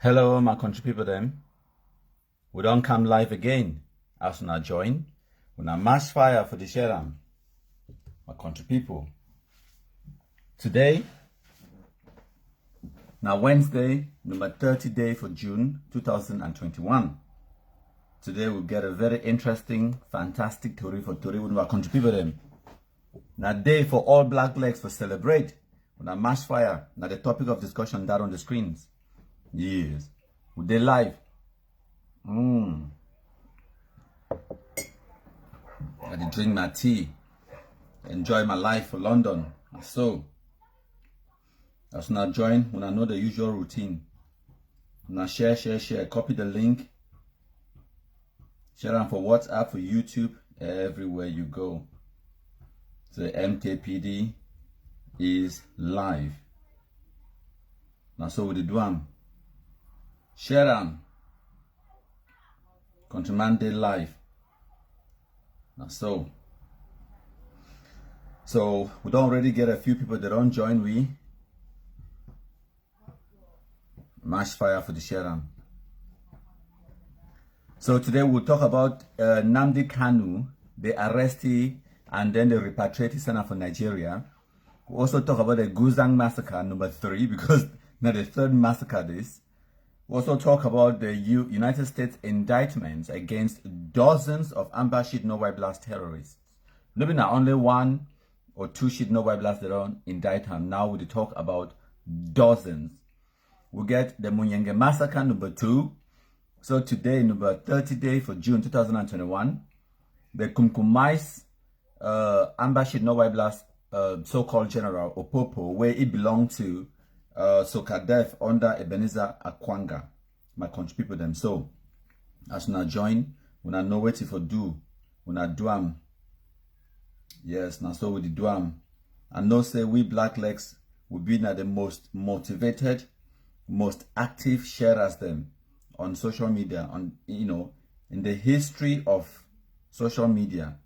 Hello, my country people them. We don't come live again. As una join, una mass fire for the Sheram. My country people. Today, now Wednesday, number 30 day for June 2021. Today we'll get a very interesting, fantastic story with our country people them. Now day for all black legs for celebrate. Una mass fire. Now the topic of discussion that on the screens. Yes. Would they live? I drink my tea. Enjoy my life for London. So, as not join, when I know the usual routine. Now share. Copy the link. Share them for WhatsApp, for YouTube, everywhere you go. So MKPD is live. Now so we do them. Share them. Countryman Day live. Now so we don't already get a few people that don't join. We mash fire for the share them. So today we'll talk about Nnamdi Kanu, the arrestee and then the repatriated center for Nigeria. We'll also talk about the Guzang Massacre number 3 because now the third massacre this. We'll also talk about the United States indictments against dozens of Amba no white blast terrorists. Maybe not only one or two no white blast that don't indict him. Now we talk about dozens. We get the Munyenge Massacre number 2. So today, number 30 day for June 2021, the kumkumised Amba no white blast so-called General Opopo, where it belonged to Sokadef under Ebenezer Akwanga, my country people them. So as una join, una know what if do, una do am. Yes, now so we do am. And no say we black legs will be now the most motivated, most active sharers them on social media, on in the history of social media.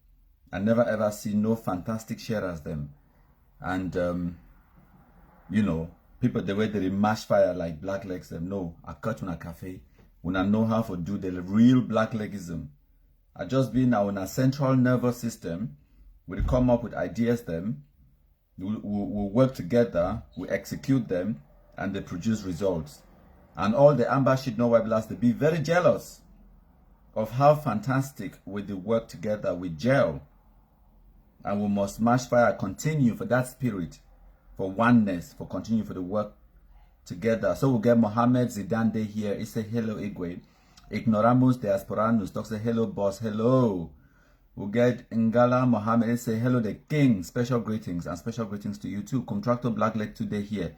I never ever see no fantastic sharers them. And people the way they mash fire like black legs them. No, I cut on a cafe when I know how to do the real black legism. I just been now in a central nervous system. We come up with ideas them. We'll work together, we execute them, and they produce results. And all the Amba no white blast, they be very jealous of how fantastic with the work together we gel. And we must mash fire continue for that spirit, for oneness, for continue for the work together. So we'll get Mohammed Zidane here. He say hello Igwe. Ignoramus Diasporanus talks say hello boss, hello. We'll get Ngala Mohammed. He say hello the king. Special greetings and special greetings to you too. Contractor Blackleg today here.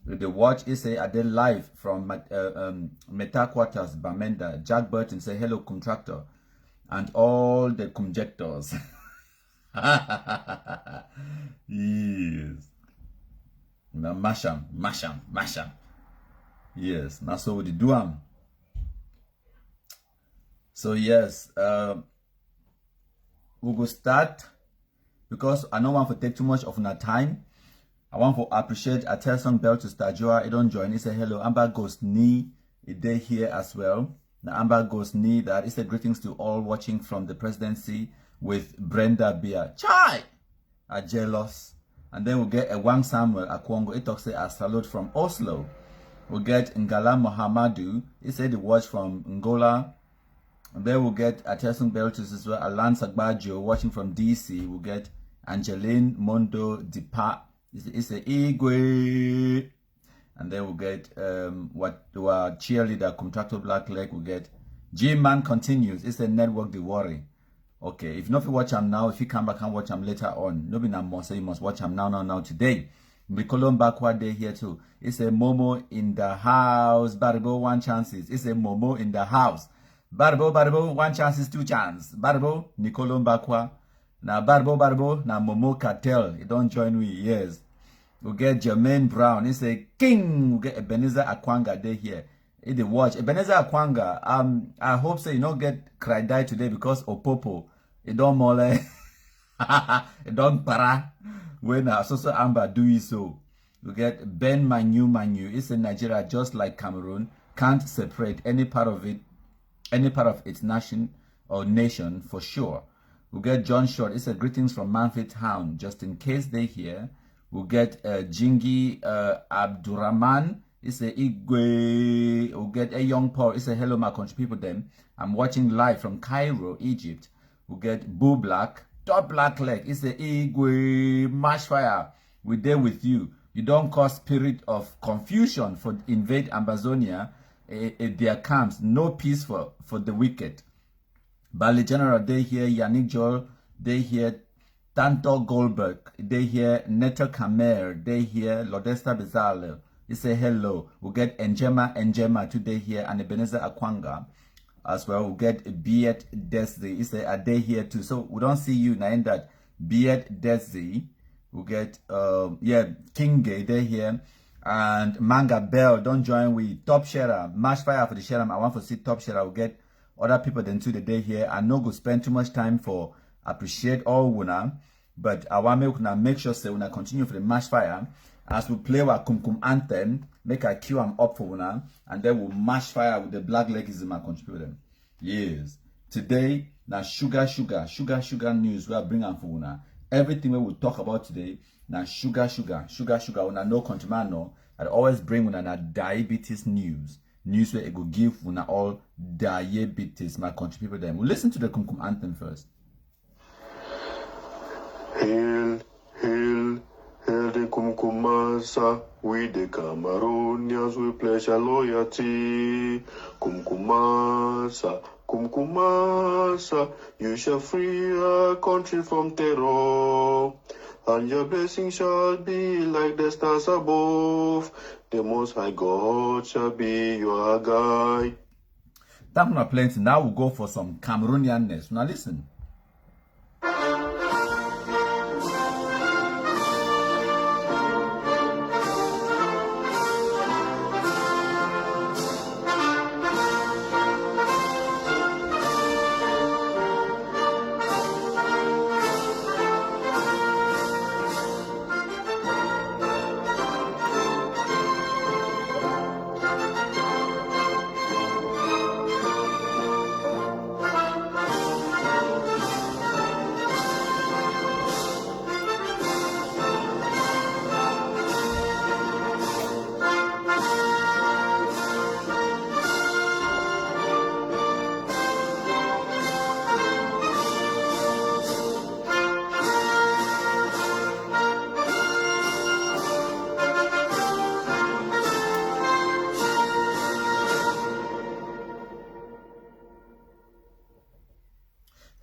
With the watch, he say are they live from Meta Quarters, Bamenda. Jack Burton say hello contractor. And all the conjectors. Yes. Now masham. Yes, now so we do am. So yes, we will start because I don't want to take too much of our time. I want to appreciate a Telson Bell to Stajua. I don't join. He say hello. Amba Ghost Knee, a day here as well. Now Amba Ghost Knee, that is a greetings to all watching from the presidency with Brenda Beer. Chai! Are jealous. And then we'll get a Wang Samuel Akwongo. It talks a salute from Oslo. We'll get Ngala Mohamadu. He said the watch from Angola. And then we'll get a Telson Bell to as well. Alan Sagbajo watching from DC. We'll get Angeline Mondo Dipa. It's a Igwe. And then we'll get what our cheerleader contractor Black Leg will get. G-Man continues. It's a network the worry. Okay, if not watch him now, if you come back and watch him later on, no be na more, so you must watch him now today. We call him backward day here too. It's a Momo in the house. Barbo one chances. It's a Momo in the house. Barbo one chances, two chance. Barbo Nicolo Bakwa. Now Barbo na Momo cartel. You don't join me, yes. We get Jermaine Brown. It's a king. We get Ebenezer Akwanga day here. In the watch. Ebenezer Akwanga. I hope so you don't get cry die today because Opopo. It don't mole. It don't para. When so Amba do it so. We get Ben Manu. It's in Nigeria just like Cameroon. can't separate any part of its nation or nation for sure. We'll get John Short. It's a greetings from Manfred Town, just in case they hear. We'll get Jingi Abdurrahman. It's a Igwe. We'll get a young Paul. It's a hello, my country people. Them. I'm watching live from Cairo, Egypt. We'll get Boo Black. Top Black Leg. It's a Igwe Mashfire. We're there with you. You don't cause spirit of confusion for invade Amazonia. Their camps. No peace for the wicked. Bali General, they hear Yannick Joel, they hear Tanto Goldberg, they hear Neta Kamer, they hear Lodesta Bezalel. They say hello. We'll get Njema today here, and Ebenezer Akwanga as well. We'll get Beat Desi. He say, are they here too? So we don't see you now in that Beat Desi. We'll get King Gay, they here. And Manga Bell, don't join with Top Sharer. Mash fire for the Sharer. I want to see Top Sharer. We'll get other people than to the day here. I know go spend too much time for appreciate all Wuna, but I want to make sure say Wuna continue for the mash fire as we play our Kumkum anthem, make a queue am up for Wuna, and then we'll mash fire with the black legism and contribute them. Yes. Today, now sugar news we are bringing for Wuna. Everything we will talk about today, now sugar, Wuna no country man no. I always bring Wuna diabetes news. News where it will give Una all diabetes, my country people them. We'll listen to the Kumkum anthem first. Hail, hail, hail the Kumkumasa, we the Cameroonians, we pledge our loyalty. Kumkumasa, you shall free our country from terror. And your blessing shall be like the stars above. The Most High God shall be your guide. Thank you for plenty. Now we'll go for some Cameroonianness. Now listen.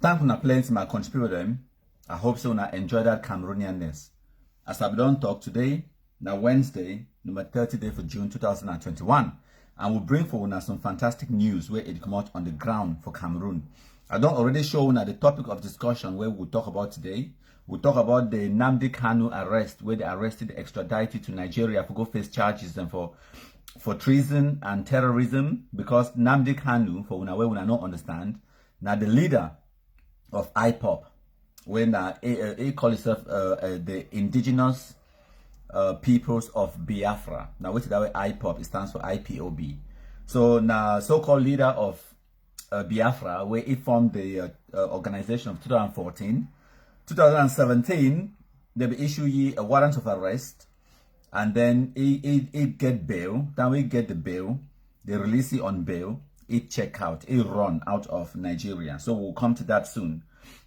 Thank you for playing to my country with them. I hope so I enjoy that Cameroonianness. As I've done talk today, now Wednesday, number 30 day for June 2021. And we'll bring for some fantastic news where it come out on the ground for Cameroon. I don't already show the topic of discussion where we'll talk about today. We'll talk about the Nnamdi Kanu arrest, where they arrested, extradited to Nigeria for go face charges and for treason and terrorism. Because Nnamdi Kanu, for una we not understand, now the leader of IPOP, when he call himself the indigenous peoples of Biafra. Now what is that way IPOP? It stands for IPOB. So now so-called leader of Biafra, where he formed the organization of 2014. 2017, they be issue a warrant of arrest, and then he get bail. Then we get the bail, they release it on bail. It check out, it run out of Nigeria. So we'll come to that soon.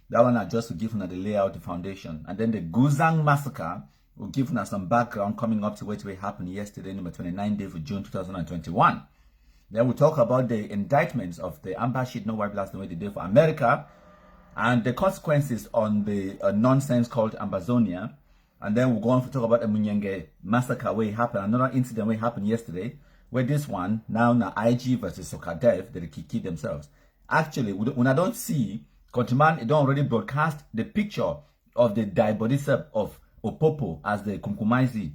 That one I just to give the layout, the foundation. And then the Guzang Massacre will give some background coming up to what happened yesterday, number 29 day for June 2021. Then we'll talk about the indictments of the Amba no white blast the way they did for America and the consequences on the nonsense called Amazonia. And then we'll go on to talk about the Munyenge Massacre where it happened, another incident where it happened yesterday. Where this one, now IG versus Sokadev, they key themselves. Actually, when I don't see, Countryman, it don't already broadcast the picture of the dead body of Opopo as the kumkumised.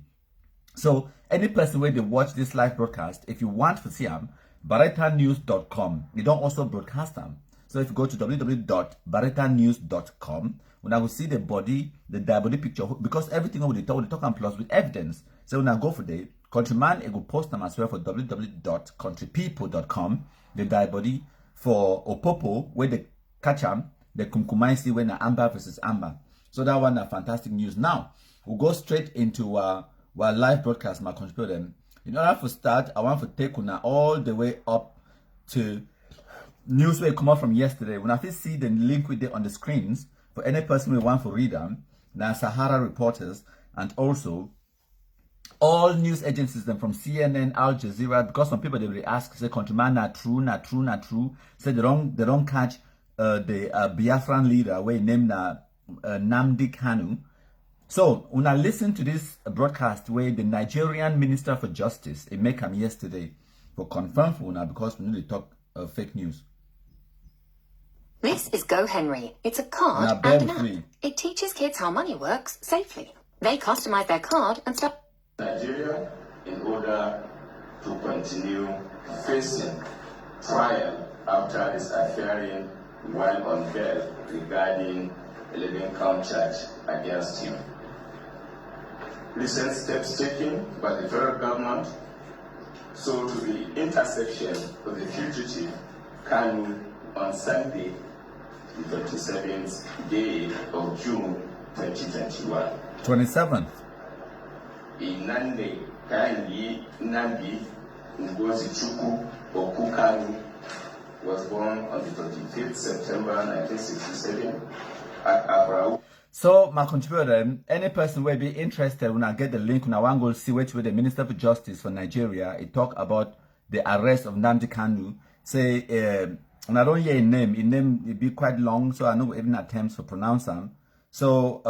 So, any person where they watch this live broadcast, if you want to see them, barretanews.com. They don't also broadcast them. So, if you go to www.barretanews.com, when I will see the body, the dead body picture, because everything we talk and plus with evidence. So, when I go for the Countryman, it go post them as well for www.countrypeople.com. The die body for Opopo, where they catch them, the kumkumised when Amba versus Amba. So that one are fantastic news. Now, we'll go straight into our live broadcast, my contributor. In order to start, I want to take una all the way up to news where it come out from yesterday. When I first see the link with it on the screens, for any person who want to read them, now Sahara reporters, and also all news agencies them from CNN, Al Jazeera, because some people they will ask, say, countryman, not true. Say they don't catch the Biafran leader where named Nnamdi Kanu. So when I listen to this broadcast where the Nigerian Minister for Justice, it make him yesterday for confirm for now because we need to talk fake news. This is Go Henry. It's a card and an app. It teaches kids how money works safely. They customize their card and start Nigeria in order to continue facing trial after disappearing while on bail regarding 11 count charge against him. Recent steps taken by the federal government so to the intersection of the fugitive Kanu on Sunday, the 27th day of June 2021. 27th. Inande Kanyi Nnamdi Kanu was born on the 25th September 1967 at Abrau. So, my contributor, any person will be interested when I get the link, when I want to go see which way the Minister for Justice for Nigeria, it talk about the arrest of Nnamdi Kanu. Say, and I don't hear a name. His name it be quite long, so I know even attempts to pronounce them. So,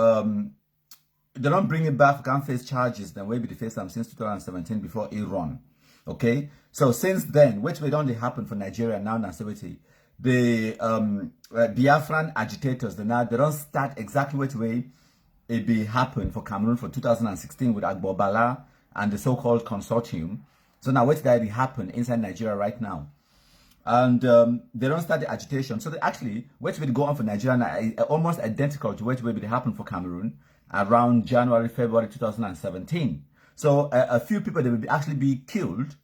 they don't bring it back, can't face charges, then we be the face them since 2017 before Iran. Okay? So, since then, which way don't they happen for Nigeria now, Nasewiti? The Biafran agitators, they don't start exactly which way it be happen for Cameroon for 2016 with Agbo Bala and the so-called consortium. So now which did it happen inside Nigeria right now? And they don't start the agitation. So they actually, which way go on for Nigeria now, almost identical to which way it happen for Cameroon around January, February 2017. So a few people, they will actually be killed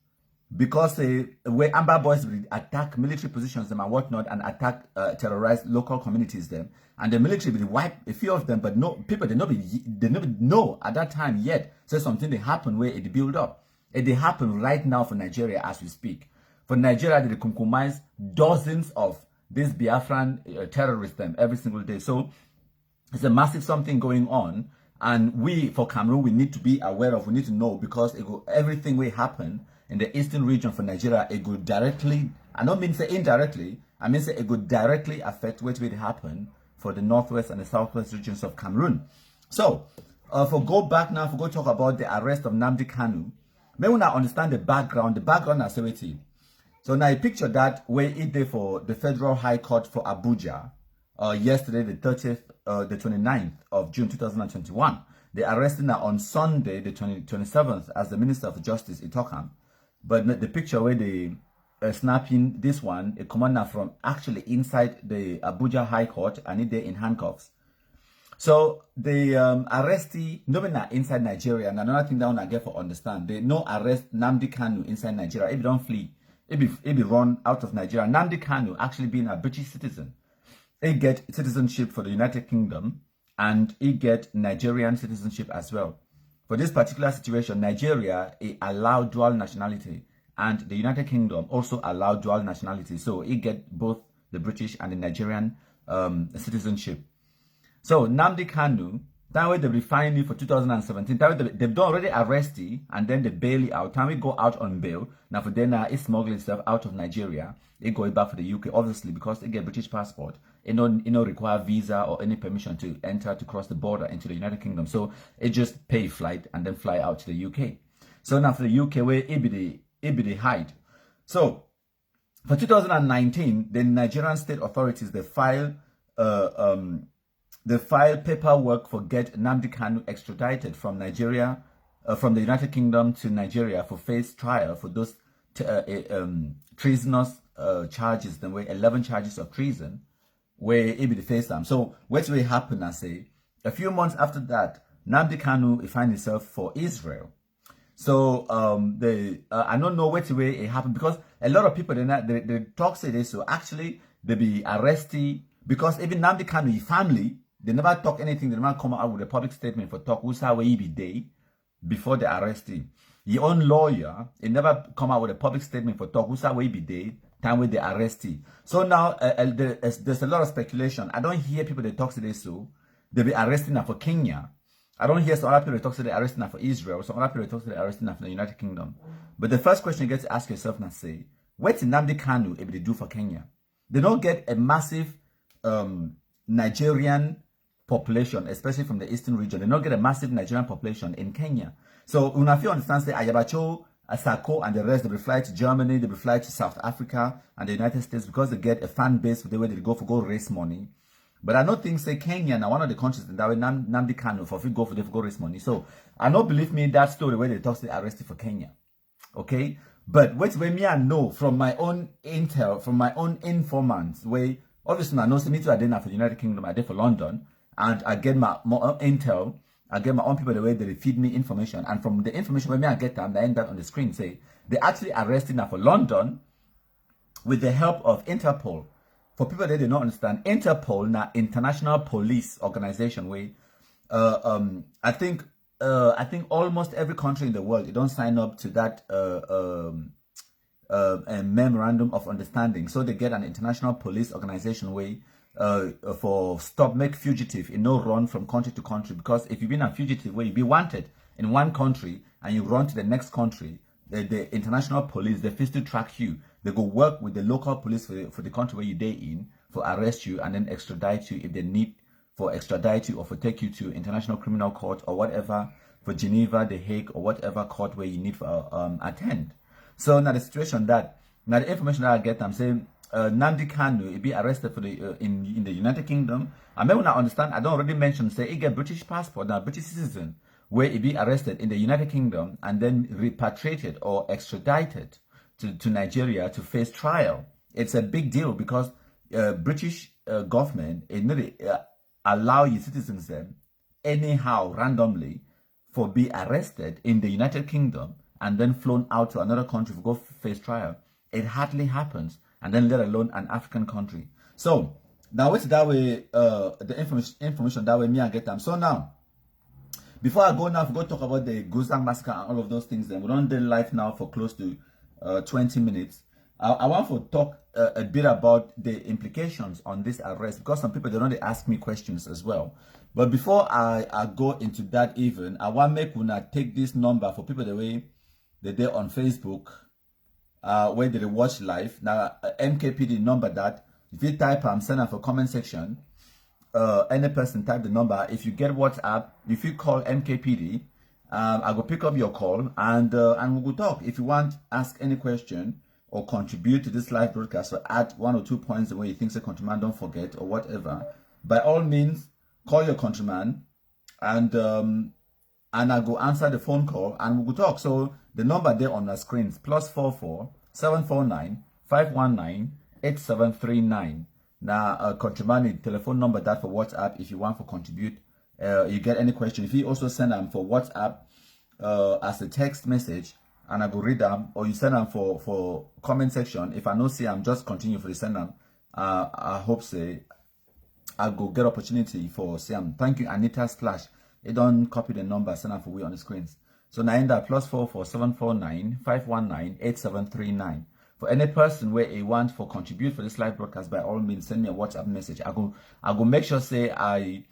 because where Amba boys will attack military positions them and whatnot and attack terrorize local communities them, and the military will wipe a few of them, but no people they not know at that time yet. So something they happen where it build up. It they happen right now for Nigeria as we speak. For Nigeria, they kumkumised dozens of these Biafran terrorists them every single day. So it's a massive something going on, and we for Cameroon we need to be aware of. We need to know because everything will happen in the eastern region for Nigeria, it could directly, I don't mean say indirectly, I mean say it could directly affect what will happen for the northwest and the southwest regions of Cameroon. So, for go back now, for go talk about the arrest of Nnamdi Kanu, may we now understand the background activity. So now I picture that where it did for the Federal High Court for Abuja, yesterday the 29th of June 2021. They arrested her on Sunday, the 27th, as the Minister of Justice, Itokam. But the picture where they snapping this one, a commander from actually inside the Abuja High Court, and it there in handcuffs. So the arrestee, nobody inside Nigeria, and another thing that I get for understand, they no arrest Nnamdi Kanu inside Nigeria. If you don't flee, it be run out of Nigeria. Nnamdi Kanu actually being a British citizen, he get citizenship for the United Kingdom, and he get Nigerian citizenship as well. For this particular situation, Nigeria allowed dual nationality, and the United Kingdom also allowed dual nationality. So he get both the British and the Nigerian citizenship. So Nnamdi Kanu, that way they refine him for 2017. That way they've done already arrest him and then they bail him out. Time we go out on bail. Now for then he smuggled himself out of Nigeria. He go back for the UK, obviously, because they get British passport. It don't require visa or any permission to enter to cross the border into the United Kingdom. So it just pay flight and then fly out to the UK. So now for the UK where it be the hide. So for 2019, the Nigerian state authorities they file paperwork for get Nnamdi Kanu extradited from Nigeria, from the United Kingdom to Nigeria for face trial for those treasonous charges. Then were 11 charges of treason where it be the face time. So what will happen? I say a few months after that, Nnamdi Kanu find himself for Israel. So I don't know which way it happened, because a lot of people they talk say this, so actually they be arrested, because even Nnamdi Kanu family, they never talk anything, they never come out with a public statement for talk who's how he be day before they arrest him. Your own lawyer, he never come out with a public statement for talk who's how he be day time when they arrest him. So now there's a lot of speculation. I don't hear people that talk to this, so they be arresting her for Kenya. I don't hear some other people talk to the arresting her for Israel. Some other people talk to the arresting her for the United Kingdom. But the first question you get to ask yourself now, say, what's Nnamdi Kanu able to do for Kenya? They don't get a massive Nigerian population, especially from the eastern region. They don't get a massive Nigerian population in Kenya. So if you understand, say, Ayabacho, Asako, and the rest, they will fly to Germany, they will fly to South Africa and the United States, because they get a fan base for the way they go raise money. But I don't think, say, Kenya now one of the countries that way Nnamdi Kanu for go raise money. So I don't believe me that story where they talk they arrested for Kenya. Okay? But wait, when me I know from my own intel, from my own informants, way obviously I know me too I did for the United Kingdom, I did for London, and I get my own intel, I get my own people the way they feed me information, and from the information when me I get them, I end up on the screen say they actually arrested now for London with the help of Interpol. For people that they don't understand, Interpol na international police organization where I think almost every country in the world, they don't sign up to that a memorandum of understanding. So they get an international police organization where for stop make fugitive, you know, run from country to country. Because if you've been a fugitive where you be wanted in one country and you run to the next country, the international police, they first to track you. They go work with the local police for the country where you day in for arrest you and then extradite you if they need for extradite you or for take you to International Criminal Court or whatever, for Geneva, The Hague, or whatever court where you need for attend. So now the situation that now the information that I get, I'm saying Nnamdi Kanu he be arrested for the in the United Kingdom. And then when I understand, I don't already mention say he get British passport, now British citizen, where he be arrested in the United Kingdom and then repatriated or extradited to Nigeria to face trial. It's a big deal because British government allow your citizens then anyhow randomly for be arrested in the United Kingdom and then flown out to another country to go face trial. It hardly happens, and then let alone an African country. So now it's that way the information that way me and get them. So now before I go now, go talk about the Guzang Massacre and all of those things. Then we don't do live now for close to 20 minutes. I want to talk a bit about the implications on this arrest, because some people they don't ask me questions as well. But before I go into that, even I want make una take this number for people the way they're on Facebook, where they watch live. Now MKPD number that if you type send them for comment section. Any person type the number. If you get WhatsApp, if you call MKPD, I will pick up your call and we will talk. If you want ask any question or contribute to this live broadcast or add 1 or 2 points the way you think the countryman don't forget or whatever, by all means call your countryman and I go answer the phone call and we will talk. So the number there on the screens +44 749 519 8739. Now countryman telephone number that for WhatsApp if you want to contribute. You get any question, if you also send them for WhatsApp as a text message and I go read them, or you send them for comment section. If I know see I'm just continue for the send them. I hope say I go get opportunity for say thank you Anita Splash. They don't copy the number, send them for we on the screens. So now in that +44 749 519 8739. For any person where you want for contribute for this live broadcast, by all means send me a WhatsApp message. I go make sure say I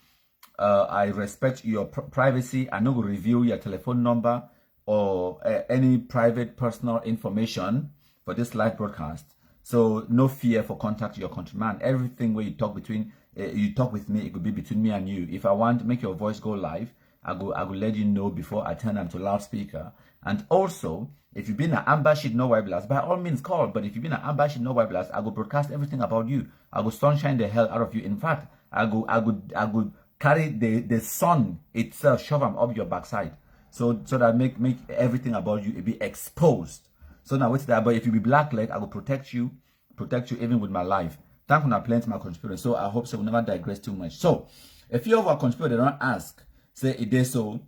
respect your privacy. I no go reveal your telephone number or any private personal information for this live broadcast. So no fear for contact your countryman. Everything where you talk between you talk with me, it could be between me and you. If I want to make your voice go live, I go let you know before I turn them to loudspeaker. And also, if you've been an Amba sheet no white blast, by all means call. But if you've been an Amba sheet no white blast, I go broadcast everything about you. I go sunshine the hell out of you. In fact, I go carry the sun itself, shove them up your backside. So that make everything about you be exposed. So now what's that? But if you be blackleg, I will protect you even with my life. Thank you for playing to my conspiracy. So I hope so we'll never digress too much. So a few of our conspirators don't ask, say it is so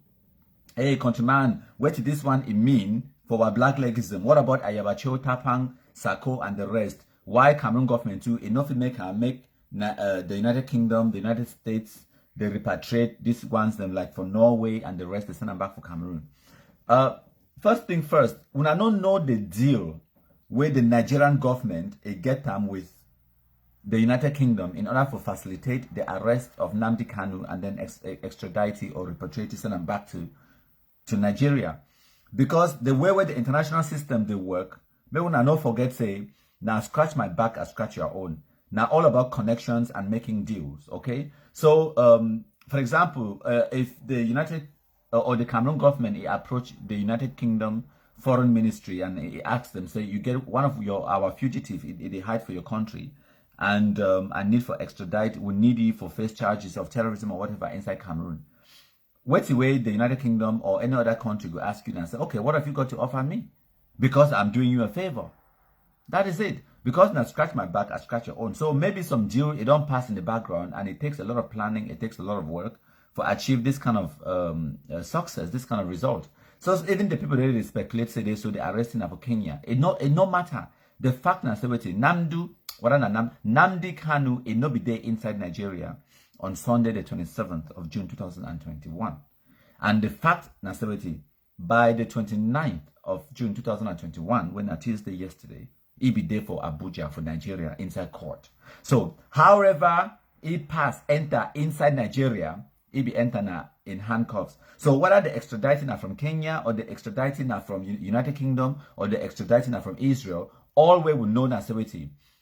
hey, countryman, what did this one mean for our black legism? What about Ayabacho, Tapang, Sako, and the rest? Why Cameroon government too enough to make the United Kingdom, the United States, they repatriate these ones them like for Norway and the rest, they send them back for Cameroon. First thing first, when I don't know the deal with the Nigerian government, get them with the United Kingdom in order to facilitate the arrest of Nnamdi Kanu and then extradite or repatriate, send them back to Nigeria. Because the way where the international system they work, maybe when I don't forget say, now scratch my back, I scratch your own. Now all about connections and making deals, okay? So, for example, if the United or the Cameroon government approach the United Kingdom Foreign Ministry and he asks them, say, you get one of our fugitive, they hide for your country, and need for extradite, we need you for face charges of terrorism or whatever inside Cameroon. What's the way the United Kingdom or any other country will ask you and say, okay, what have you got to offer me? Because I'm doing you a favor. That is it. Because now scratch my back, I scratch your own. So maybe some deal, it don't pass in the background and it takes a lot of planning, it takes a lot of work for achieve this kind of success, this kind of result. So even the people that speculate say they so they arresting for Kenya. It no matter. The fact that Nnamdi Kanu it no be there inside Nigeria on Sunday the 27th of June 2021. And the fact that by the 29th of June 2021, when a Tuesday yesterday, he be there for Abuja for Nigeria inside court. So however he enter inside Nigeria, he be enter in handcuffs. So whether the extraditing are from Kenya or the extraditing are from United Kingdom or the extraditing are from Israel, all we will know that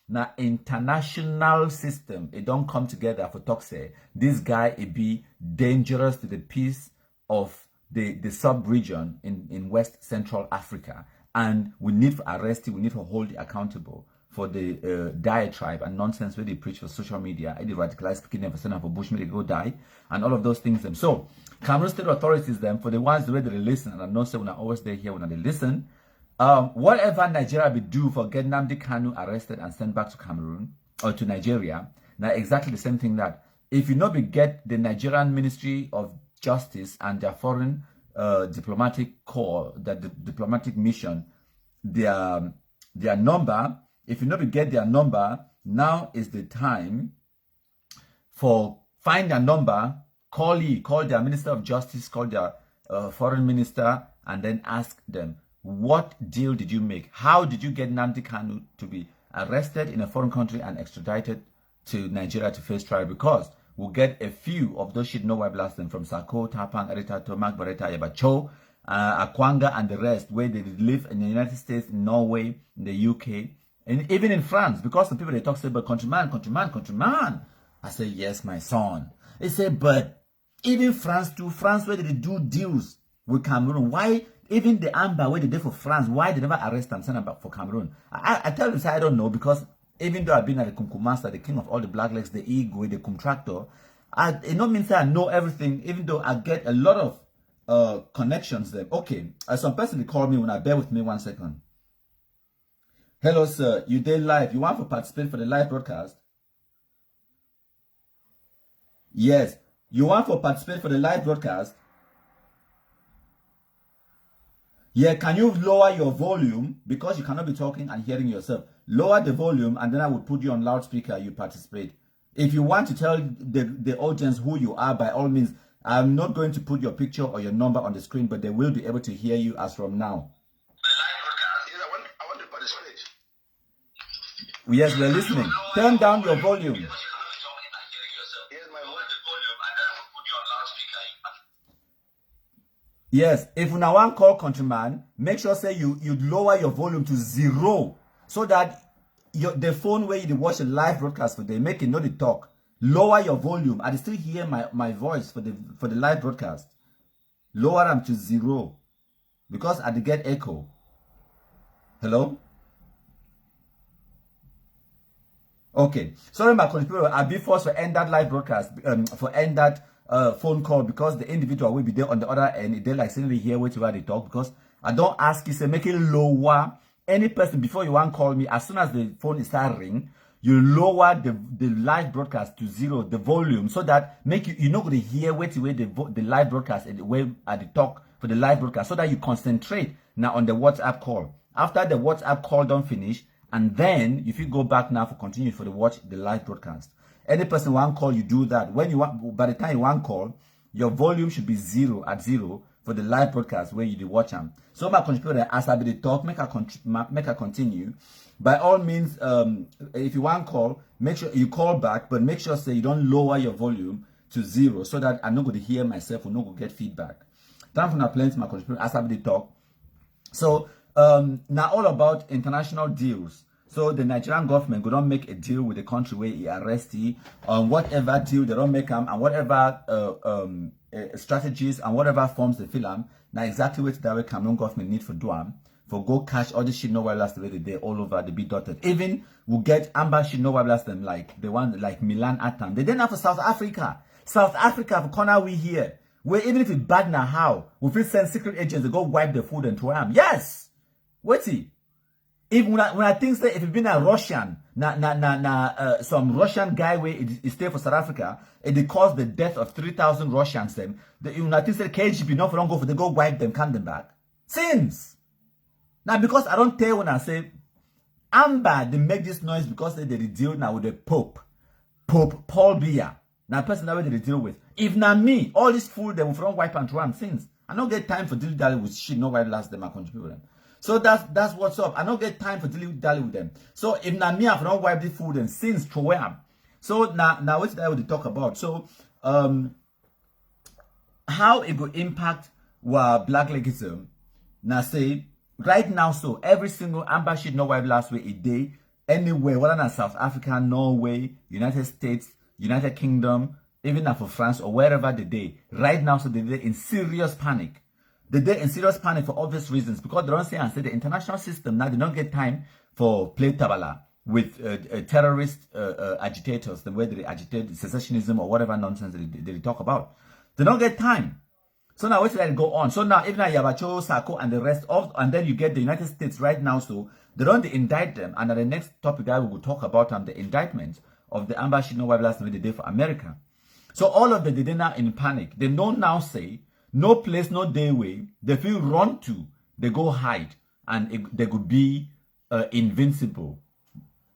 now international system, it don't come together for talk say this guy it be dangerous to the peace of the sub-region in West Central Africa. And we need to arrest him, we need to hold him accountable for the diatribe and nonsense where they preach for social media, and the radicalized speaking for send for Bushman, they go die, and all of those things. Them. So, Cameroon state authorities, them, for the ones the way they listen, and I know say when I always there here when they listen, whatever Nigeria be do for get Nnamdi Kanu arrested and sent back to Cameroon or to Nigeria, now exactly the same thing that if you not be get the Nigerian Ministry of Justice and their foreign diplomatic corps, that the diplomatic mission, their number, if you not get their number, now is the time for find their number, call their Minister of Justice, call their foreign minister, and then ask them, what deal did you make? How did you get Nnamdi Kanu to be arrested in a foreign country and extradited to Nigeria to face trial? Because we'll get a few of those shit no why blasting from Sako, Tapang, Erita, Tomak, Bareta, Yabacho, Akwanga, and the rest, where they live in the United States, in Norway, in the UK, and even in France, because some people they talk say, but countryman. I say, yes, my son. They say, but even France too, France where they do deals with Cameroon, why even the Amba where they did for France, why they never arrest them, send them back for Cameroon? I tell you, say, I don't know, because even though I've been at the kumkumised, the king of all the black legs, the Igwe, the contractor, it don't mean say I know everything, even though I get a lot of connections there. Okay, some person they call me when I bear with me 1 second. Hello, sir. You did live. You want to participate for the live broadcast? Yes. You want to participate for the live broadcast? Yeah, can you lower your volume? Because you cannot be talking and hearing yourself. Lower the volume and then I will put you on loudspeaker. You participate. If you want to tell the audience who you are, by all means, I'm not going to put your picture or your number on the screen, but they will be able to hear you as from now. Yes, we're listening. Turn down your volume. Yes, if you now want call countryman, make sure say you lower your volume to 0 so that the phone where you watch a live broadcast for they make it not the talk. Lower your volume. I still hear my voice for the live broadcast. Lower them to 0 because I get echo. Hello? Okay, sorry, my people. I'll be forced to end that live broadcast, for end that phone call because the individual will be there on the other end. They like suddenly hear what they talk because I don't ask you say make it lower. Any person before you want to call me, as soon as the phone is start ring, you lower the live broadcast to 0, the volume, so that make you're not going to hear what the live broadcast and the way at the talk for the live broadcast so that you concentrate now on the WhatsApp call. After the WhatsApp call don't finish, and then if you go back now for continue for the watch the live broadcast. Any person want call, you do that. When you want, by the time you want call, your volume should be zero for the live broadcast where you do watch them. So my contributor as I be the talk, make a continue. By all means, if you want call, make sure you call back, but make sure say you don't lower your volume to 0 so that I'm not going to hear myself or not going to get feedback. Time for now plenty my contributor as I be the talk. So now all about international deals. So the Nigerian government don't make a deal with the country where he arrest you on whatever deal they don't make them and whatever strategies and whatever forms they fill them. Now exactly what that way Cameroon government need for do them for go catch all this shit no while last the way they all over the be dotted. Even we'll get Amba shit no while last them like the one like Milan Atam. They didn't have for South Africa. South Africa for corner we here. Where even if it's bad now how we will send secret agents to go wipe the food and throw them. Yes! What's he? If when I think that if it's been a Russian, some Russian guy where it stay for South Africa, it caused the death of 3,000 Russians. Them, when I think that KGB not for long go for they go wipe them, come them back. Since now because I don't tell when I say Amba they make this noise because they deal now with the Pope Paul Biya. Now person that way they deal with. If not me, all this food they will from wipe and run since. I don't get time for dealing with shit. Nobody last them I contribute them. So that's what's up. I don't get time for dealing with them. So if not me, I don't wipe the food and since throw them. So now what's that we talk about? So how it will impact what black legism. Now say right now, so every single Amba shit no wipe last week a day anywhere, whether in South Africa, Norway, United States, United Kingdom, even now for France or wherever the day. Right now, so they're in serious panic. They're in serious panic for obvious reasons because they don't say and say the international system now they don't get time for play tabala with terrorist agitators, the way they agitate secessionism or whatever nonsense they talk about. They don't get time. So now what's that go on? So now even Yabacho, Sako and the rest of, and then you get the United States right now, so they don't indict them. And the next topic that we will talk about the indictment of the Amba shit no wipe last day for America. So all of them they now in panic. They don't now say no place, no day way. They feel run to. They go hide. And they could be invincible.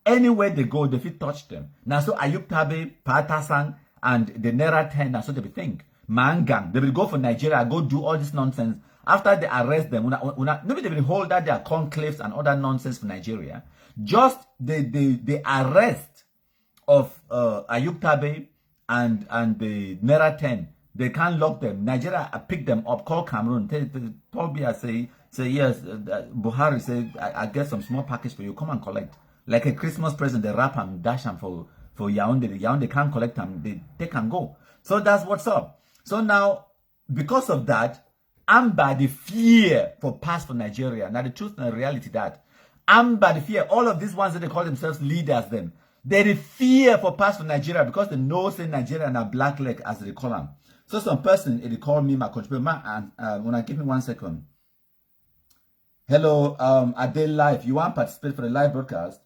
Anywhere they go, they feel touch them. Now, so Ayuk Tabe, Patasan, and the Nera 10, that's what they think. Mangang. They will go for Nigeria, go do all this nonsense. After they arrest them, maybe they will hold that their conclaves and other nonsense for Nigeria. Just the arrest of Ayuk Tabe and the Nera 10. They can't lock them. Nigeria pick them up, call Cameroon. Paul Biya say yes, Buhari say, I get some small package for you. Come and collect. Like a Christmas present, they wrap and dash them for Yaoundé. Yaoundé can't collect them. They can go. So that's what's up. So now, because of that, Amba, the fear for pass for Nigeria. Now the truth and the reality that Amba, the fear, all of these ones that they call themselves leaders, them, they the fear for pass for Nigeria because they know say Nigeria and a black leg as they call them. So some person, they call me my contributor, and when I give me 1 second. Hello, are they live? You want to participate for the live broadcast?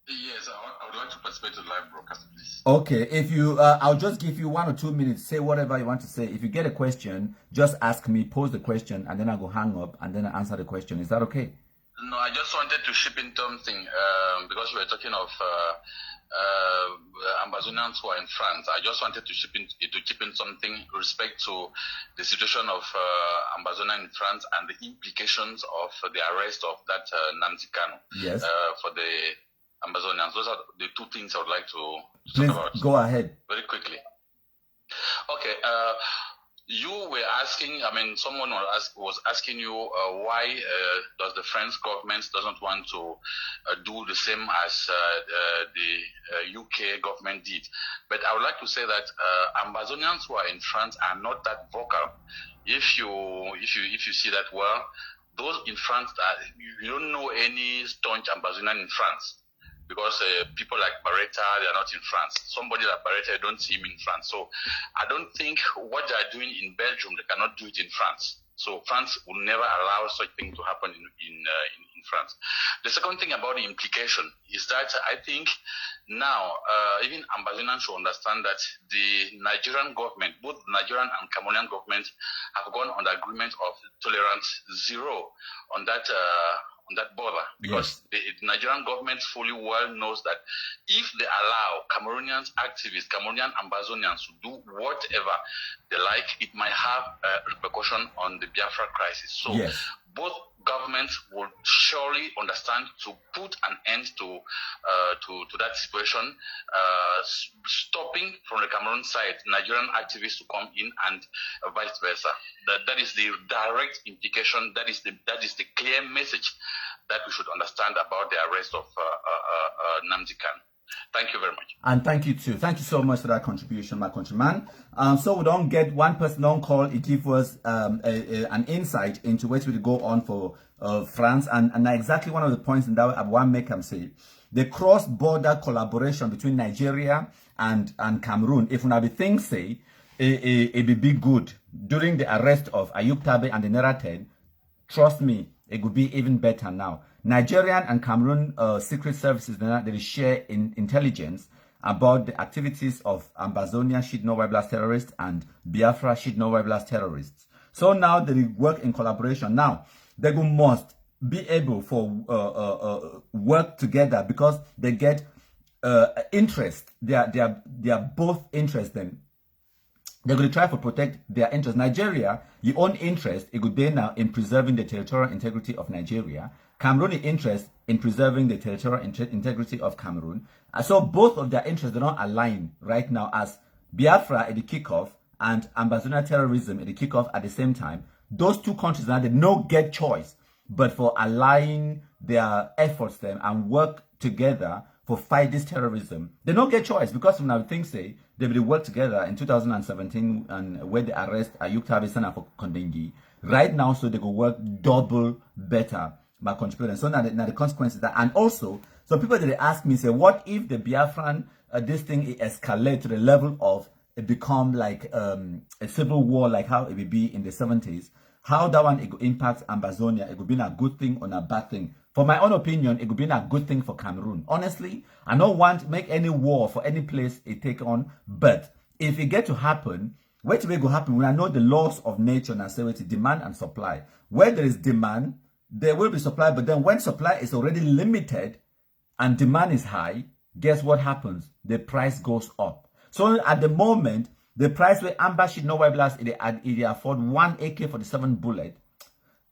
Yes, I would like to participate in the live broadcast, please. Okay, if you, I'll just give you 1 or 2 minutes. Say whatever you want to say. If you get a question, just ask me, pose the question, and then I'll go hang up, and then I answer the question. Is that okay? No, I just wanted to chip in something because we were talking of Ambazonians who are in France. I just wanted to chip in something with respect to the situation of Ambazonians in France and the implications of the arrest of that Nnamdi Kanu. Yes. For the Ambazonians. Those are the 2 things I would like to Please talk about. Go ahead. Very quickly. Okay. You were asking, someone was asking you why does the French government doesn't want to do the same as the UK government did. But I would like to say that Ambazonians who are in France are not that vocal. If you see that well, those in France, you don't know any staunch Ambazonian in France. Because people like Barretta, they are not in France. Somebody like Barretta, you don't see him in France. So I don't think what they are doing in Belgium, they cannot do it in France. So France will never allow such thing to happen in France. The second thing about the implication is that I think now even Ambazonians should understand that the Nigerian government, both Nigerian and Cameroonian government, have gone on the agreement of tolerance zero on that border, because the Nigerian government fully well knows that if they allow Cameroonian activists, Cameroonian Ambazonians to do whatever they like, it might have a repercussion on the Biafra crisis. So both governments will surely understand to put an end to that situation, stopping from the Cameroon side Nigerian activists to come in and vice versa. That is the direct implication. That is the clear message that we should understand about the arrest of Nnamdi Kanu. Thank you very much. And thank you too. Thank you so much for that contribution, my countryman. So we don't get one person on call. It gives us an insight into which we go on for France. And exactly one of the points that I want to make them say, the cross-border collaboration between Nigeria and Cameroon, if one be things say, it be good. During the arrest of Ayub Tabe and the Nera 10, trust me, it would be even better now. Nigerian and Cameroon secret services, they share intelligence about the activities of Ambazonia Shid-No-White Blast terrorists and Biafra Shid-No-White Blast terrorists. So now they work in collaboration. Now, they must be able for work together because they get interest. They are both interested. They're going to try to protect their interests. Nigeria, your own interest, it would be now in preserving the territorial integrity of Nigeria. Cameroon interest in preserving the territorial integrity of Cameroon. So both of their interests do not align right now, as Biafra at the kickoff and Ambazonia terrorism at the kickoff at the same time. Those two countries now, they don't get choice but for aligning their efforts then and work together for fight this terrorism. They don't get choice because when I think say they will work together in 2017 and where they arrest Ayuk Tabe for Kondengi. Right now, so they go work double better by contributing. So now the consequences that, and also some people that ask me say, what if the Biafran this thing escalate to the level of it become like a civil war, like how it would be in the 70s? How that one it could impact Ambazonia? It would be a good thing or a bad thing. For my own opinion, it would be a good thing for Cameroon. Honestly, I don't want to make any war for any place it take on. But if it get to happen, what will go happen? When I know the laws of nature and say it's demand and supply. Where there is demand, there will be supply. But then when supply is already limited and demand is high, guess what happens? The price goes up. So at the moment, the price where Amba Shid-No-White Blast, it afford one AK-47 bullet.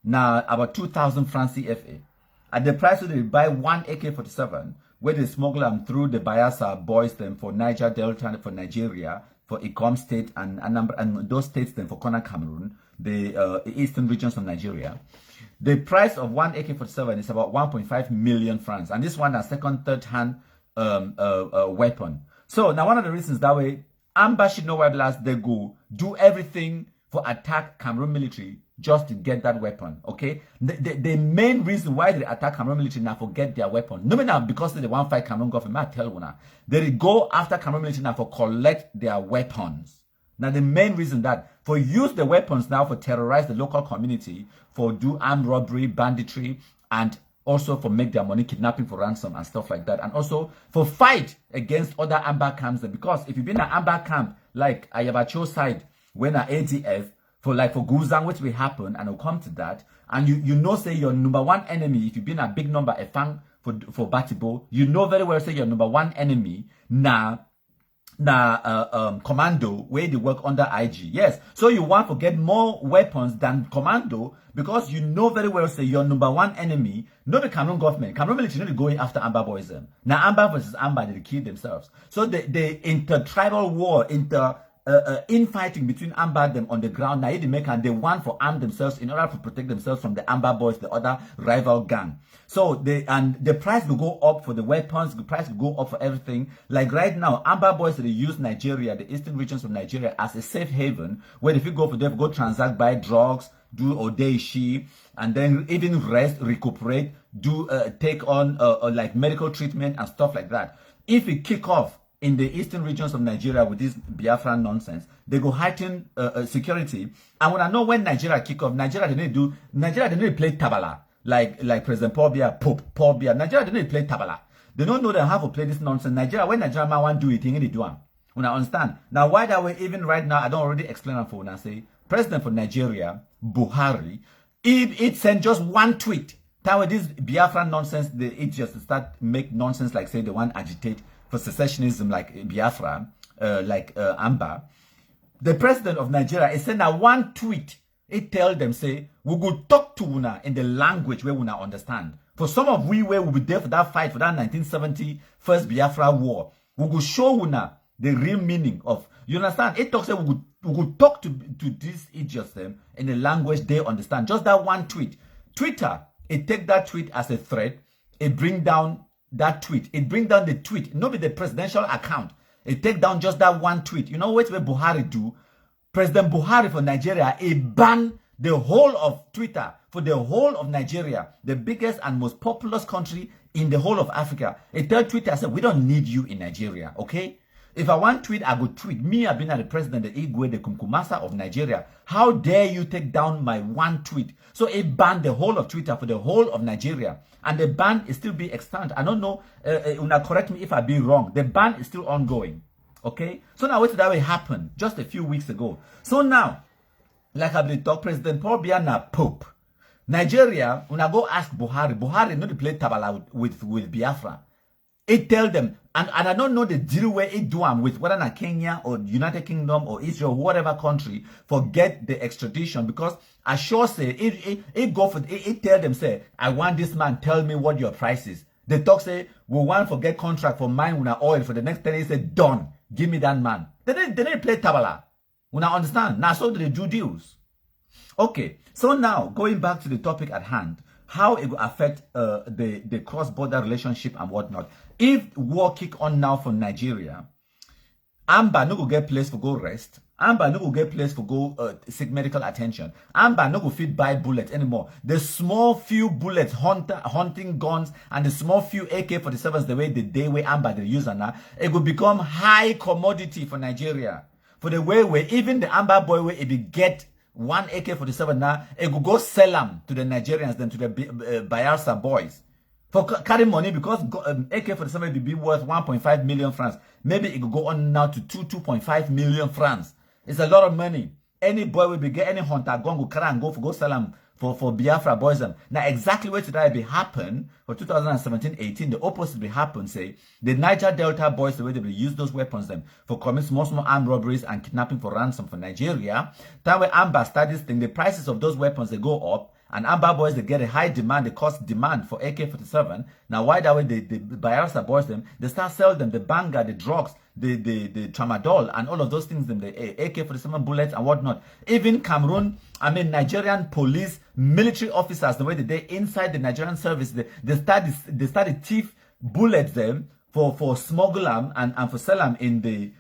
Now about 2,000 francs CFA. At the price where they buy one AK-47, where they smuggle them through the Bayelsa boys them for Niger Delta, for Nigeria, for Ikom State and those states then for Kona Cameroon, the eastern regions of Nigeria. The price of one AK-47 is about 1.5 million francs, and this one is second, third hand weapon. So now one of the reasons that way, Amba Shid-No-White Blast, they go do everything for attack Cameroon military just to get that weapon, okay? The main reason why they attack Cameroon military now for get their weapon, no matter because they want to fight Cameroon government, I tell you now, they go after Cameroon military now for collect their weapons. Now the main reason that for use the weapons now for terrorize the local community, for do armed robbery, banditry, and also for make their money, kidnapping for ransom and stuff like that, and also for fight against other Amba camps. Because if you've been an Amba camp like Ayabacho side, when an ADF for Guzang, which will happen, and will come to that, and you know say your number one enemy, if you've been a big number, a fan for Batibo, you know very well say your number one enemy commando where they work under IG. Yes, so you want to get more weapons than commando because you know very well say your number one enemy, not the Cameroon government. Cameroon military not going after Amba boys them. Now Amba versus Amba, they kill themselves. So the inter-tribal war, infighting between Amba them on the ground, now they make and they want to arm themselves in order to protect themselves from the Amba boys, the other rival gang. So the price will go up for the weapons, the price will go up for everything. Like right now, Amba boys, they use Nigeria, the eastern regions of Nigeria, as a safe haven where if you go for them, go transact, buy drugs, do Odeishi, and then even rest, recuperate, do take on like medical treatment and stuff like that. If it kick off, in the eastern regions of Nigeria with this Biafran nonsense. They go heighten security. And when I know when Nigeria kick off, Nigeria they need to play tabala like President Paul Biya. Nigeria they need to play tabala. They don't know they have to play this nonsense. Nigeria, when Nigeria man want to do it, they do it. When I understand. Now why that way, even right now, I don't already explain it for when I say President for Nigeria, Buhari, it sent just one tweet. That way this Biafran nonsense, it just start make nonsense like say they want agitate for secessionism like Biafra, Amba. The president of Nigeria is send out one tweet. It tell them say we go talk to una in the language where una understand. For some of we where we be there for that fight for that 1970 first Biafra war, we go show una the real meaning of, you understand? It talks say we go talk to these idiots them in the language they understand. Just that one tweet. Twitter, it take that tweet as a threat. It bring down that tweet. It bring down the tweet. Not be the presidential account. It take down just that one tweet. You know what Buhari do? President Buhari for Nigeria, it ban the whole of Twitter for the whole of Nigeria, the biggest and most populous country in the whole of Africa. It tell Twitter, I said, we don't need you in Nigeria, okay? If I want tweet, I go tweet. Me, I've been at the president, the Igwe, the kumkumised of Nigeria. How dare you take down my one tweet? So it banned the whole of Twitter for the whole of Nigeria. And the ban is still being extended. I don't know, Una correct me if I be wrong. The ban is still ongoing. Okay? So now what did that way happen? Just a few weeks ago. So now, like I've been talking, President Paul Biya na Pope. Nigeria, when I go ask Buhari not to play tabala with Biafra. It tell them, and I don't know the deal where it do with whether na Kenya or United Kingdom or Israel, whatever country, forget the extradition, because I sure say it tell them say, I want this man tell me what your price is. They talk say, we want to get contract for mine with oil for the next 10 years. Say, done. Give me that man. They didn't play tabala. When I understand. Now so they do deals. Okay. So now going back to the topic at hand, how it will affect the cross-border relationship and whatnot. If war kick on now for Nigeria, Amba no go get place for go rest. Amba no go get place for go seek medical attention. Amba no go fit buy bullets anymore. The small few bullets, hunting guns, and the small few AK-47s, the way the day way Amba they use now, it will become high commodity for Nigeria. For the way where even the Amba boy where it be get one AK-47 now, it will go sell them to the Nigerians, then to the Bayelsa boys. For carry money, because AK-47 will be worth 1.5 million francs. Maybe it could go on now to 2.5 million francs. It's a lot of money. Any boy will be get any hunter gun go carry and go sell them for Biafra boys. Now exactly what did be happen for 2017-18, the opposite will happen. Say the Niger Delta boys, the way they will use those weapons them for committing small armed robberies and kidnapping for ransom for Nigeria. That way Amba start this thing, the prices of those weapons they go up. And Amba boys, they get a high demand, the cost demand for AK-47. Now, why that way the Bayelsa boys, them, they start selling them, the banger, the drugs, the tramadol, and all of those things, them, the AK-47 bullets and whatnot. Even Cameroon, Nigerian police, military officers, the way they inside the Nigerian service, they started thief bullets them for smuggle them and for sell them in the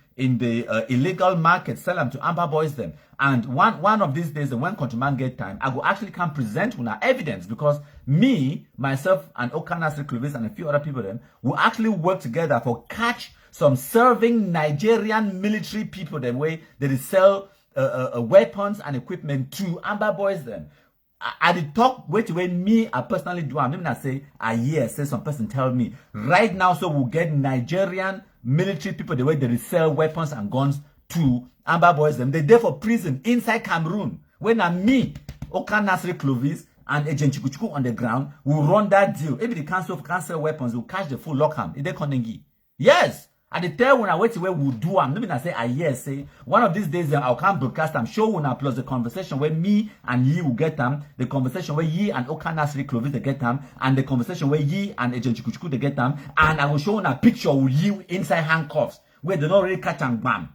illegal market, sell them to Amba boys them. And one of these days, when Countryman get time, I will actually come present with our evidence, because me, myself, and Okanasri Clovis and a few other people them will actually work together for catch some serving Nigerian military people them way they sell weapons and equipment to Amba boys them. I did talk wait me I personally do. I'm not say say some person tell me right now, so we'll get Nigerian military people the way they sell weapons and guns to Amba boys them. They there for prison inside Cameroon. When I meet Okanasri Clovis and Agent Chikuchuku on the ground, we'll run that deal. If the council cancel weapons, we'll catch the full lockham. Yes. At the time when I wait where we'll do I'm not say say one of these days I'll come broadcast. I'm sure when I plus the conversation where me and ye will get them, the conversation where ye and Okanasri Clovis they get them, and the conversation where ye and Agent Chikuchuku they get them, and I will show a picture with you inside handcuffs where they don't really catch and bam.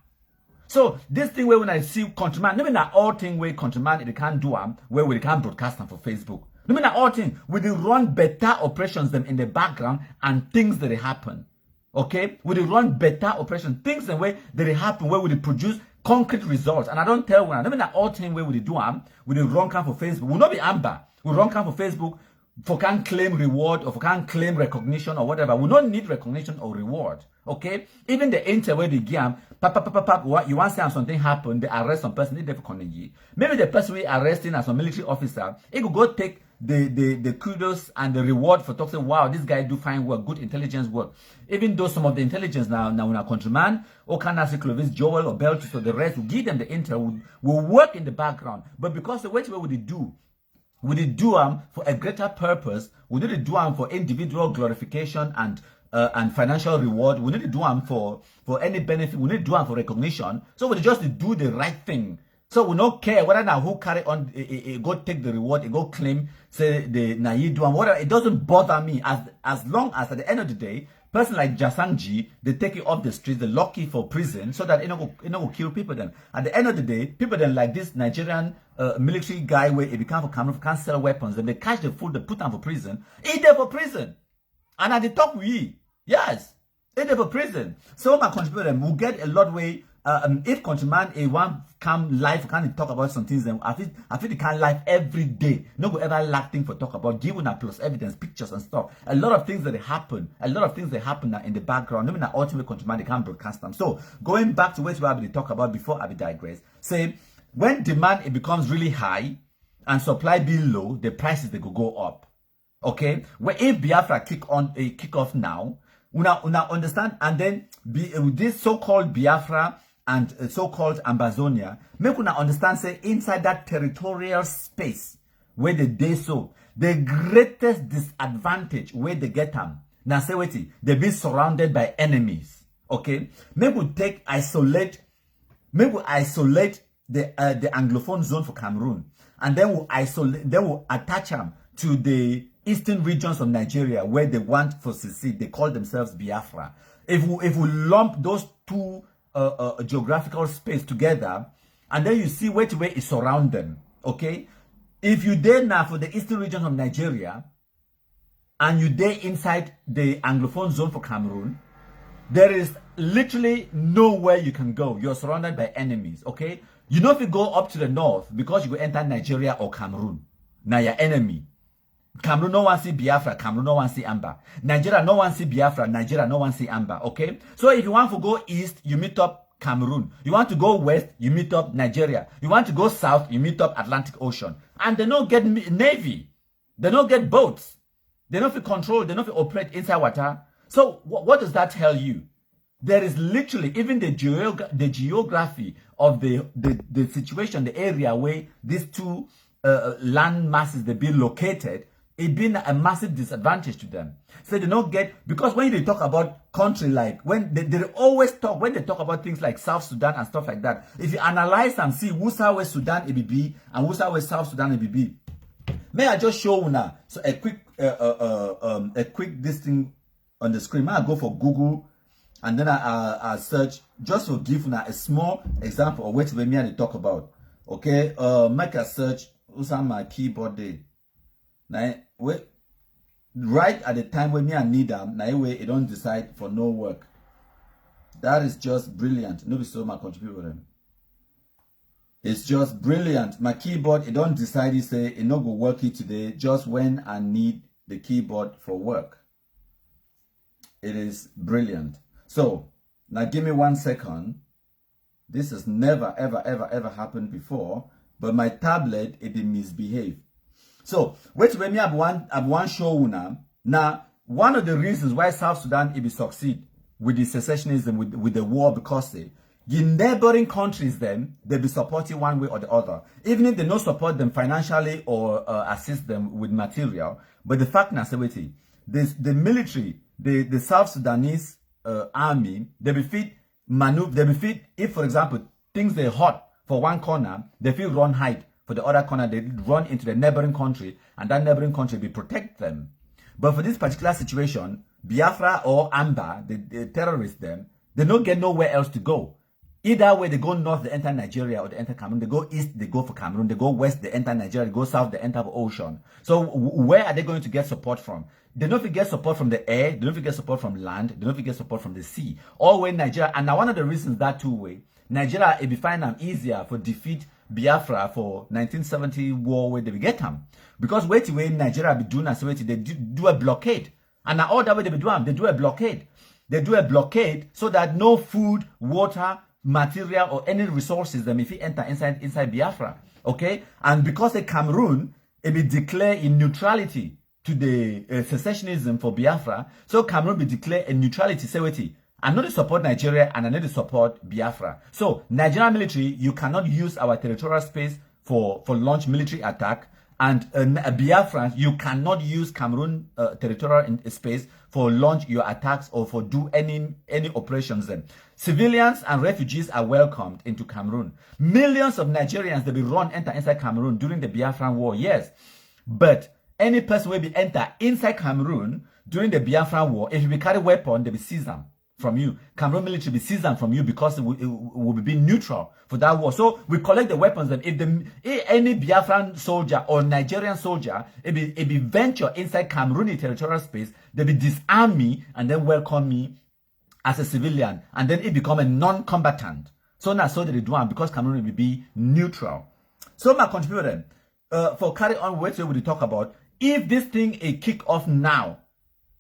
So this thing where when I see Countryman, no matter all thing where Countryman they can't do where we can broadcast them for Facebook. No matter all thing, we will run better operations them in the background and things that happen. Okay, we will run better operations, things the way that they happen where we produce concrete results. And I don't tell when I know that all thing where we do we run camp for Facebook. We'll not be Amba. We run camp for Facebook. for can't claim reward or for can't claim recognition or whatever. We don't need recognition or reward. Okay? Even the intel where they give you want to say something happened, they arrest some person, maybe the person we arresting as a military officer, it could go take the kudos and the reward for talking, wow, this guy do fine work, good intelligence work. Even though some of the intelligence now in a countryman, or Canasi Clovis, Joel or Beltis or the rest will give them the intel, will work in the background. But because the way would it do? Would it do for a greater purpose? Would it do for individual glorification and financial reward? Would it do for any benefit? Would it do for recognition? So would it just do the right thing? So we don't care whether now who carry on, go take the reward, go claim, say the naive do and whatever. It doesn't bother me as long as at the end of the day, person like Jasangji, they take it off the streets, they lock it for prison so that it will kill people then. At the end of the day, people then like this Nigerian military guy where it become for Cameroon, can't sell weapons, then they catch the food, they put them for prison, eat them for prison. And at the top we, yes, eat them for prison. So my contributor will get a lot way. If countryman a one come live can talk about some things, then I feel they can live every day. No go ever lack thing for talk about, giving a plus evidence, pictures and stuff. A lot of things that happen, now in the background. No mean that ultimate countryman they can't broadcast them. So going back to what we talk about before I digress, say when demand it becomes really high and supply be low, the prices they go up. Okay, where if Biafra kick off now, una understand, and then this so-called Biafra and so-called Ambazonia, make una understand, say, inside that territorial space where they so, the greatest disadvantage where they get them. Now say wait, they be surrounded by enemies. Okay? Maybe we isolate the Anglophone zone for Cameroon, and then we'll attach them to the eastern regions of Nigeria where they want for secede. They call themselves Biafra. If we lump those two geographical space together, and then you see which way it surround them, okay? If you dare now for the eastern region of Nigeria, and you dare inside the Anglophone zone for Cameroon, there is literally nowhere you can go. You're surrounded by enemies, okay? You know if you go up to the north, because you will enter Nigeria or Cameroon, now your enemy. Cameroon no one see Biafra, Cameroon no one see Amba. Nigeria no one see Biafra, Nigeria no one see Amba, okay? So if you want to go east, you meet up Cameroon. You want to go west, you meet up Nigeria. You want to go south, you meet up Atlantic Ocean. And they don't get navy. They don't get boats. They don't feel control, they don't feel operate inside water. So what does that tell you? There is literally, even the geography of the situation, the area where these two land masses they be located, it been a massive disadvantage to them. So they don't get, because when they talk about country like, when they always talk, when they talk about things like South Sudan and stuff like that, if you analyze and see who's West Sudan ABB and who's West South Sudan ABB, may I just show you now, so a quick this thing on the screen. May I go for Google and then I search just to give now a small example of what we are talk about. Okay, make a search. Who's on my keyboard there? Now, right at the time when me and need them, now way it don't decide for no work. That is just brilliant. Nobody saw my contribution. It's just brilliant. My keyboard, it don't decide. It say it not go work it today. Just when I need the keyboard for work. It is brilliant. So now give me 1 second. This has never ever happened before. But my tablet, it did misbehave. So, which when me have one show now, one of the reasons why South Sudan it be succeed with the secessionism, with the war, because the neighboring countries then, they be supporting one way or the other. Even if they don't support them financially or assist them with material. But the fact now, the military, the South Sudanese army, they be fit maneuver, they be fit, if for example, things they hot for one corner, they feel run hide. For the other corner, they run into the neighboring country, and that neighboring country will protect them. But for this particular situation, Biafra or Amba, the terrorists them, they don't get nowhere else to go. Either way, they go north, they enter Nigeria, or they enter Cameroon. They go east, they go for Cameroon. They go west, they enter Nigeria. They go south, they enter the ocean. So where are they going to get support from? They don't get support from the air. They don't get support from land. They don't get support from the sea. All way Nigeria, and now one of the reasons that two way, Nigeria, it be find them easier for defeat Biafra for 1970 war where they get them. Because wait way Nigeria be doing as they do a blockade. And now all that way they be doing, they do a blockade. They do a blockade so that no food, water, material or any resources them if you enter inside Biafra. Okay? And because the Cameroon it be declare in neutrality to the secessionism for Biafra, so Cameroon be declare a neutrality. Say wait, I know to support Nigeria and I need to support Biafra. So Nigerian military, you cannot use our territorial space for launch military attack. And Biafra, you cannot use Cameroon territorial space for launch your attacks or for do any operations then. Civilians and refugees are welcomed into Cameroon. Millions of Nigerians, they be enter inside Cameroon during the Biafran war, yes. But any person will be enter inside Cameroon during the Biafran war, if you be carry weapon, they be seize them from you. Cameroon military be seize them from you because it will be neutral for that war. So we collect the weapons. Then if any Biafran soldier or Nigerian soldier, it be venture inside Cameroon territorial space, they be disarm me and then welcome me as a civilian, and then it become a non-combatant. So now so they do one because Cameroon will be neutral. So my contributor for carry on what we will talk about. If this thing a kick off now,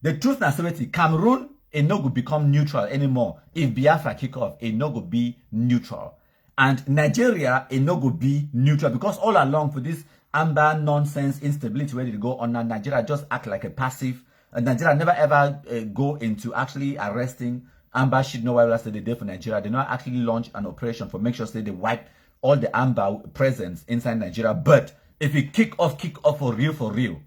the truth na Cameroon it no go become neutral anymore. If Biafra kick off, it no go be neutral. And Nigeria, it no go be neutral. Because all along for this Amba nonsense instability where they go on, Nigeria just act like a passive. Nigeria never ever go into actually arresting Amba shit no while they did for Nigeria. They not actually launch an operation for make sure they wipe all the Amba presence inside Nigeria. But if it kick off for real.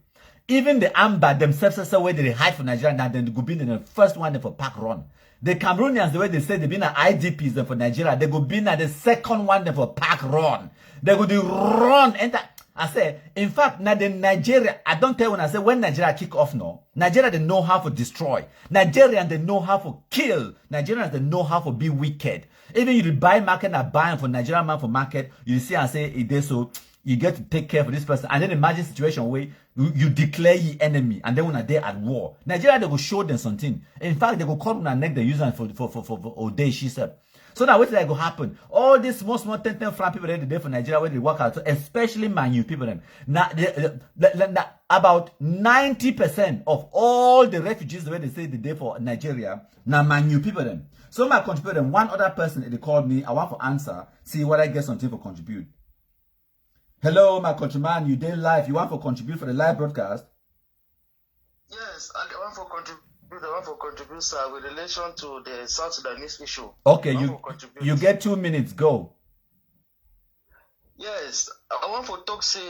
Even the Amba themselves, where they hide for Nigeria, now then they go be the first one for pack run. The Cameroonians, the way they say they been at IDPs for Nigeria, they go be at the second one for pack run. They go to run. Enter. I say, in fact, now the Nigeria, I don't tell when I say when Nigeria kick off now, Nigeria they know how to destroy. Nigerians they know how to kill. Nigerians they know how to be wicked. Even you buy market and buying for Nigerian man for market, you see and say it is so. You get to take care of this person. And then imagine situation where you declare your enemy. And then when they're at war. Nigeria, they will show them something. In fact, they will call them and neck the user for Ode, she said. So now what did that go happen? All these small 10 franc people there for Nigeria where they work out, so especially Manu people them. Now, about 90% of all the refugees where they say the day for Nigeria, now Manu people them. So my contributor, one other person they called me, I want to answer, see what I get something for contribute. Hello, my countryman, you did live. You want to contribute for the live broadcast? Yes, I want to contribute, sir, with relation to the South Sudanese issue. Okay, you get 2 minutes. Go. Yes, I want to talk, say,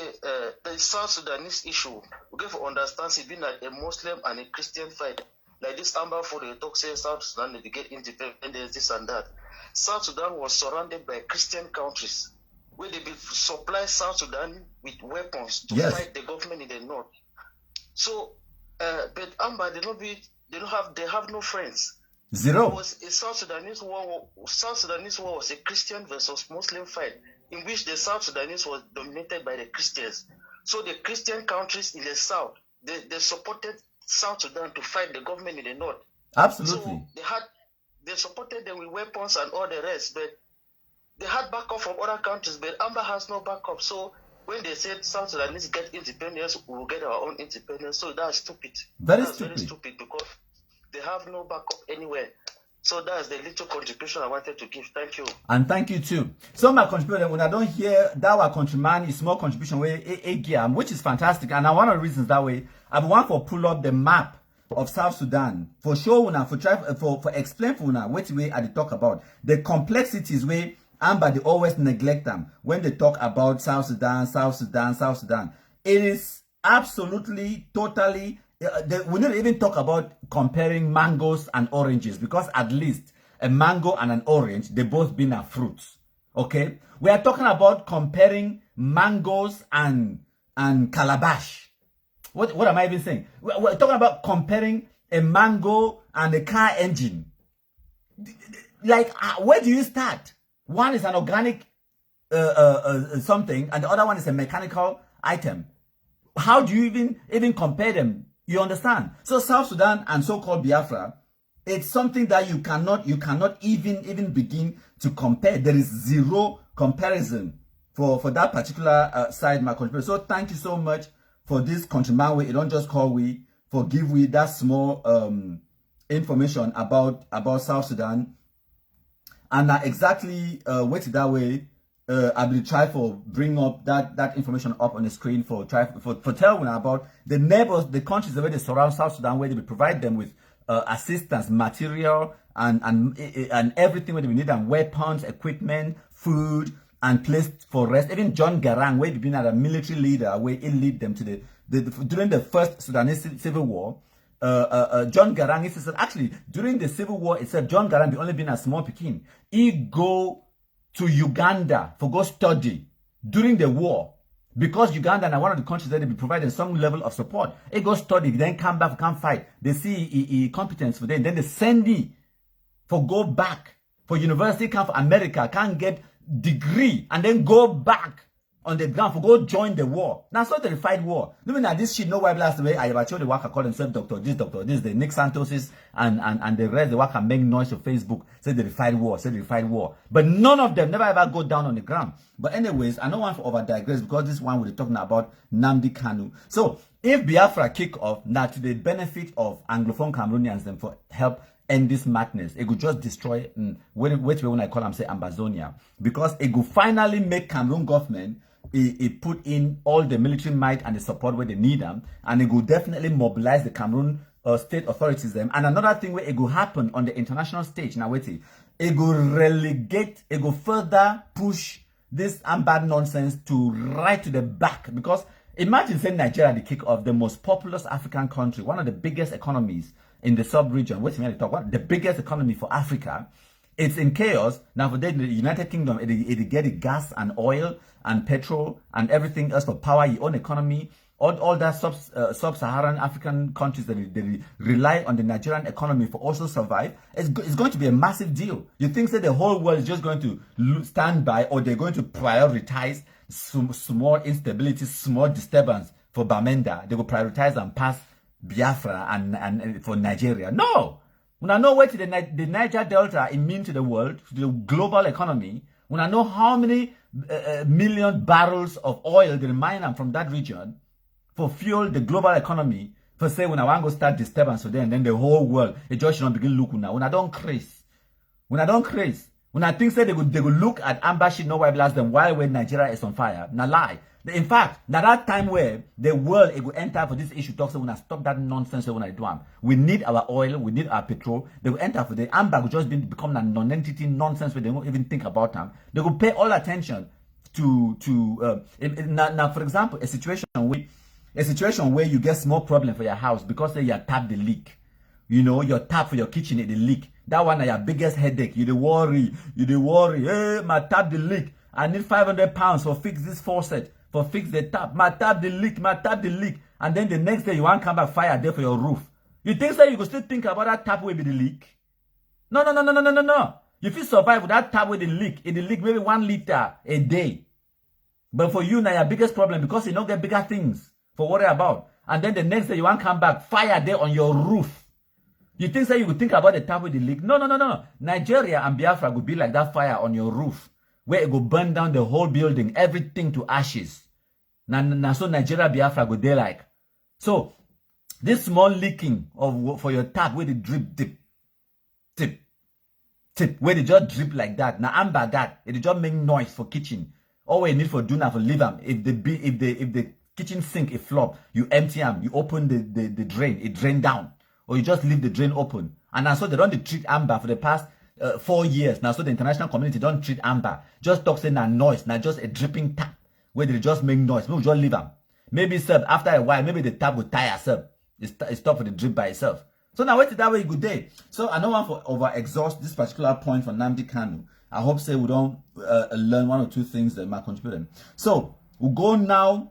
the South Sudanese issue. We have to understand it's been like a Muslim and a Christian fight. Like this ambaFools, they talk, say, South Sudan, they get independence, this and that. South Sudan was surrounded by Christian countries, where they supply South Sudan with weapons to fight the government in the north. So, but Amba, they have no friends. Zero. It was a South Sudanese war was a Christian versus Muslim fight, in which the South Sudanese was dominated by the Christians. So the Christian countries in the south, they supported South Sudan to fight the government in the north. Absolutely. So they supported them with weapons and all the rest, but they had backup from other countries, but Amba has no backup. So when they said South Sudanese get independence, we will get our own independence. So that's stupid. Very stupid because they have no backup anywhere. So that's the little contribution I wanted to give. Thank you. And thank you too. So my contribution, when I don't hear that our countryman is small contribution which is fantastic. And one of the reasons that way, I want to pull up the map of South Sudan for show for explain for which way I talk about the complexities where Amba they always neglect them when they talk about South Sudan. It is absolutely, totally. We don't even talk about comparing mangoes and oranges, because at least a mango and an orange, they both been a fruits. Okay, we are talking about comparing mangoes and calabash. What am I even saying? We're talking about comparing a mango and a car engine. Like, where do you start? One is an organic something, and the other one is a mechanical item. How do you even compare them? You understand? So South Sudan and so-called Biafra, it's something that you cannot even begin to compare. There is zero comparison for that particular side, my country. So thank you so much for this countryman. We don't just call we for give we that small information about South Sudan, and exactly wait that way. I will try for bring up that information up on the screen for tell them about the neighbors, the countries where they surround South Sudan, where they will provide them with assistance, material, and everything where they need, and weapons, equipment, food, and place for rest. Even John Garang, where he been at a military leader, where he lead them to during the first Sudanese civil war. John Garang, he said actually during the civil war, it said John Garang only been a small Pekin. He go to Uganda for go study during the war, because Uganda and one of the countries that they be providing some level of support. He go study, then come back, come fight. They see he competence for them, then they send him for go back for university, come for America, can't get degree, and then go back on the ground for go join the war. Now, so the fight war. No mean that this shit no why last way. I have the worker call themselves doctor, this, the Nick Santoses and the rest, the worker make noise on Facebook, say they fight war, But none of them never ever go down on the ground. But anyways, I don't want to over digress, because this one we're talking about Nnamdi Kanu. So if Biafra kick off, now to the benefit of Anglophone Cameroonians, then for help end this madness, it could just destroy which way when I call them say Ambazonia, because it could finally make Cameroon government it put in all the military might and the support where they need them, and it will definitely mobilize the Cameroon state authorities them. And another thing where it will happen on the international stage now, wait, it will relegate, it will further push this Amba nonsense to right to the back, because imagine saying Nigeria the kick off, the most populous African country, one of the biggest economies in the sub-region. Wait a minute, talk about the biggest economy for Africa. It's in chaos now. For the United Kingdom, it get the gas and oil and petrol and everything else for power your own economy. All that sub-Saharan African countries that they rely on the Nigerian economy for also survive. It's going to be a massive deal. You think that the whole world is just going to stand by, or they're going to prioritize small instability, small disturbance for Bamenda? They will prioritize and pass Biafra and for Nigeria. No. When I know where to the Niger Delta it mean to the world, to the global economy, when I know how many million barrels of oil they mine from that region for fuel the global economy, for say when I want to go start disturbance for them, then the whole world, it just should not begin looking now. When I don't craze, when I think say they could look at Amba shit no why blast them while when Nigeria is on fire. Now lie. In fact, now that time where the world it will enter for this issue talk, so when I stop that nonsense when I do them. We need our oil, we need our petrol. They will enter for the Amba will just become a non-entity nonsense where they won't even think about them. They will pay all attention to now for example a situation where you get small problem for your house because you tap the leak. You know, your tap for your kitchen it the leak. That one is your biggest headache. You dey worry. Hey, my tap the leak. I need 500 pounds for fix this faucet. For fix the tap, my tap the leak, and then the next day you want to come back fire there for your roof. You think so you could still think about that tap will be the leak? No. If you survive with that tap with the leak, it leak maybe 1 liter a day. But for you now your biggest problem, because you don't get bigger things for worry about. And then the next day you want to come back fire there on your roof. You think so you could think about the tap with the leak? No. Nigeria and Biafra would be like that fire on your roof, where it will burn down the whole building, everything to ashes. Now so Nigeria Biafra go there like. So this small leaking of for your tap where they drip tip where they just drip like that. Now Amba that it just make noise for kitchen. All we need for do now for leave them. If the kitchen sink it flop, you empty them, you open the drain, it drain down, or you just leave the drain open. And now so they don't treat Amba for the past 4 years now. So the international community don't treat Amba. Just talk saying that noise, now just a dripping tap where they just make noise. Maybe just leave them. Maybe after a while, maybe the tap will tire itself. It stop for the drip by itself. So now wait till that way good day. So I don't want to over exhaust this particular point for Nnamdi Kanu. I hope say we don't learn 1 or 2 things that might contribute. So we'll go now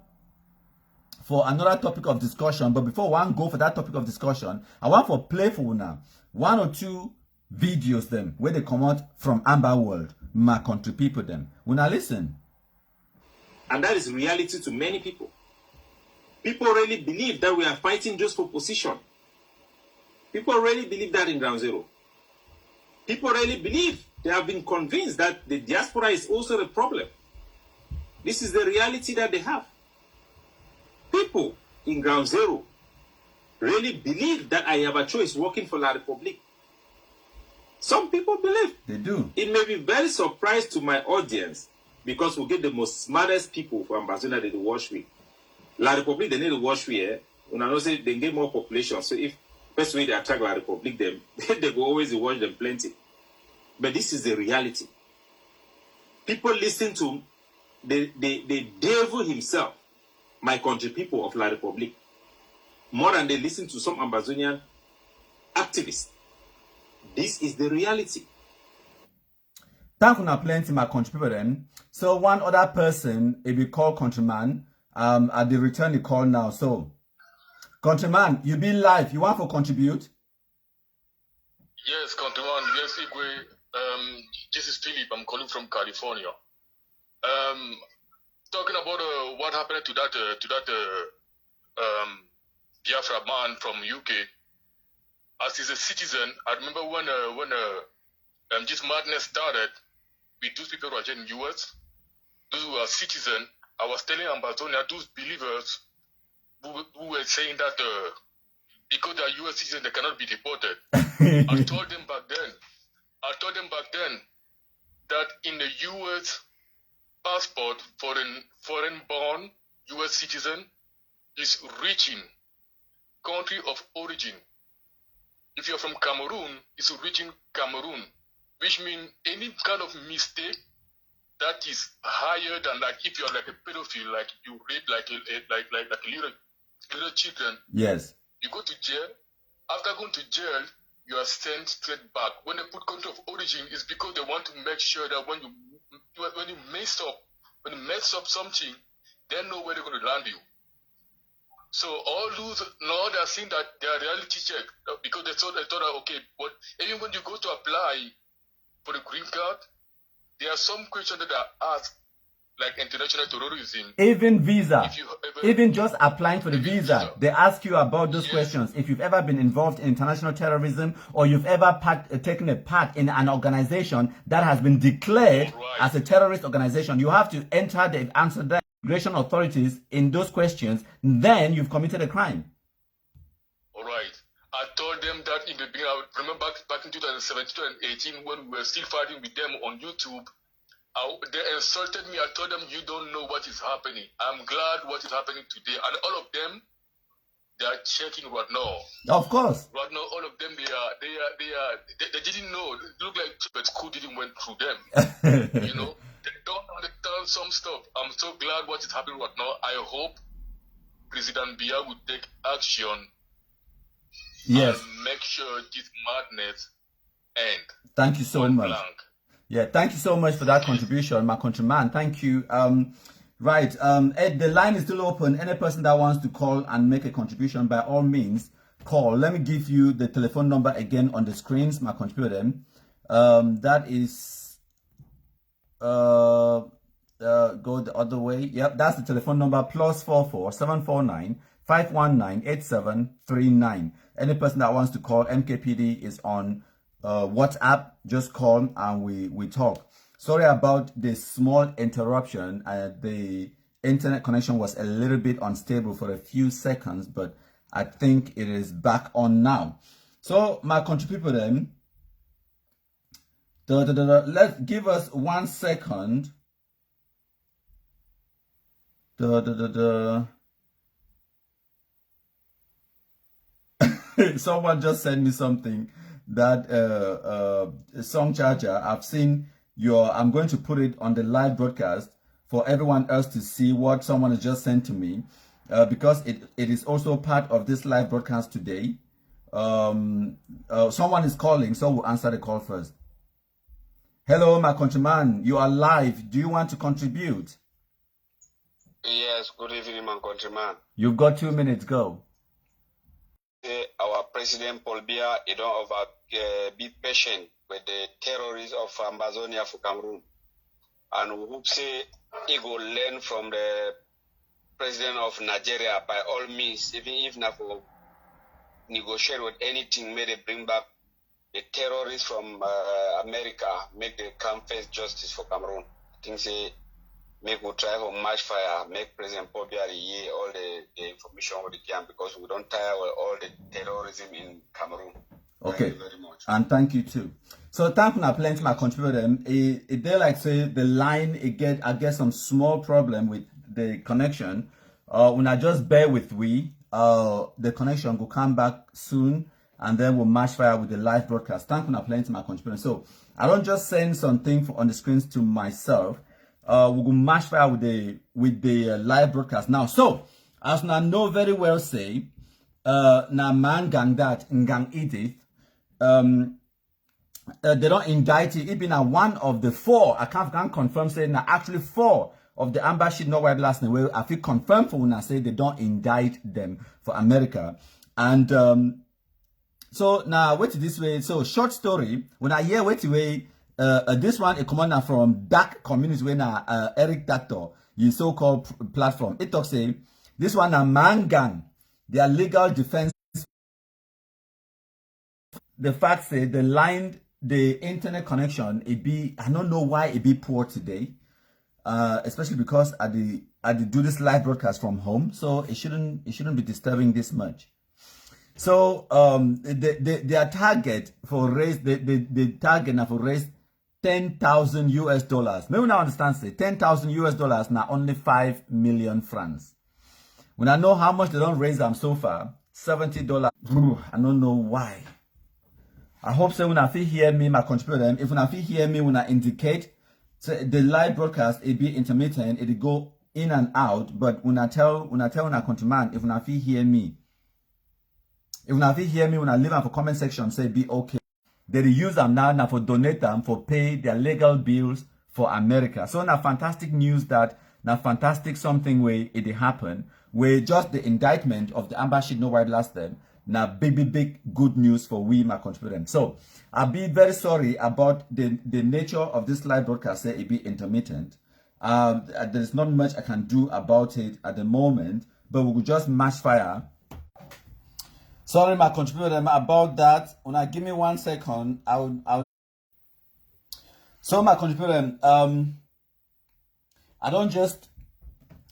for another topic of discussion. But before one go for that topic of discussion, I want for playful now 1 or 2 videos them where they come out from Amba world, my country people them. When I listen. And that is reality to many people. People really believe that we are fighting just for position. People really believe that in Ground Zero. People really believe, they have been convinced that the diaspora is also the problem. This is the reality that they have. People in Ground Zero really believe that I have a choice working for La République. Some people believe. They do. It may be very surprised to my audience because we get the most smartest people for Ambazona they wash with. La République, they need to wash with, eh? When I know say they get more population, so if first way they attack La République, them they go always wash them plenty. But this is the reality. People listen to the devil himself, my country people of La République, more than they listen to some Ambazonian activists. This is the reality. Thank you, plenty, my country people then. So one other person, if we call countryman, at the return the call now. So, countryman, you be live. You want to contribute? Yes, countryman. Yes, Igwe. This is Philip. I'm calling from California. Talking about what happened to that Biafra man from UK. As he's a citizen, I remember when this madness started with those people who are in the US, those who are citizens. I was telling Ambazonia, those believers who were saying that because they are US citizens, they cannot be deported. I told them back then that in the US passport, foreign-born US citizen is reaching country of origin. If you're from Cameroon, it's reaching Cameroon, which means any kind of mistake that is higher than, like, if you're like a pedophile, like you rape like little children. Yes. You go to jail. After going to jail, you are sent straight back. When they put country of origin, it's because they want to make sure that when you mess up something, they know where they're going to land you. So all those now they're seeing that they are reality check because they thought okay, but even when you go to apply for the green card, there are some questions that are asked, like international terrorism. Even visa. Even just applying for the visa, they ask you about those questions. If you've ever been involved in international terrorism or you've ever taken a part in an organization that has been declared as a terrorist organization, you have to enter the answer the immigration authorities in those questions, then you've committed a crime. All right. I told them that in the beginning. I remember back in 2017 and 2018 when we were still fighting with them on YouTube. They insulted me. I told them, you don't know what is happening. I'm glad what is happening today. And all of them, they are checking right now. Of course. Right now, all of them, they didn't know. It looked like but school didn't went through them. You know, they don't understand some stuff. I'm so glad what is happening right now. I hope President Biya will take action. Yes. And make sure this madness end. Thank you so much. Yeah, thank you so much for that contribution, my countryman. Thank you. Right, Ed, the line is still open. Any person that wants to call and make a contribution, by all means, call. Let me give you the telephone number again on the screens, my contributor. That is, go the other way. Yep, that's the telephone number, +44 749 519 8739. Any person that wants to call, MKPD is on WhatsApp. Just call and we talk. Sorry about the small interruption. The internet connection was a little bit unstable for a few seconds, but I think it is back on now. So my country people then, let's give us 1 second. Someone just sent me something that song charger. I've seen I'm going to put it on the live broadcast for everyone else to see what someone has just sent to me, because it is also part of this live broadcast today. Someone is calling, so we'll answer the call first. Hello, my countryman, you are live. Do you want to contribute? Yes, good evening, my countryman. You've got 2 minutes, go. Our President Paul Biya, he don't be patient with the terrorists of Amazonia for Cameroon. And we hope say he will learn from the President of Nigeria by all means, even if not for negotiate with anything, may they bring back the terrorists from America, make them come face justice for Cameroon. I think say make we try for match fire, make President Pobiari hear all the information what he can, because we don't tire all the terrorism in Cameroon. Okay. Thank you very much. And thank you too. So thank you for plenty my contributor them. It they like say the line I get some small problem with the connection. When I just bear with the connection will come back soon, and then we'll match fire with the live broadcast. Thank you for plenty my contributor. So I don't just send something on the screens to myself. We will match fire with the live broadcast now. So as I know very well say, na man gang that ngang Edith. They don't indict it. It been one of the four. I can't confirm saying now actually 4 of the Amba shit no white last night. I feel confirmed for when I say they don't indict them for America. And so now wait this way. So short story. When I hear wait way this one a commander from dark community when Eric Doctor, your so-called platform. It talks say this one a man gang. Their legal defense. The fact say the line, the internet connection, I don't know why it be poor today, especially because I do this live broadcast from home, so it shouldn't be disturbing this much. So their target for raise the target now for raise $10,000 US. Maybe now understand say $10,000 US now only 5 million francs. When I know how much they don't raise them so far, $70. I don't know why. I hope so when I feel hear me, my contributor, if when I feel hear me, when I indicate, so the live broadcast, it be intermittent, it go in and out, but when I tell when I command, if when I feel hear me, when I leave them for comment section, say be okay. They use them now for donate them, for pay their legal bills for America. So now fantastic news that, now fantastic something where it happen, where just the indictment of the Amba shit no white last them, now big good news for we my contributor. So I'll be very sorry about the nature of this live broadcast. Say it be intermittent. There's not much I can do about it at the moment, but we will just match fire. Sorry my contributor about that. When I give me 1 second, I'll so my contributor I don't just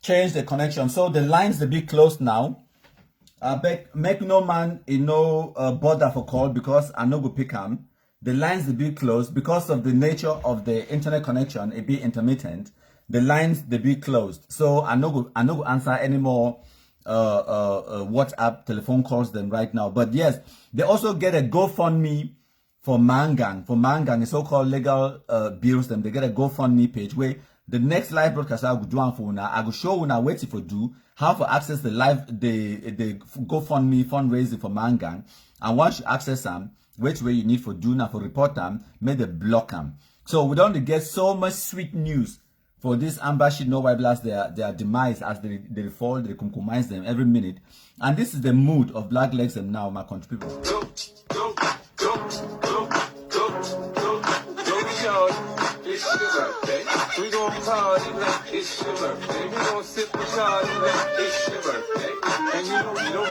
change the connection. So the lines a bit closed now. Make no man bother for call because I no go pick them. The lines they be closed because of the nature of the internet connection. It be intermittent. The lines they be closed. So I no go answer any more WhatsApp telephone calls than right now. But yes, they also get a GoFundMe for Mangang. For Mangang, the so-called legal bills. Them they get a GoFundMe page where the next live broadcast I will do for una. I will show una waiting for do how to access the GoFundMe fundraising for Mangang. And once you access them, which way you need for do now for report them, may they block them. So we don't get so much sweet news for this Amba shit no white blast their demise as they fall, they kumkumised them every minute. And this is the mood of Black Legs and now my country people. It's your birthday. We gon' party like it's your birthday. We gon' sip the party like it's your birthday. And you know.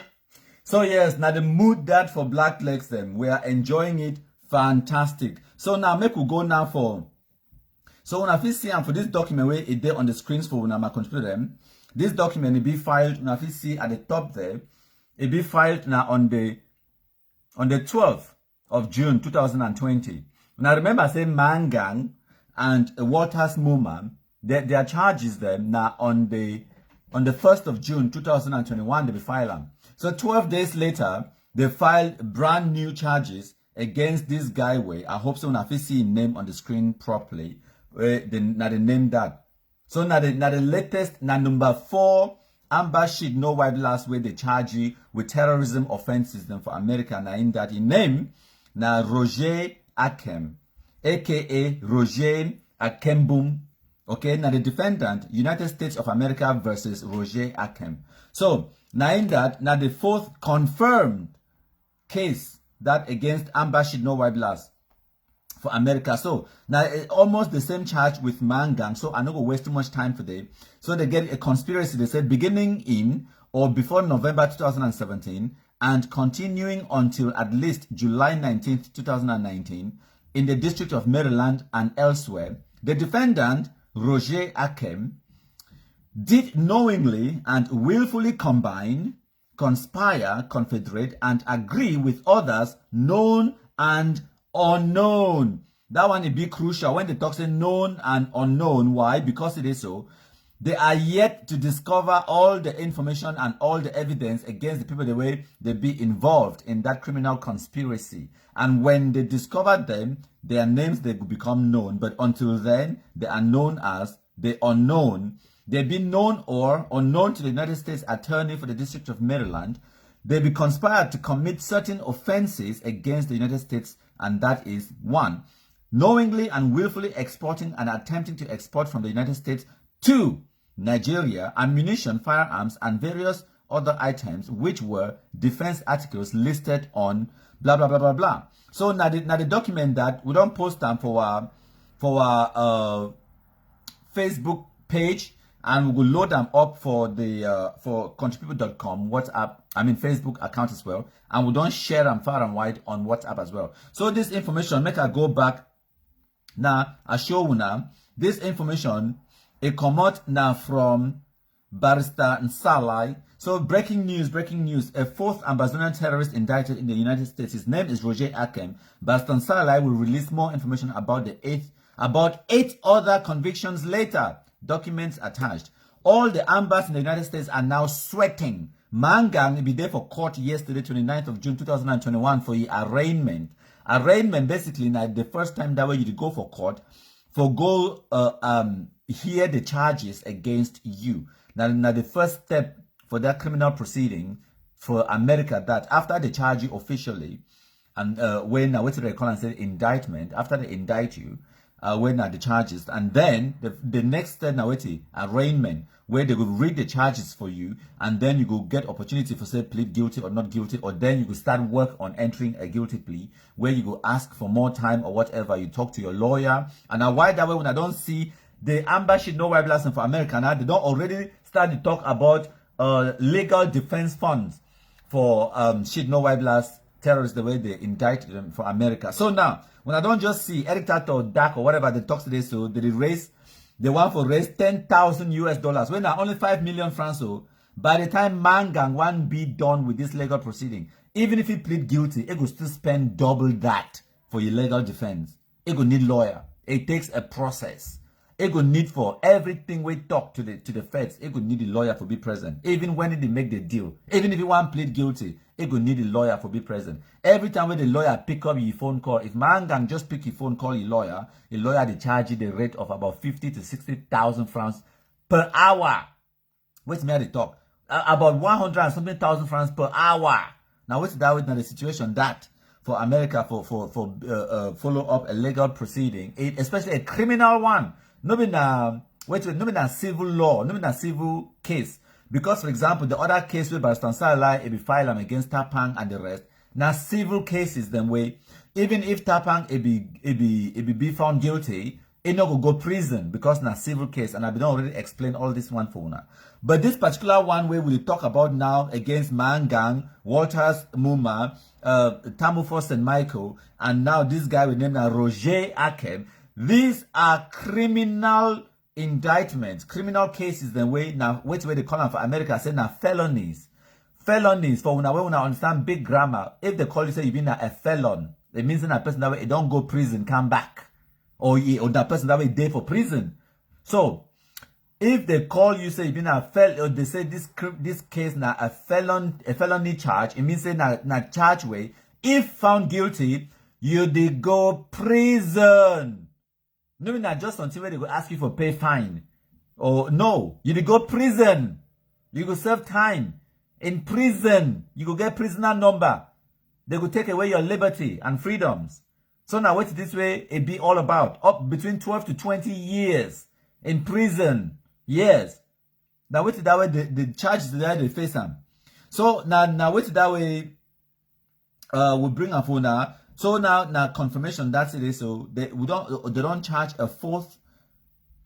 So yes, now the mood that for Black Legs them, we are enjoying it fantastic. So now make we go now for. So when I feel see for this document where it there on the screens for when I'm a computer them, this document it be filed. When I feel see at the top there, it be filed now on the 12th of June 2020. Now remember I say Mangang and Walters Muma, their charges them now on the 1st of June 2021 they be filed them. So 12 days later they filed brand new charges against this guy way. I hope so when I see his name on the screen properly. Now they name that. So now the latest now number 4 Amba shit no white last way they charge you with terrorism offenses them for America. Now in that in name now Roger Akem, aka Roger Akembum. Okay, now the defendant, United States of America versus Roger Akem. So now in that, now the 4th confirmed case that against Amba shit no white last for America. So now almost the same charge with Mangang. So I'm not gonna waste too much time today. So they get a conspiracy. They said beginning in or before November 2017 and continuing until at least July 19th, 2019 in the District of Maryland and elsewhere. The defendant, Roger Akem, did knowingly and willfully combine, conspire, confederate, and agree with others known and unknown. That one will be crucial when they talk say known and unknown. Why? Because it is so. They are yet to discover all the information and all the evidence against the people the way they be involved in that criminal conspiracy. And when they discover them, their names they will become known. But until then, they are known as the unknown. They be known or unknown to the United States Attorney for the District of Maryland. They be conspired to commit certain offenses against the United States, and that is 1. Knowingly and willfully exporting and attempting to export from the United States to Nigeria ammunition, firearms, and various other items which were defense articles listed on blah blah blah blah blah. So now the document that we don't post them for our Facebook page, and we will load them up for the for countrypeople.com WhatsApp, Facebook account as well, and we don't share them far and wide on WhatsApp as well. So this information, make I go back now. I show you now this information. It come out now from Barrister Nsalai. So breaking news. A fourth Ambazonian terrorist indicted in the United States. His name is Roger Akem. Barrister Nsalai will release more information about about 8 other convictions later. Documents attached. All the Ambas in the United States are now sweating. Mangang will be there for court yesterday, 29th of June 2021, for the arraignment. Arraignment basically now the first time that way you go for court for go hear the charges against you. Now the first step for that criminal proceeding for America, that after they charge you officially, and when what they call and say indictment, after they indict you, when are the charges, and then the next step now arraignment, where they will read the charges for you, and then you will get opportunity for say plead guilty or not guilty, or then you will start work on entering a guilty plea, where you will ask for more time or whatever. You talk to your lawyer, and now why that way when I don't see the Amba should know why blessing for America now, they don't already start to talk about legal defense funds for shit no white blast terrorists the way they indict them for America. So now when I don't just see Eric Tato or Dak or whatever they talk today, so they want to raise $10,000 when now only 5 million francs. So by the time Mangang won't be done with this legal proceeding, even if he plead guilty, it will still spend double that for your legal defense. It will need lawyer. It takes a process. It will need for everything we talk to the feds. It will need the lawyer to be present. Even when they make the deal, even if you want to plead guilty, it will need the lawyer to be present. Every time when the lawyer pick up your phone call, if Mangang just pick your phone call, your lawyer they charge you the rate of about 50 to 60,000 francs per hour. Wait me at the talk about 100 and something thousand francs per hour. Now what's that with the situation that for America for follow up a legal proceeding, especially a criminal one. No be na civil law, no be na civil case. Because for example, the other case where Barrister Nsalai it be filed against Tapang and the rest, now civil cases them way, even if Tapang it be found guilty, it not go prison because na civil case, and I've been already explained all this one for now. But this particular one where we talk about now against Mangang, Walters Muma, Tamufo St. Michael, and now this guy with name Roger Akem. These are criminal indictments, criminal cases. The way now, which way they call them for America, say now felonies. Felonies for when I understand big grammar. If they call you say you been a felon, it means that person that way it don't go prison, come back, or that person that way day for prison. So if they call you say you been a felon, or they say this case now a felony charge, it means say na charge way. If found guilty, you did go prison. No, not just until they go ask you for pay fine. Or no, you go prison. You go serve time. In prison, you go get prisoner number. They go take away your liberty and freedoms. So now what this way it be all about? Up between 12 to 20 years in prison. Yes. Now what that way the charges that they face them. So now what that way we bring up for now. So now confirmation that's it. So they don't charge a fourth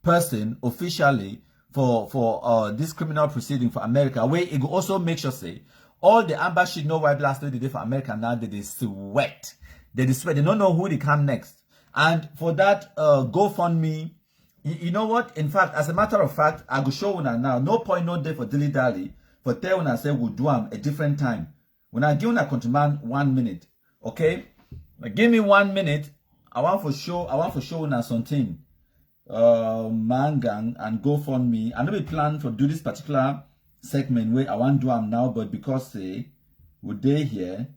person officially for this criminal proceeding for America. Where it will also make sure say all the Amba should know why last day they did for America now they sweat. They sweat. They don't know who they come next. And for that GoFundMe you know what? In fact, as a matter of fact, I go show una now. No point, no day for dilly dally. For tell una say we'll do them a different time. When I give una countryman 1 minute, okay? Give me 1 minute. I want for show una something. Mangang and GoFundMe. I know we plan to do this particular segment where I want to do them now, but because say we're day here,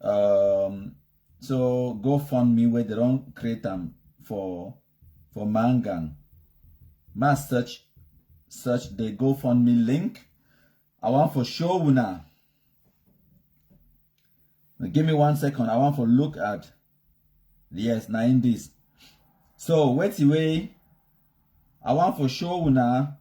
so GoFundMe where they don't create them for Mangang. Must search the GoFundMe link. I want for show una. Give me 1 second. I want to look at. Yes, now in this. So wait the way. I want to show una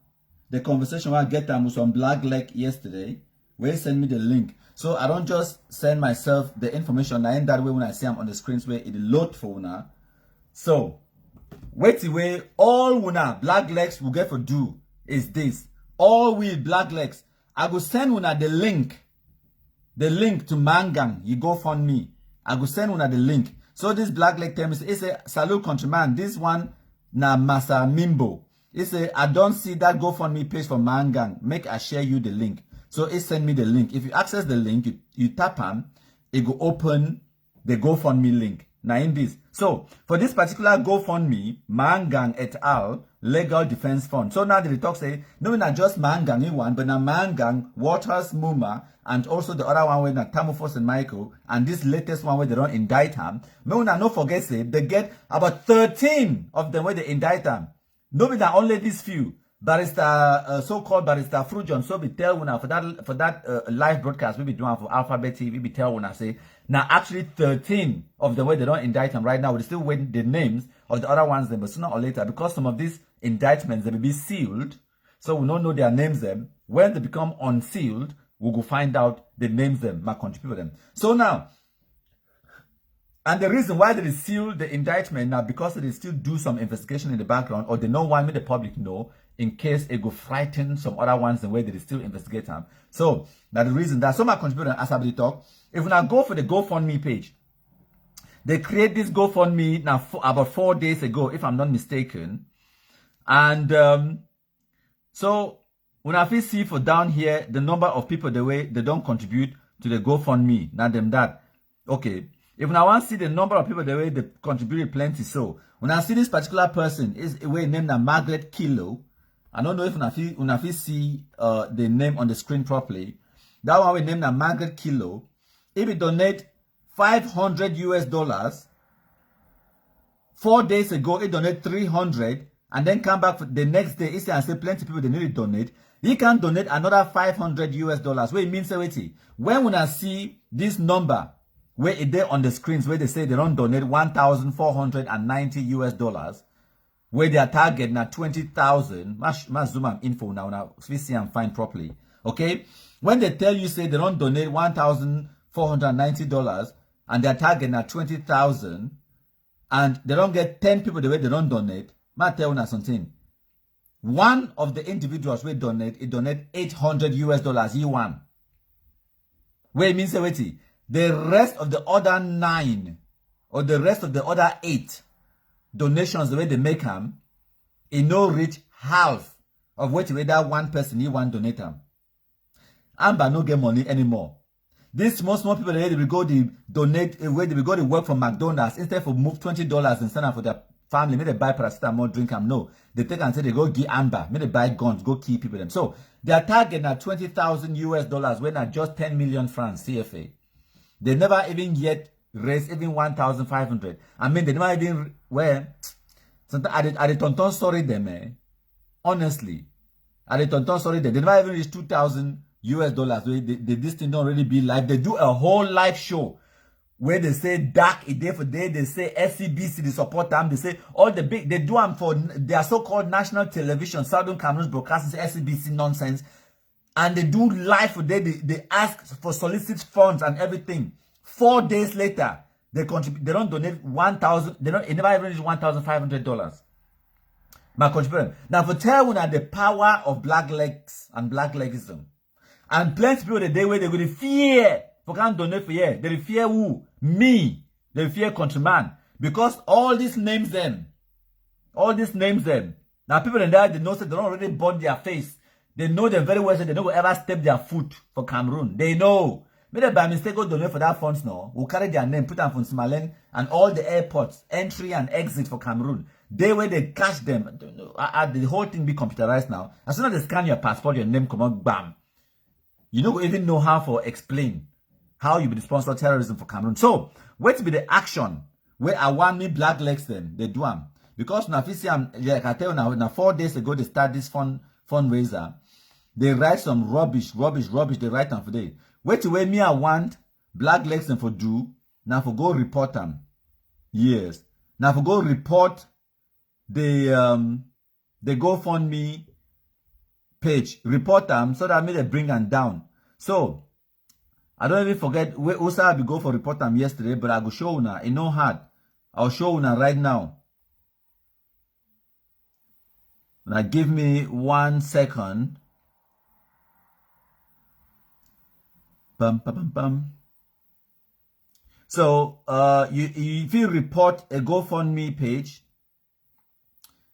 the conversation where I get them with some black leg yesterday. Where send me the link. So I don't just send myself the information. Now in that way when I see them on the screens where it load for una. So wait the way. All una black legs will get for do is this. All we black legs. I go send una the link. The link to Mangang, you go fund me. I go send una the link. So this black leg term is a salute countryman. This one na Masa Mimbo. It's a I don't see that GoFundMe page for Mangang. Make I share you the link. So it send me the link. If you access the link, you tap on, it go open the GoFundMe link. Now in this. So for this particular GoFundMe, Mangang et al. Legal Defense Fund. So now the talk say, no, not just Mangang in one, but now Mangang, Waters, Muma, and also the other one with Tamufos and Michael, and this latest one where they don't indict him. No, no forget say they get about 13 of them where they indict him. No, not only these few. Barrister, so-called Barrister Frujon, so we tell when for that live broadcast we be doing for Alphabet TV, we be tell when I say now actually 13 of them where they don't indict them right now. We're still waiting the names of the other ones, but sooner or later because some of these indictments they will be sealed, so we don't know their names. Them when they become unsealed, we will find out the names them, my country people them. So now. And the reason why they seal the indictment now because they still do some investigation in the background or they don't want me the public know in case it go frighten some other ones the way they still investigate them. So that's the reason that some of my contributors as I talk. If we now go for the GoFundMe page, they create this GoFundMe now about 4 days ago, if I'm not mistaken. And so when I see for down here the number of people the way they don't contribute to the GoFundMe, not them that. Okay. If I want to see the number of people the way they contributed plenty, so when I see this particular person is a way named Margaret Kilo, I don't know if I see the name on the screen properly. That one we named Margaret Kilo. If you donate $500 4 days ago, it donate 300, and then come back for the next day. It's and say plenty people they need to donate. He can donate another $500. Wait, it means wait. When I see this number. Where it there on the screens where they say they don't donate $1,490, where their target now 20,000. Must zoom and info now we see and find properly. Okay, when they tell you say they don't donate $1,490 and their target now 20,000, and they don't get 10 people the way they don't donate. Might tell you something. One of the individuals will donate. It donate $800. He won. Where it means wait. The rest of the other 9 or the rest of the other 8 donations, the way they make them, it no reach half of what that one person he want donate them. Amba no get money anymore. These small people they will go to donate where they will go to work for McDonald's instead for move $20 and send them for their family. May they buy paracetamol, drink them. No, they take and say they go give Amba. May they buy guns, go kill people them. So their target now $20,000 when not just 10 million francs CFA. They never even yet raised even 1,500. I mean, they never even sometimes I don't sorry them, eh? Honestly, I don't sorry them. They never even reached $2,000. This thing don't really be live. They do a whole live show where they say dark a day for day. They say SCBC they support them. They say all the big they do them for their so-called national television, Southern Cameroon's broadcasting SCBC nonsense. And they do live for day. They ask for solicit funds and everything. 4 days later, they contribute. They don't donate 1,000. They don't. It never even reach $1,500. My contribution. Now for tell you the power of black legs and black legism, and plenty of people the day where they go to fear for can't donate for here. They fear who? Me. They fear countryman because all these names them. All these names them. Now people in there, they know that they don't already burn their face. They know them very well, so they don't ever step their foot for Cameroon. They know. Maybe by mistake go donate for that funds now. We'll carry their name, put them from Smalen and all the airports, entry and exit for Cameroon. They where they catch them. The whole thing be computerized now. As soon as they scan your passport, your name come out, bam. You don't even know how to explain how you be the sponsor of terrorism for Cameroon. So, what be the action where I want me black legs them? They do them. Because now, like I tell you now 4 days ago, they start this fundraiser. They write some rubbish. They write them for day. Wait way me I want black legs them for do. Now for go report them. Yes. Now for go report the GoFundMe page. Report them so that I may they bring them down. So I don't even forget where also I be go for report them yesterday, but I go show now. It no hard. I'll show now right now. Now give me 1 second. So if you report a GoFundMe page,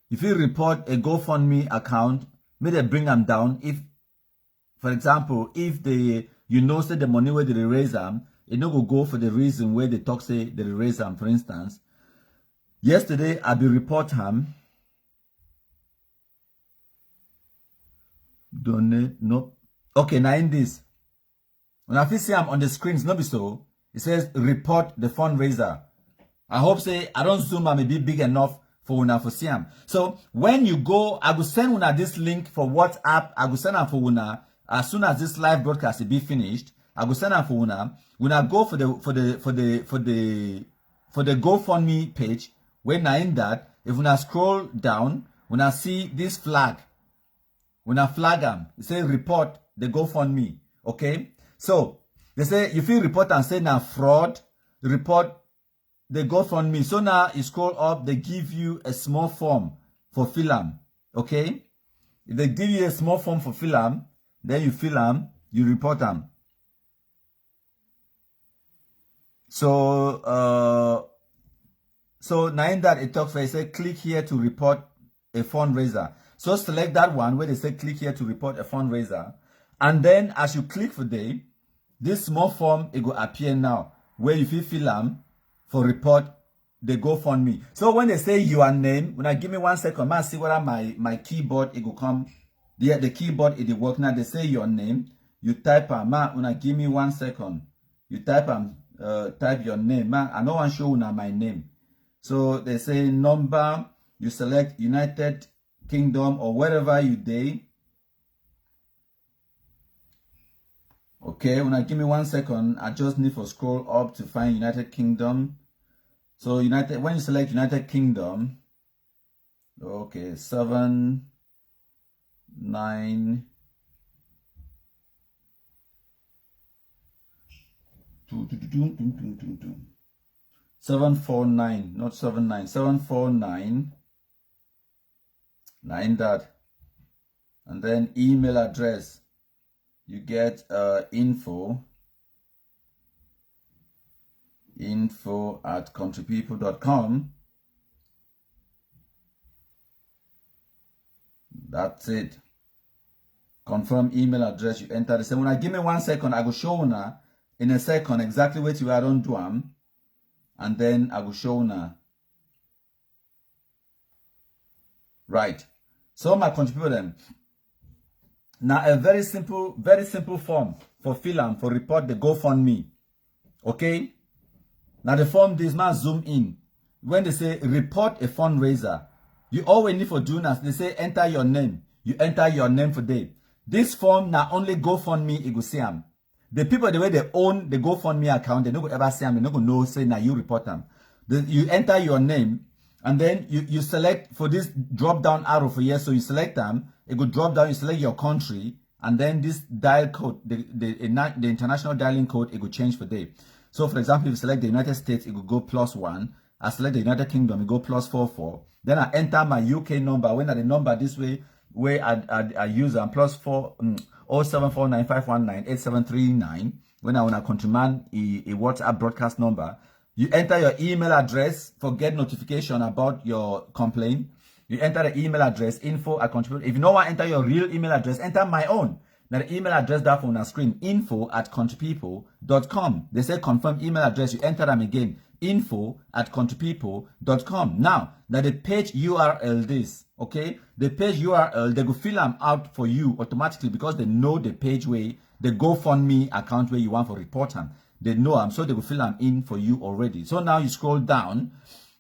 if you report a GoFundMe account, may they bring them down. If, for example, if they say the money where they raise them, it no go for the reason where they talk say they raise them. For instance, yesterday I be report them. Donate, nope. Okay, now in this. When I see I'm on the screens, no be so. It says report the fundraiser. I hope say I don't zoom I may be big enough for una for see am. So when you go, I will send una this link for WhatsApp. I will send am for una as soon as this live broadcast will be finished. I will send am for una. When I go for the GoFundMe page, when I in that, if una scroll down, when I see this flag, when I flag them, it says report the GoFundMe. Okay. So, they say, if you report and say now fraud, report the GoFundMe. So now you scroll up, they give you a small form for fill them. Okay? If they give you a small form for fill them, then you fill them, you report them. So now in that it talks where it says click here to report a fundraiser. So select that one where they say click here to report a fundraiser. And then as you click for this small form, it will appear now where if you fill them for report the GoFundMe. So when they say your name, when I give me 1 second, man, see whether my keyboard it will come. The keyboard it will work now. They say your name, you type man. When I give me 1 second, you type type your name, man. I don't want to show now my name. So they say number. You select United Kingdom or wherever you day. Okay, when I give me 1 second, I just need to scroll up to find United Kingdom. So when you select United Kingdom, okay, 7 9 749, not 79, 749 9 that, and then email address. You get info@countrypeople.com. That's it. Confirm email address. You enter the same. When I give me 1 second, I will show you in a second exactly what you are on do them, and then I will show you. Right. So my country people then. Now a very simple form for fill and for report the GoFundMe. Okay? Now the form this man zoom in. When they say report a fundraiser, you always need for doing as they say enter your name. You enter your name for day. This form now only GoFundMe it go see them. The people the way they own the GoFundMe account, they don't ever see them, they don't know say now you report them. You enter your name and then you select for this drop down arrow for yes, so you select them. It will drop down, you select your country, and then this dial code, the international dialing code, it will change for day. So, for example, if you select the United States, it will go +1. I select the United Kingdom, it go +44. Then I enter my UK number. When I the number this way, where I use them +4 07495198739. When I want to countryman a WhatsApp broadcast number, you enter your email address for get notification about your complaint. You enter the email address, info@contribute. If you don't want to enter your real email address, enter my own. Now the email address that on the screen, info@countrypeople.com. They say confirm email address. You enter them again, info@countrypeople.com. Now the page URL this, okay? The page URL, they go fill them out for you automatically because they know the page where the GoFundMe account where you want to report them. They know them, so they will fill them in for you already. So now you scroll down.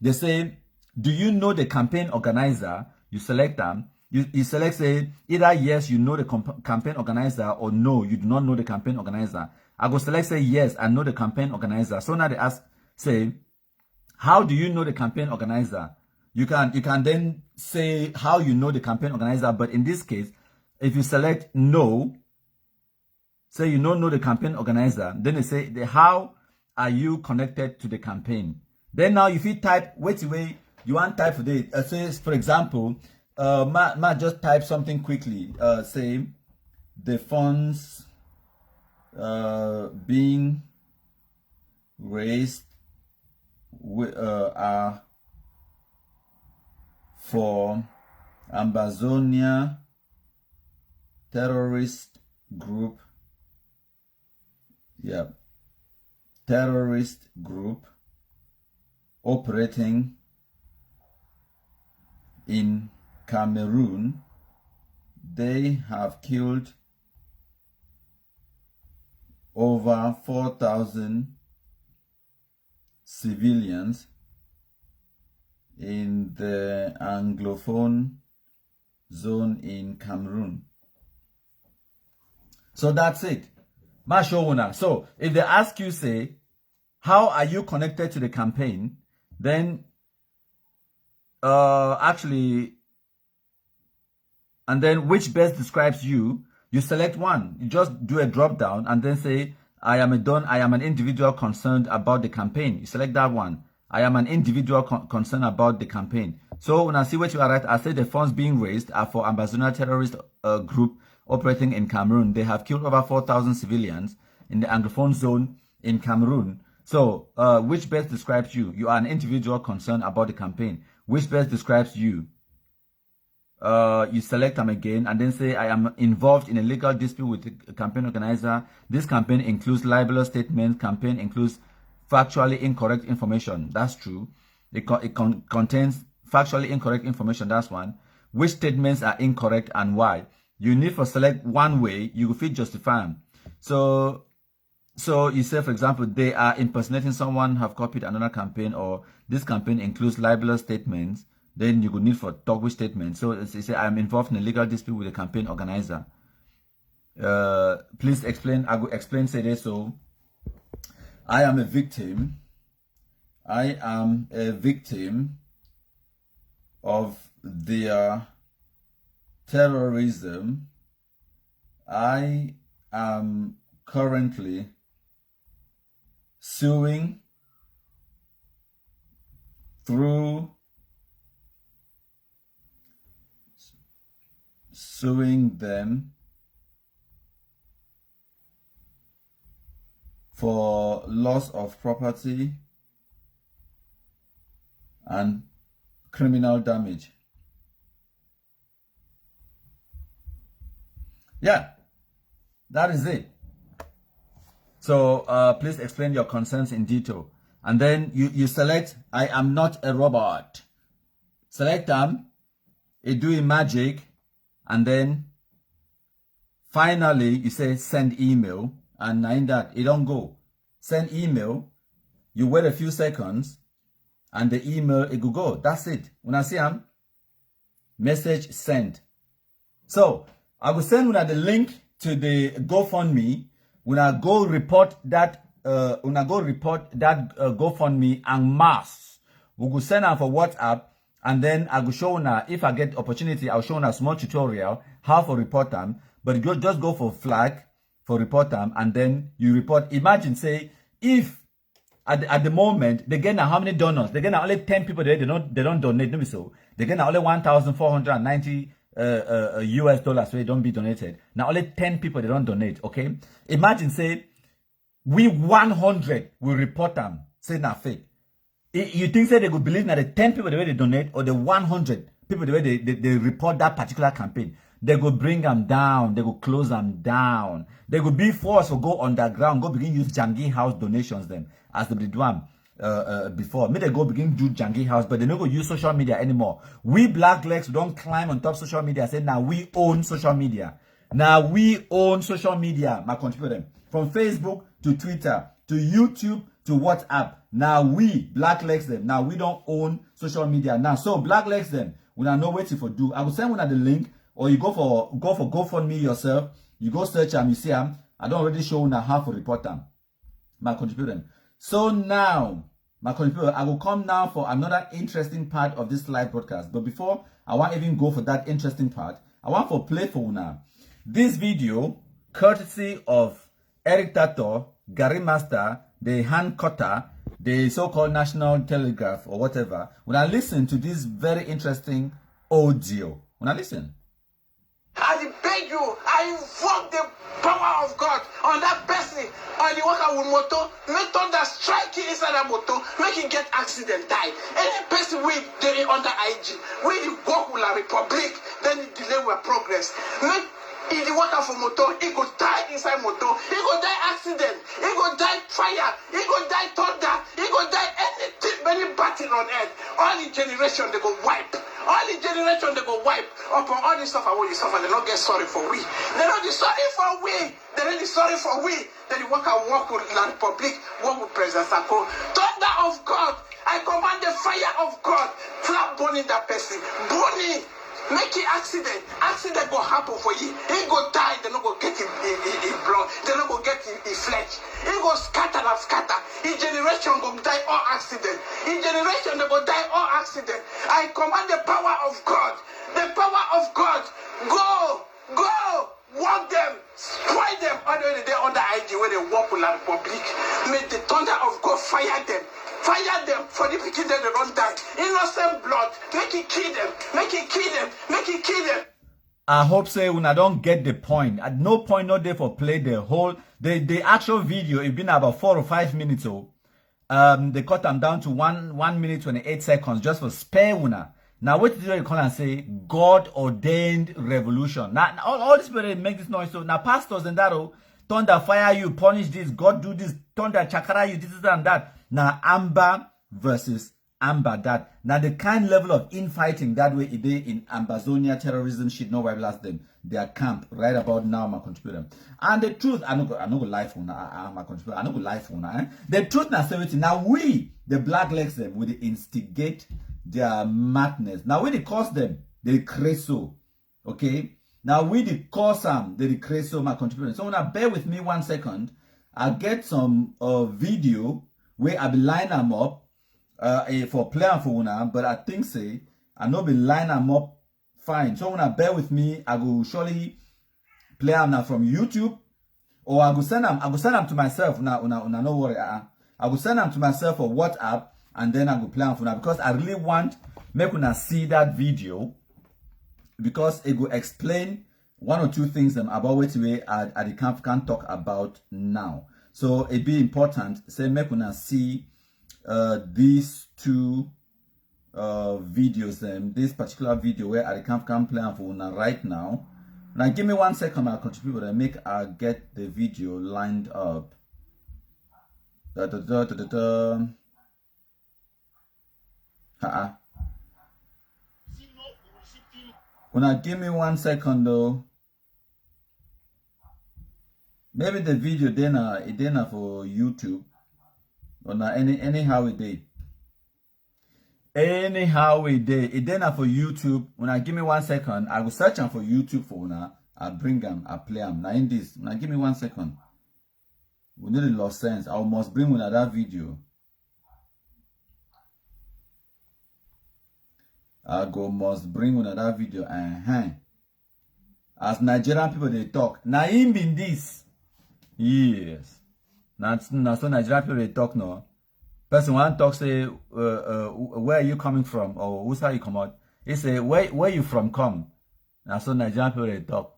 They say, do you know the campaign organizer? You select them. You select, say, either yes, you know the campaign organizer, or no, you do not know the campaign organizer. I go select, say, yes, I know the campaign organizer. So now they ask, say, how do you know the campaign organizer? You can then say how you know the campaign organizer, but in this case, if you select no, say you don't know the campaign organizer, then they say, how are you connected to the campaign? Then now if you type, which way you want type for it, say for example, just type something quickly, say the funds being raised are for Ambazonia terrorist group, terrorist group operating in Cameroon. They have killed over 4,000 civilians in the Anglophone zone in Cameroon. So that's it. So if they ask you, say, how are you connected to the campaign, then and then which best describes you, you select one. You just do a drop down and then say, I am an individual concerned about the campaign. You select that one. I am an individual concerned about the campaign. So when I see what you are right, I say the funds being raised are for Ambazonia terrorist group operating in Cameroon. They have killed over 4,000 civilians in the Anglophone zone in Cameroon. So which best describes you? You are an individual concerned about the campaign. Which best describes you? You select them again and then say, I am involved in a legal dispute with the campaign organizer. This campaign includes libelous statements. Campaign includes factually incorrect information. That's true. It contains factually incorrect information. That's one. Which statements are incorrect and why? You need to select one way. You will fit justify them. So you say, for example, they are impersonating someone, have copied another campaign, or this campaign includes libelous statements. Then you would need for talk with statements. So you say, I am involved in a legal dispute with the campaign organizer. Please explain. I will explain, say this. So I am a victim. I am a victim of their terrorism. I am currently suing them for loss of property and criminal damage. Yeah, that is it. So please explain your concerns in detail. And then you select, I am not a robot. Select them, it doing magic, and then finally you say send email, and in that it don't go. Send email, you wait a few seconds, and the email it will go. That's it. When I see them, message sent. So I will send the link to the GoFundMe. When I go report that GoFundMe en masse, we will send them for WhatsApp, and then I will show now, if I get opportunity, I'll show a small tutorial how to report them. But you just go for flag for report them, and then you report. Imagine, say, if at the moment they get how many donors? They get only 10 people there. They don't donate. No, so they get only $1,490 US dollars. So they don't be donated. Now only 10 people they don't donate. Okay. Imagine, say, we 100 will report them. Say na fake. You think say they could believe that the 10 people they donate or the 100 people, the way they report that particular campaign, they go bring them down, they go close them down. They go be forced to go underground, go begin use Jangi House donations them, as they did one before. Maybe they go begin do Jangi House, but they don't go use social media anymore. We black legs don't climb on top social media and say, now we own social media. Now we own social media, my contribute them. From Facebook to Twitter, to YouTube, to WhatsApp. Now we, black legs them. Now we don't own social media. Now, so black legs them, we are no waiting for do. I will send one at the link, or you go for GoFundMe yourself. You go search them, you see them. I don't already show now how to report them. My contributor. So now, my contributor, I will come now for another interesting part of this live broadcast. But before I want even go for that interesting part, I want for play for now. This video, courtesy of Eric Tato, Gary Master, the hand cutter, the so-called National Telegraph or whatever. When I listen to this very interesting audio, when I listen. I beg you, I invoke the power of God on that person, on the worker with motor, make thunder strike it inside that motor, make it get accident, die. Any person with they under IG, with the work with la Republic, then it delay with progress. Make in the water for motor, he go die inside motor, he go die accident, he go die fire, he go die thunder, he go die anything, many battle on earth. All the generation they go wipe. All the generation they go wipe upon all this stuff and what you suffer, they don't get sorry for we. They don't be sorry for we. They don't be sorry for we. Then you walk with the Republic, walk with President Sako. Thunder of God, I command the fire of God, flat burning that person, burning. Make it accident go happen for you. He go die, they not go get in blood, they not go get in flesh. He go scatter and scatter. His generation go die all accident. His generation they go die all accident. I command the power of God. The power of God. Go, walk them, spoil them all the way they under IG where they walk with the Republic. May the thunder of God fire them. Fire them for the people that they don't die. Innocent blood. Make it kill them. Make it kill them. Make it kill them. I hope so when I don't get the point. At no point not there for play the whole the actual video. It's been about 4 or 5 minutes so they cut them down to 1 minute 28 seconds just for spare una. Now what do you call and say God ordained revolution? Now all this people make this noise so now pastors and that thunder fire you, punish this, God do this, thunder chakra you, this and that. Now Amba versus Amba that. Now the kind level of infighting that way it is in Ambazonia terrorism shit no why last them. Their camp right about now my contributor. And the truth I know go life on my contributor. I know go life on the truth now 70. Now we the black legs them will instigate their madness. Now we they cause them they creso. Okay? Now we the cause them they creso my contributor. So now bear with me 1 second. I'll get some video where I be line them up for play and for una, but I think say I know be line them up fine. So when I bear with me, I will surely play them now from YouTube, or I go send them to myself. Now no worry. I will send them to myself for WhatsApp, and then I go play them for now because I really want make una see that video because it will explain 1 or 2 things about what we at the camp can talk about now. So it be important. Say make una see these 2 videos. This particular video where at the camp can play for una right now. Now give me 1 second. I'll contribute. I make I get the video lined up. Una give me 1 second though. Maybe the video then for YouTube. Or not anyhow it did. Anyhow it did. It then for YouTube. When I give me 1 second, I will search them for YouTube for now. I bring them, I play them. Now in this, now give me 1 second. We need a lot of sense. I must bring another video. Must bring another video. As Nigerian people they talk. Now him in this. Yes. Now so Nigerian people they talk now. Person one talk say where are you coming from or who's how you come out? He say where you from come. Now so Nigerian people they talk.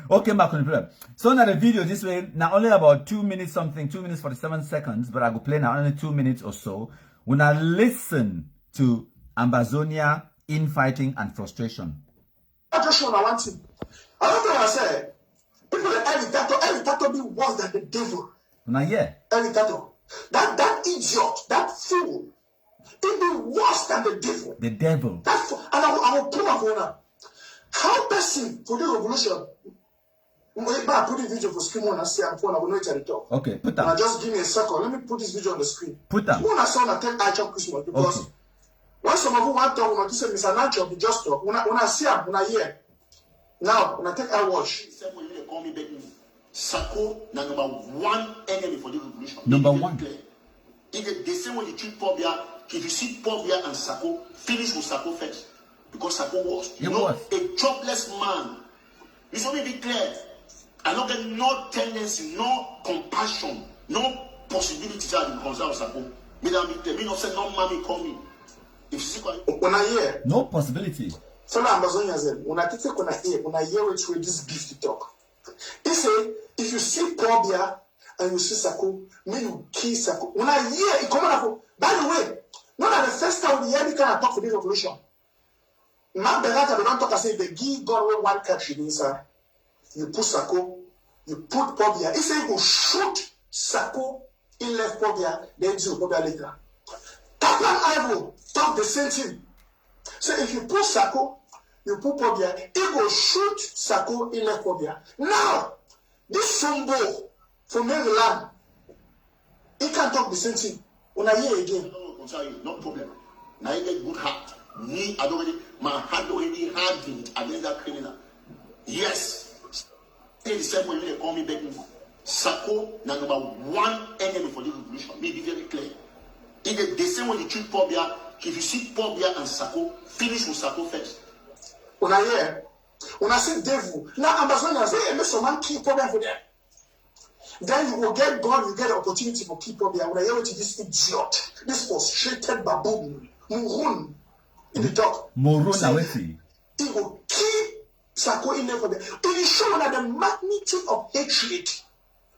Okay, back on the problem. So now the video this way now only about 2 minutes something, 2 minutes 47 seconds, but I go play now only 2 minutes or so. When I listen to Ambazonia infighting and frustration. I just show one thing. I don't think I said people every dictator be worse than the devil. Now, yeah. Every dictator. That idiot, that fool, it be worse than the devil. The devil. That fool. And I will prove my now. How person for the revolution? I put this video for screen when I see I'm phone. I will know it at the top. Okay, put that. Now just give me a second. Let me put this video on the screen. Put that. When I saw I take I chop Christmas because when some of you want to talk, when I say Mr. Nacho, be just talk. When I see him, when I hear. Now, when I take I watch. They call me Sako, na number one enemy for the revolution. Number one. If they say when you treat Pobia, if you see Pobia and Sako, finish with Sako first. Because Sako was. You know, a jobless man. It's only be clear. I don't get no tendency, no compassion, no possibility to be concerned with Sako. Me not say no mommy call me. If you see when I hear. No possibility. So now Amazonia said, when I hear which way this beef to talk. He say, if you see Pobia and you see Sako, me you kill Sako. When I hear it come out, by the way, not the first time we hear me kind of talk for this revolution. Man, Berata, they don't talk and say, they give God one country inside. You put Sako, you put Pobia. He say, you shoot Sako in left Pobia, then you Pobia later. Tapan Ivo talk the same thing. So if you put Sako, you put Pobia, he go shoot Sako in left Pobia. Now, this Sombo from Maryland, he can talk the same thing. When I hear again, no problem. Now you get good heart. Me, my heart already hardened against that criminal. Yes. Say the same way they call me begging. Sako, now number one enemy for the revolution. Me be very clear. If the same way you treat Pobia, if you see Pobia and Sako, finish with Sako first. When I hear, when I say devil, now Amazonia say, make some man keep Pobia for them. Then you will get God, you get the opportunity for keep Pobia. When I hear to this idiot, this frustrated baboon, Murun, in the talk. Murun, Aweti. He will keep Sako in there for them. It is shown that the magnitude of hatred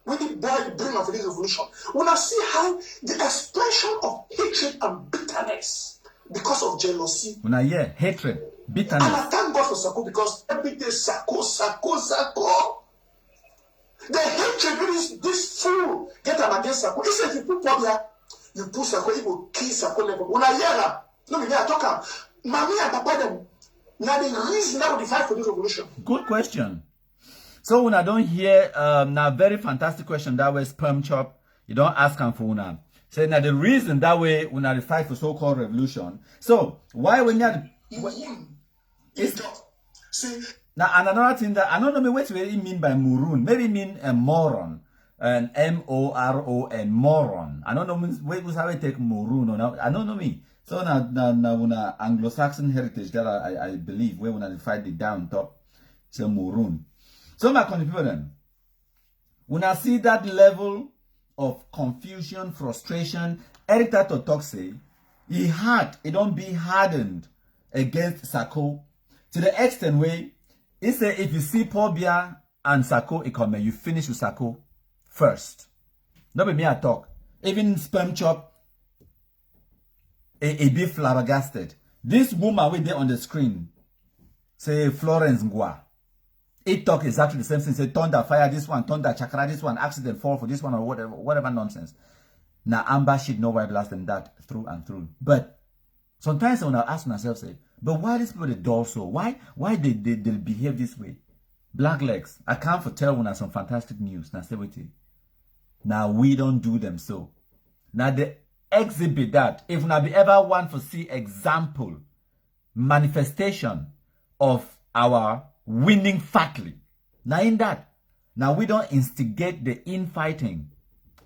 when the boy bring of this revolution. When I see how the expression of hatred and bitterness because of jealousy. When I hear hatred, bitterness. And I thank God for Sako because every day Sako. The hatred when this fool get him against Sako. He said if you put Pobia, you put Sako, he will kill Sako level. When I hear that, no, me I talk Mommy and Papa them. Now the reason that we fight for this revolution. Good question. So when I don't hear now very fantastic question that way sperm chop, you don't ask him for una. Say now the reason that way when I fight for so-called revolution. So why when you now and another thing that I don't know what you mean by Murun. Maybe mean a moron. An M-O-R-O-N moron. I don't know what how I take Murun or now. I don't know me. So now Anglo-Saxon heritage that I believe where when I fight the down top, it's a Murun. So my people then, when I see that level of confusion, frustration, Eric Tato talk say, he don't be hardened against Sako to the extent where he say if you see Pobia and Sako, you finish with Sako first. Not be me I talk. Even sperm chop, a be flabbergasted. This woman with there on the screen, say Florence Ngwa. It talk exactly the same thing. Say thunder, fire this one, thunder, chakra this one, accident, fall for this one, or whatever nonsense. Now Amba should know why less than that through and through. But sometimes when I ask myself, say, but why these people they dull so? Why they behave this way? Black legs. I can't foretell when I some fantastic news. Now say what it. Now we don't do them so. Now the exhibit that if we be ever want to see example manifestation of our winning fatly. Now in that, now we don't instigate the infighting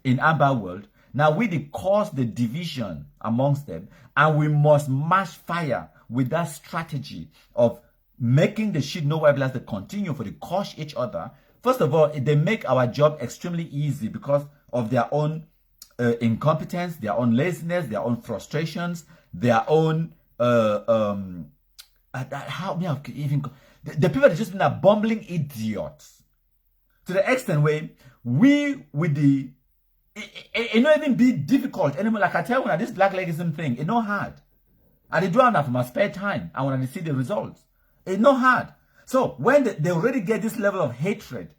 in Amba world. Now we cause the division amongst them, and we must mash fire with that strategy of making the shit no white to continue for the crush each other. First of all, they make our job extremely easy because of their own incompetence, their own laziness, their own frustrations, their own how me even the people that just been a bumbling idiots to the extent where we with the it not even be difficult anymore. Like I tell you, this black legism thing, it's not hard. And they do that for my spare time. I want to see the results. It's not hard. So when they already get this level of hatred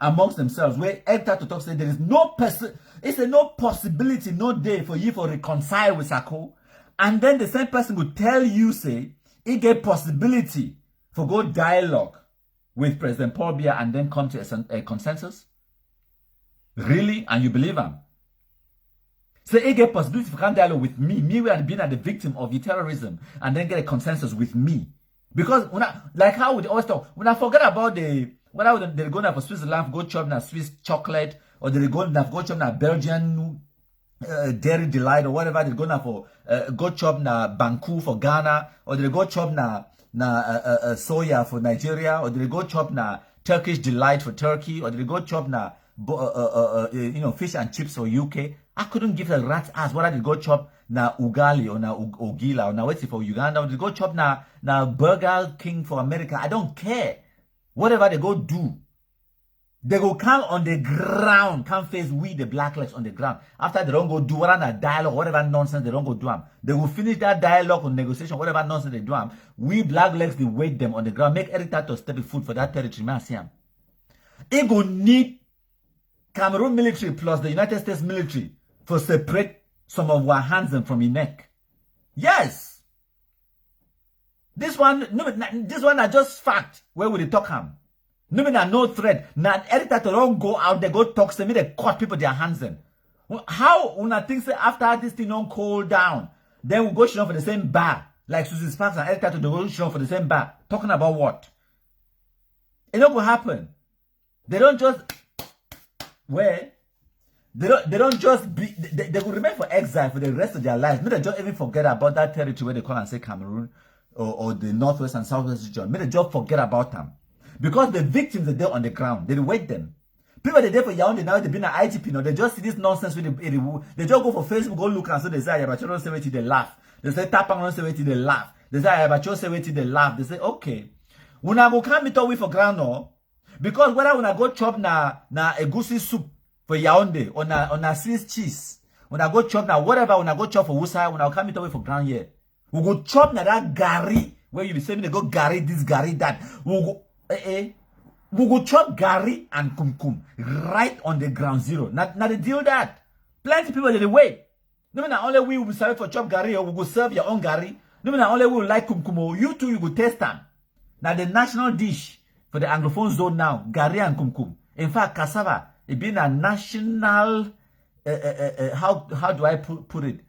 amongst themselves, where Hector to talk say there is no person, it's a no possibility, no day for you for reconcile with Sako, and then the same person will tell you say it get possibility for go dialogue with President Paul Biya and then come to a consensus. Really? And you believe him? So it get possibility for come dialogue with me we had been at the victim of the terrorism, and then get a consensus with me. Because when I, like how we always talk, when I forget about they're going for Switzerland, go chop na Swiss chocolate, or they're going to go chop na Belgian dairy delight, or whatever they're going for go chop na Banku for Ghana, or they go chop na soya for Nigeria, or they go chop na Turkish delight for Turkey, or they go chop na fish and chips for UK. I couldn't give a rat's ass whether they go chop na ugali or na ogila or na what's it for Uganda, or they go chop na Burger King for America. I don't care. Whatever they go do, they go come on the ground, come face we the blacklegs on the ground. After they don't go do whatever dialogue, whatever nonsense they don't go do them. They will finish that dialogue or negotiation, whatever nonsense they do them. We blacklegs they wait them on the ground, make every to step foot for that territory. Man, see them. It go need Cameroon military plus the United States military for separate some of our hands from your neck. Yes. This one are just fact. Where would they talk him? No threat. Now editor to don't go out, they go talk to me, they cut people their hands in. How una think say after this thing don't cool down, then we go show for the same bar. Like Susie Sparks and editor to go show for the same bar. Talking about what? It not will happen. They don't just they don't just be they will remain for exile for the rest of their lives. May they just even forget about that territory where they call and say Cameroon or the northwest and southwest region. May they just forget about them. Because the victims are there on the ground. They wait them. People are there for Yaoundé now, they've been at ITP now. They just see this nonsense with they just go for Facebook, go look and so they say Ayabacho don't say what they laugh. They say Tapang don't say what they laugh. They say Ayabacho say what they laugh. They say, okay. When I go come meet up with for ground no, because when I go chop na egusi soup for Yaoundé or na Swiss cheese. When I go chop na whatever, when I go chop for Wusa, when I come meet up with for ground here. We go chop na that gari where you be saying they go gari this, gari that. We go chop gari and kumkum right on the ground zero. Not the deal that. Plenty people they wait. No matter only we will serve for chop gari or we go serve your own gari. No matter only we will like kumkum or you too you go taste them. Now the national dish for the Anglophone zone now, gari and kumkum. In fact, cassava, it being a national how do I put it?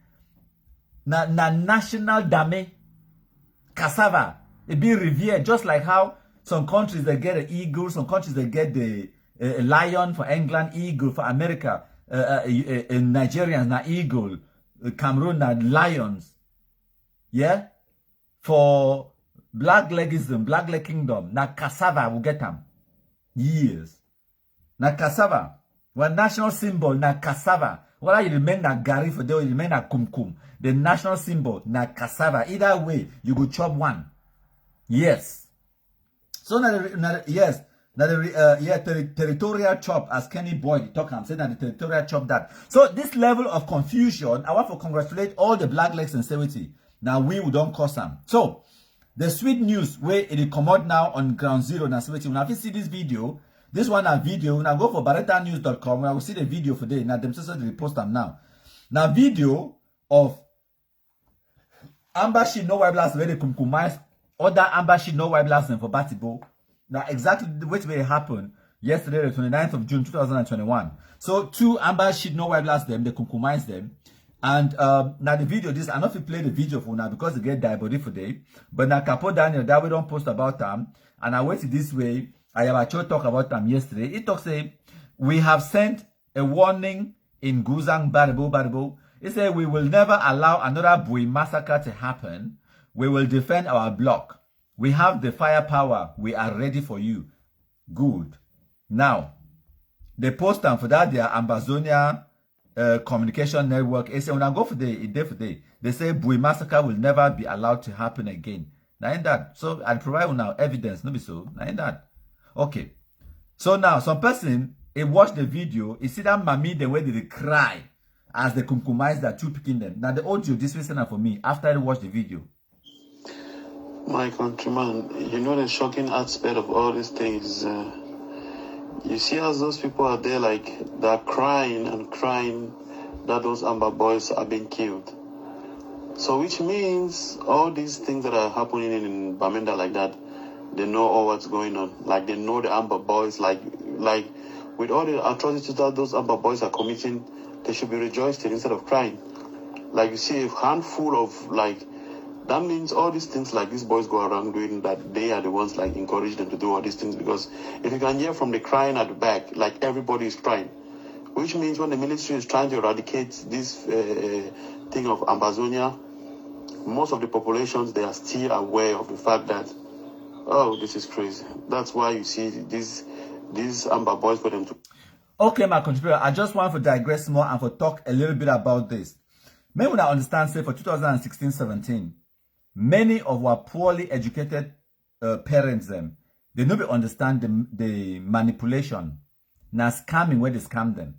Na national dame cassava. It be revered just like how some countries they get an eagle, some countries they get the lion for England, eagle for America, Nigerians na eagle, Cameroon na lions. Yeah? For black leg kingdom, na cassava will get them. Years. Na cassava. One national symbol na cassava. Whether you remain na gari for them, you remain na kumkum. The national symbol na cassava. Either way, you go chop one. Yes. So territorial chop, as Kenny Boyd talk and said that the territorial chop that. So this level of confusion, I want to congratulate all the blacklegs and sincerity. Now we don't cause them. So the sweet news where it come out now on ground zero and sincerity. When I see this video, this one a video. When I go for barretanews.com, I will see the video for day. Now them so they post them now. Now video of Amba she no white blast very kumkumised. Other Amba she no white blast for Batibo. Now exactly which way happened yesterday, the 29th of June 2021. So two Amba she no white blast them, they kumkumised them. And now the video, this I not to play the video for now because they get die body for day. But now Capo Daniel that we don't post about them. And I wait this way. I have actually talked about them yesterday. It talks say we have sent a warning in Guzang Baribo. It said we will never allow another Bui massacre to happen. We will defend our block. We have the firepower. We are ready for you. Good. Now, they post them for that their Ambazonia communication network. They say when I go for day, they say Bui massacre will never be allowed to happen again. Now in that. So I'll provide now evidence. No be so. Now in that. Okay. So now some person he watched the video. He see that mommy the way they cry. as the kumkumised that two picking them. Now the audio this will send for me after I watch the video. My countryman, you know the shocking aspect of all these things. You see as those people are there, like they're crying and crying that those Amba boys are being killed. So which means all these things that are happening in Bamenda like that, they know all what's going on. Like they know the Amba boys, like with all the atrocities that those Amba boys are committing, they should be rejoicing instead of crying. Like you see a handful of like, that means all these things like these boys go around doing, that they are the ones like encourage them to do all these things. Because if you can hear from the crying at the back, like everybody is crying, which means when the military is trying to eradicate this thing of Amazonia, most of the populations, they are still aware of the fact that, oh, this is crazy. That's why you see these Amba boys for them to. Okay, my contributor, I just want to digress more and to talk a little bit about this. Maybe when I understand, say for 2016-17, many of our poorly educated parents, they don't understand the manipulation. Now scamming where they scam them.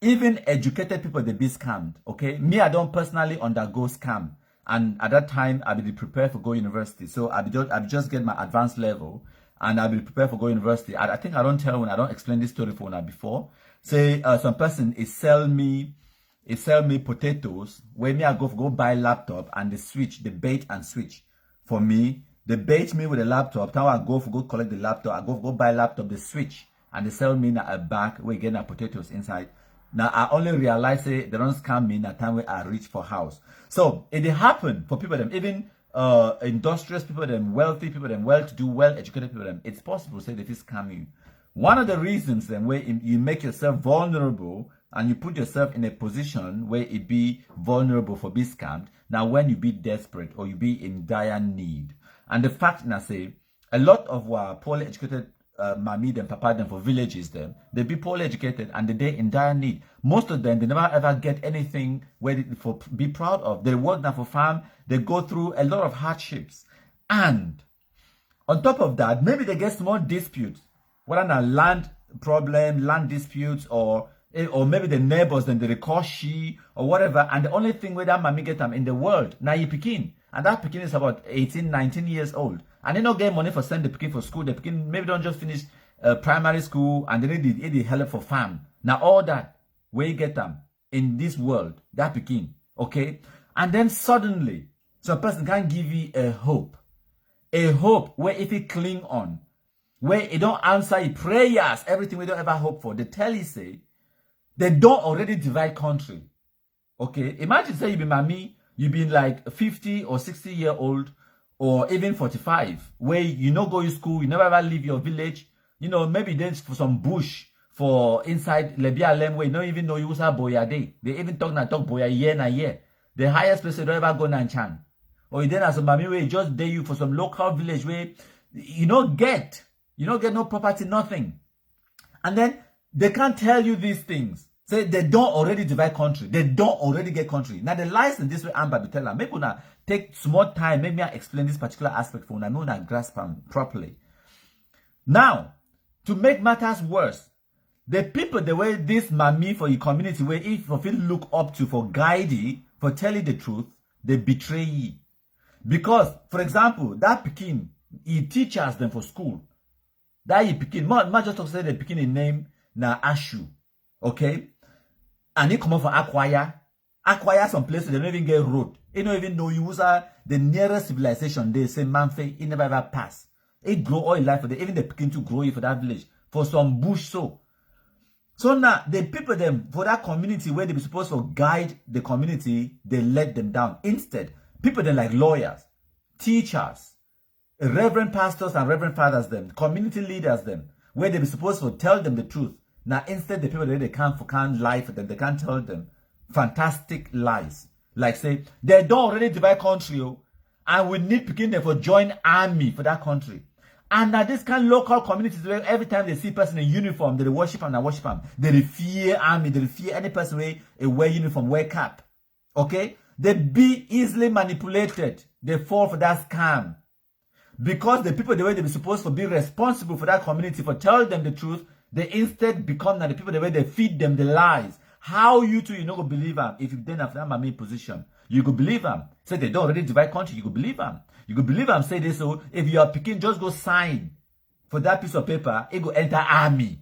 Even educated people, they be scammed. Okay, me, I don't personally undergo scam, and at that time I be prepared for go university. So I be just get my advanced level, and I be prepared for go university. I think I don't tell when I don't explain this story for when I before. Say some person is sell me potatoes. When me I go buy laptop and the switch, the bait and switch for me. They bait me with a laptop. Now I go collect the laptop. I go buy laptop, the switch, and they sell me a bag where get potatoes inside. Now I only realize they don't scam me in a time where I reach for house. So it happen for people them, even industrious people them, wealthy people them, well-to-do, well-educated people them. It's possible say they scam you. One of the reasons then where you make yourself vulnerable and you put yourself in a position where it be vulnerable for being scammed. Now when you be desperate or you be in dire need. And the fact now say a lot of our poorly educated mommy them, papa them for villages them, they be poorly educated and they in dire need. Most of them, they never ever get anything where they for be proud of. They work now for farm, they go through a lot of hardships. And on top of that, maybe they get small disputes, whether now land problem, land disputes, or maybe the neighbors, then they call she or whatever, and the only thing where that mommy get them in the world, now you Pekin. And that Pekin is about 18, 19 years old. And they don't get money for send the Pekin for school. The Pekin maybe don't just finish primary school and they need the help for farm. Now all that, where you get them in this world, that Pekin, okay? And then suddenly, some person can give you a hope where if you cling on, where it don't answer your prayers, everything we don't ever hope for, they tell you say, they don't already divide country. Okay? Imagine say you be mommy, you been like 50 or 60 year old, or even 45, where you no go to school, you never ever leave your village, you know, maybe then for some bush, for inside Lebialem, where you don't even know you was a boya day. They even talk boya year na year. The highest place you don't ever go Nanchan. Or you then as a mommy where you just day you for some local village where you don't get no property, nothing. And then they can't tell you these things. Say they don't already divide country. They don't already get country. Now the lies in this way Amba be tell her. Maybe una take small time. Maybe I explain this particular aspect for una. Maybe una grasp them properly. Now, to make matters worse, the people the way this mommy for your community where if you feel look up to for guide you, for tell you the truth, they betray you. Because, for example, that Pekin, he teaches them for school. That he Pekin, not just to say the Pekin in name na Ashu. Okay? And he come up for acquire some places they don't even get road. They don't even know you are the nearest civilization. They say Manfe, he never ever pass. It grow all life for them. Even they begin to grow it for that village. For some bush so. So now the people them for that community where they be supposed to guide the community, they let them down. Instead, people them like lawyers, teachers, reverend pastors and reverend fathers them, community leaders them, where they be supposed to tell them the truth. Now, instead, the people that they can't lie for them, they can't tell them fantastic lies. Like say, they don't already divide country, and we need begin them for join army for that country. And now this kind of local communities where every time they see person in uniform, they worship and worship them. They fear army, they fear any person wear uniform, wear cap. Okay? They be easily manipulated. They fall for that scam. Because the people the way they be supposed to be responsible for that community, for tell them the truth, they instead become now the people the way they feed them the lies. How you two, you know, go believe him if you then have that mommy position. You go believe him. Say they don't already divide country, you go believe him. You go believe him, say this, so if you are picking, just go sign for that piece of paper, it go enter army.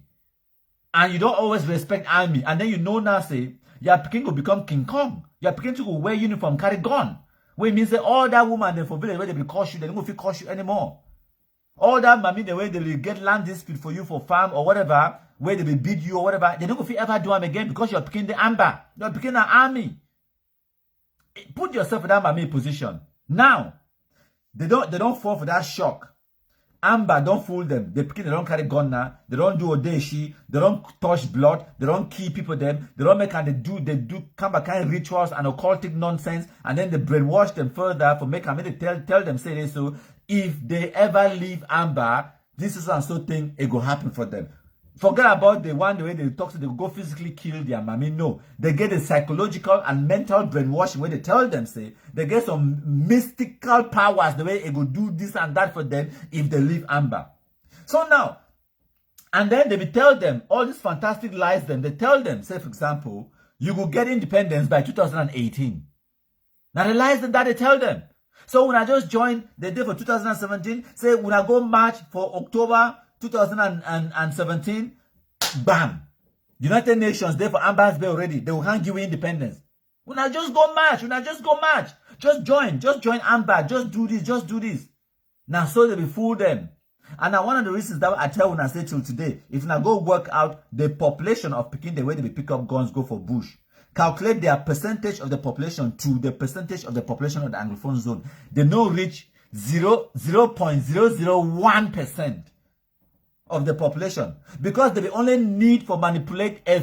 And you don't always respect army. And then you know now, say, your picking will become King Kong. Your picking to go wear uniform, carry gun. Which means that all that woman, then for village, where they will cost you, they don't feel cost you anymore. All that mommy, the way they will get land dispute for you for farm or whatever, where they will beat you or whatever, they don't feel ever do them again because you're picking the Amba. You're picking an army. Put yourself in that mommy position. Now, they don't fall for that shock. Amba don't fool them. They don't carry gun now. They don't do odeshi. They don't touch blood. They don't kill people them. They don't make and they do kind of rituals and occultic nonsense. And then they brainwash them further for make and they tell them say this. So if they ever leave Amba, this is and so thing it go happen for them. Forget about the one the way they talk to they go physically kill their mommy. No, they get the psychological and mental brainwashing where they tell them say they get some mystical powers the way it go do this and that for them if they leave Amba. So now, and then they will tell them all these fantastic lies. Then they tell them, say for example, you will get independence by 2018. Now the lies that they tell them. So when I just joined the day for 2017, say when I go march for October 2017, bam. United Nations there for Amba's Bay already. They will hand you independence. When I just go march, just join Amba, just do this. Now so they will fool them. And now one of the reasons that I tell when I say till today, if I go work out the population of Pekin, the way they will pick up guns, go for bush. Calculate their percentage of the population to the percentage of the population of the Anglophone zone. They no reach 0.001% of the population. Because they will only need for manipulate a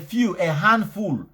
handful.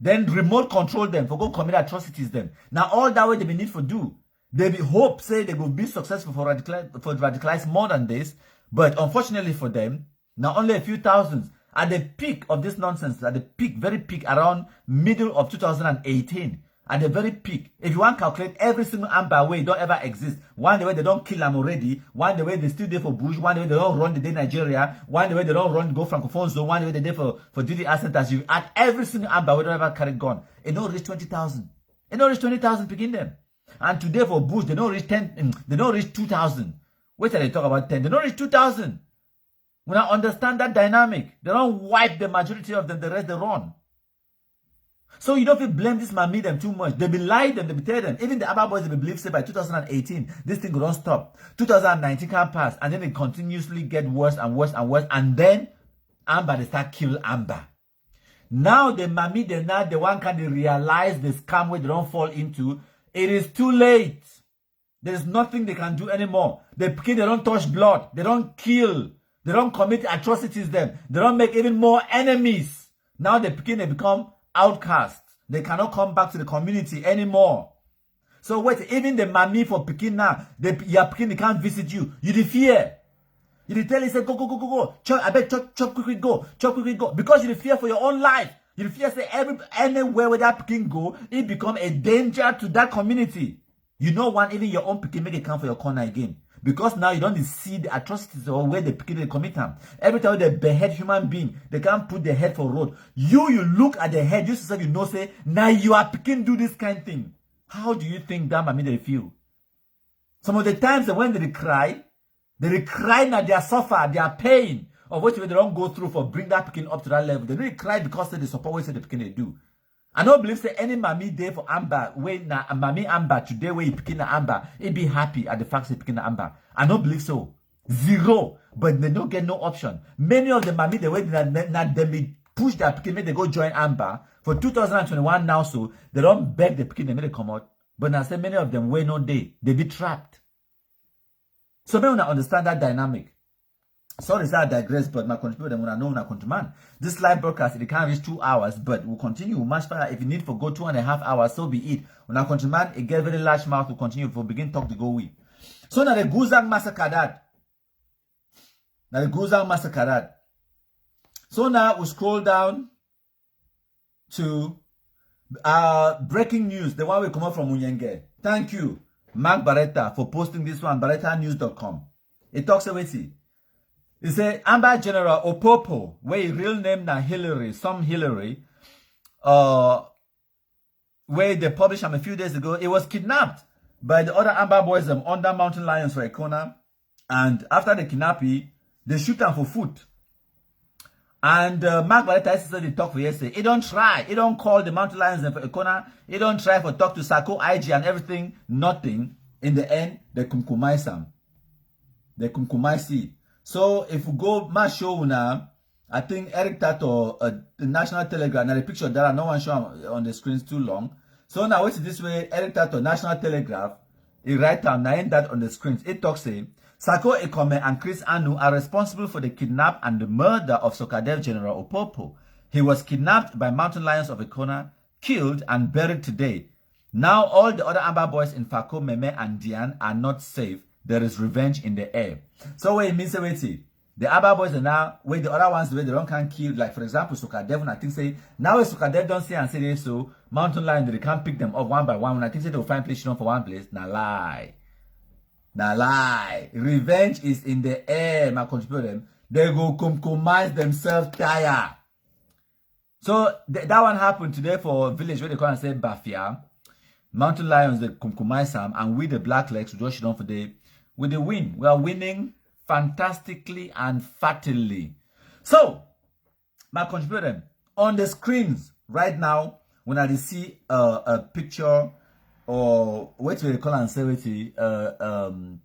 Then remote control them for go commit atrocities them. Now all that way they will need for do. They will hope, say they will be successful for radicalize more than this. But unfortunately for them, now only a few thousands. At the peak of this nonsense, at the peak, very peak, around middle of 2018, at the very peak, if you want to calculate every single Amba way, don't ever exist. One the way they don't kill them already, one the way they still there for bush, one the way they don't run the day Nigeria, one the way they don't run go francophone zone, one the way they there for duty asset as you at every single Amba way don't ever carry gun. It don't reach 20,000. It don't reach 20,000 picking them. And today for bush, they don't reach 10, they don't reach 2,000. Wait till they talk about 10, they don't reach 2,000. When I understand that dynamic, they don't wipe the majority of them, the rest they run. So you don't feel blame this man, them too much. They be lie them, they be tell them. Even the Amba boys, they be believe say by 2018, this thing will not stop. 2019 can pass, and then it continuously get worse and worse and worse. And then Amba, they start kill Amba. Now the mammy, they now the one can realize the scam where they don't fall into. It is too late. There is nothing they can do anymore. They don't touch blood. They don't kill. They don't commit atrocities them. They don't make even more enemies. Now they become outcasts. They cannot come back to the community anymore. So wait, even the mommy for Pekin now, your Pekin they can't visit you. You the fear. You the tell you say go. I bet chop quickly go. Because you the fear for your own life. You the fear say anywhere where that Pekin go, it become a danger to that community. You know one, even your own Pekin make it come for your corner again. Because now you don't see the atrocities or where they commit them. Every time they behead human being, they can't put their head for road. You look at the head, you know, say, now you are picking do this kind of thing. How do you think that might they feel? Some of the times when they cry now, they suffer, they are pain, or whatever they don't go through for bring that picking up to that level. They really cry because they support what they picking they do. I don't believe say any mommy there for Amba when na mommy Amba today where you picking the Amba, it be happy at the fact they picking the Amba. I don't believe so. Zero. But they don't get no option. Many of the mommy the way that they push their picking, they go join Amba for 2021 now, so they don't beg the picking, they come out. But I say many of them wait no day. They be trapped. So may not understand that dynamic. Sorry, sir, I digress, but my contributor, when I know my countryman. This live broadcast, it can't reach 2 hours, but we'll continue much further. If you need for go 2.5 hours, so be it. When our countryman, it get very large mouth to continue for begin talk to go with. So now the Guzang Massacre that. So now we scroll down to breaking news, the one we come up from Munyenge. Thank you, Mark Barretta, for posting this one, barrettanews.com. It talks about it. It's a Amba General Opopo, where his real name na Hillary, where they published him a few days ago. He was kidnapped by the other Amba boys under mountain lions for a corner. And after the kidnapping, they shoot him for food. And Mark Valetta said he talk for yesterday. He don't try. He don't call the mountain lions for a corner. He don't try for talk to Sako, IG and everything. Nothing. In the end, they kumkumised him. They kumkumised. So if we go match show now, I think Eric Tato, the National Telegraph, now the picture that no one show on the screens too long. So now what's this way? Eric Tato, National Telegraph, he write down now that on the screens. It talks say Sako Ekome and Chris Anu are responsible for the kidnap and the murder of Sokadev General Opopo. He was kidnapped by mountain lions of Ekona, killed and buried today. Now all the other Amba boys in Fako, Meme and Dian are not safe. There is revenge in the air. So what it means, the Amba boys are now, where the other ones, where they don't can kill, like for example, Sokadev, I think say, now if Sokadev don't say and say this, so mountain lion, they can't pick them up one by one. When I think say they'll find place for one place, now lie. Now lie. Revenge is in the air, my contributor. They go kumkumize themselves tire. So that one happened today for a village where they call and say Bafia. Mountain lions, they kumkumize them, and we the black legs, we just shoot on for the with the win. We are winning fantastically and fatally. So, my contributor, on the screens right now, when I see a picture or what we call and say the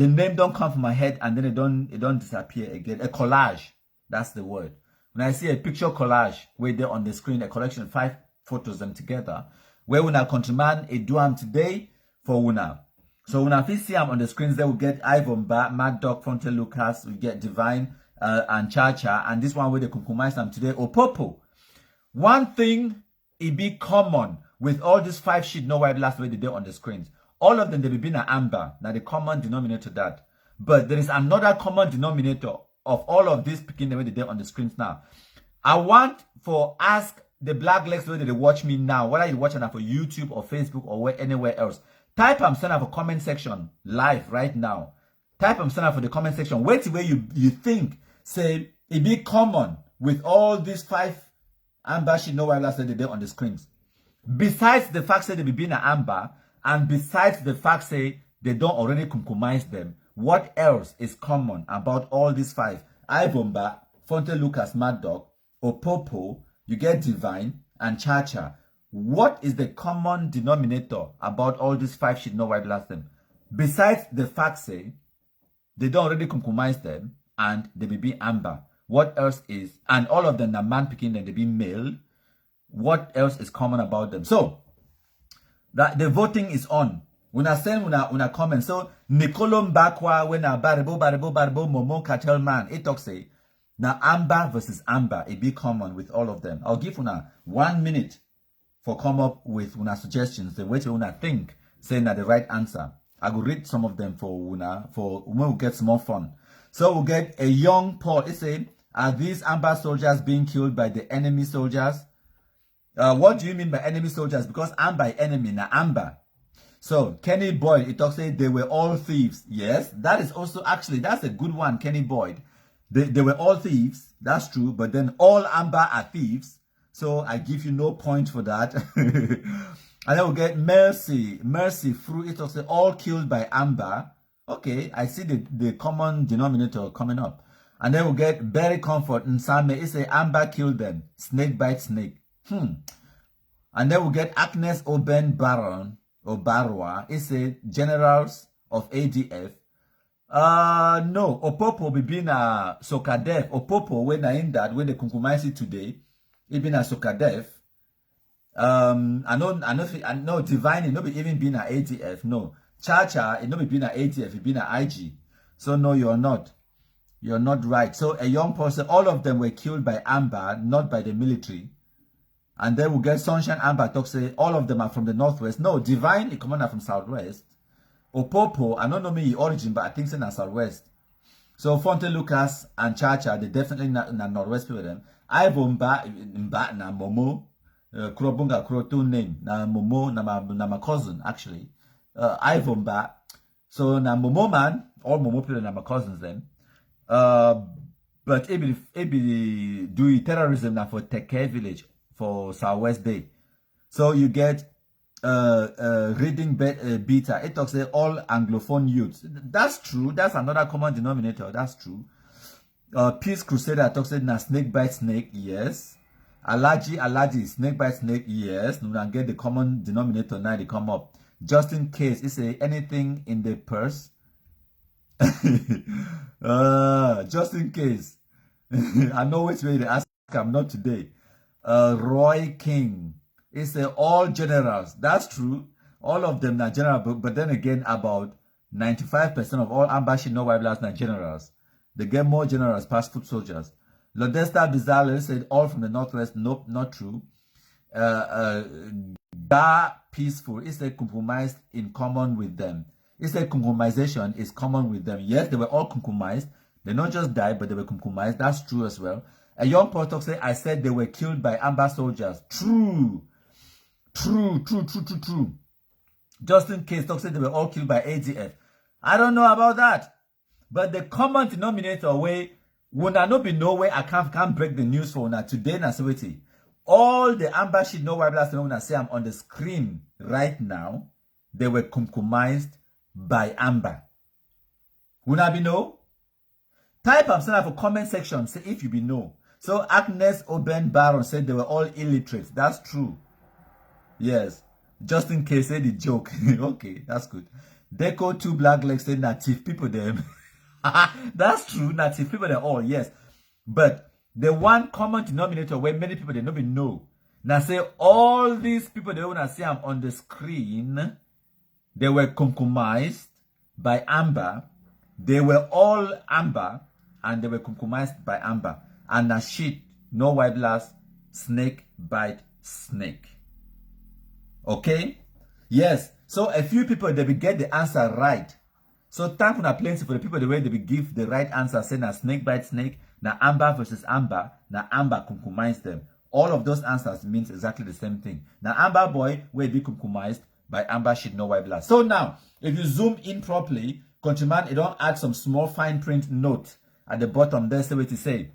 name don't come from my head and then it don't disappear again. A collage, that's the word. When I see a picture collage where they're on the screen, a collection of 5 photos them together, where when our countryman a do am today for Una. So when I see them on the screens, they will get Amba, Mad Dog, Frontal Lucas, we get Divine and Cha-Cha, and this one where they kumkumize them today, Opopo. One thing it be common with all these 5 shit no white last way they did on the screens. All of them they be been an Amba. Now the common denominator that. But there is another common denominator of all of this picking the way they did on the screens now. I want for ask the black legs whether they watch me now, whether you're watching that for YouTube or Facebook or anywhere else. Type I'm sending for comment section live right now. Type I'm sending for the comment section. Wait till where you think say it be common with all these 5 Amba shit no wireless that they did on the screens. Besides the fact that they be being an Amba, and besides the fact say they don't already kumkumize them, what else is common about all these 5? Ivomba, Fonte Lucas, Mad Dog, Opopo, you get Divine, and Cha-Cha. What is the common denominator about all these 5 shit no wireless them? Besides the fact say they don't already kumkumize them and they be being Amba. What else is, and all of them are man picking them, they be male. What else is common about them? So, that the voting is on. When I send una comment, so Nicolom Bakwa, when I barbo Momo Cartel Man, it talks say, now Amba versus Amba, it be common with all of them. I'll give una 1 minute for come up with una suggestions, the way to una think, saying that the right answer. I will read some of them for una, for when we get some more fun. So we'll get a young Paul. It say, are these Amba soldiers being killed by the enemy soldiers? What do you mean by enemy soldiers? Because I'm by enemy, na Amba. So Kenny Boyd, it talks say they were all thieves. Yes, that is also actually, that's a good one, Kenny Boyd. They were all thieves. That's true. But then all Amba are thieves. So I give you no point for that. And then we'll get Mercy through it talks say all killed by Amba. Okay, I see the common denominator coming up. And then we'll get Very Comfort and Same. It say Amba killed them. Snake bite snake. And then we'll get Agnes Oben Baron or Barwa. It say generals of ADF. No, Opopo be been a Sokadev. Opopo when I in that when they kumkumize it today, it been a Sokadev. I know Divine it no be even been a ADF. No, Cha-Cha it no be been a ADF. It been a IG. So no, you're not right. So a young person, all of them were killed by Amba, not by the military. And then we'll get Sunshine Amba talk say all of them are from the northwest. No, Divine the commander from southwest. Opopo, I don't know me origin, but I think it's in southwest. So Fonte Lucas and Cha-Cha, they definitely not northwest people them. Ivomba na Momo, Krobunga Krotu name na Momo na my cousin actually. Ivomba. So na Momo man, all Momo people and my cousins them. But it be do terrorism now for Teke village for Southwest Day. So you get reading beta. It talks all Anglophone youths. That's true. That's another common denominator. That's true. Peace Crusader talks na snake bite snake. Yes. Allergy, snake bite snake. Yes. We can get the common denominator now. They come up. Just in case, it's anything in the purse. Just in case. I know which way they ask. I'm not today. Roy King. It's all generals. That's true. All of them are general, but then again, about 95% of all Ambashi no white blacks are generals. They get more generals past foot soldiers. Lodesta Bizarre said all from the northwest. Nope, not true. Da peaceful. It's a compromised in common with them. It's a kumkumisation is common with them. Yes, they were all kumkumised. They not just died, but they were kumkumised. That's true as well. A young Portok said, I said they were killed by Amba soldiers. True. True. Just in case, Talk said they were all killed by ADF. I don't know about that. But the common denominator way, when I no be no way I can't break the news for una today na seweti. All the Amba shit no white blast when I say I'm on the screen right now, they were kumkumised by Amba. Would I be no? Type I'm saying for comment section, say if you be no. So Agnes Oben Baron said they were all illiterate. That's true. Yes. Just in case say the joke. Okay, that's good. Deco 2 Black Legs said native people them. That's true. Native people they're all, yes. But the one common denominator where many people they don't even know. Now say all these people they wanna see I'm on the screen, they were kumkumised by Amba. They were all Amba and they were kumkumised by Amba. And na shit, no white blast, snake bite snake. Okay? Yes. So a few people they will get the answer right. So thank you plenty for the people the way they will give the right answer, say na snake bite snake, na Amba versus Amba, na Amba kumkumised them. All of those answers means exactly the same thing. Now Amba boy will be kumkumised by Amba shit no white blast. So now, if you zoom in properly, Countryman, you don't add some small fine print note at the bottom there, say what to say.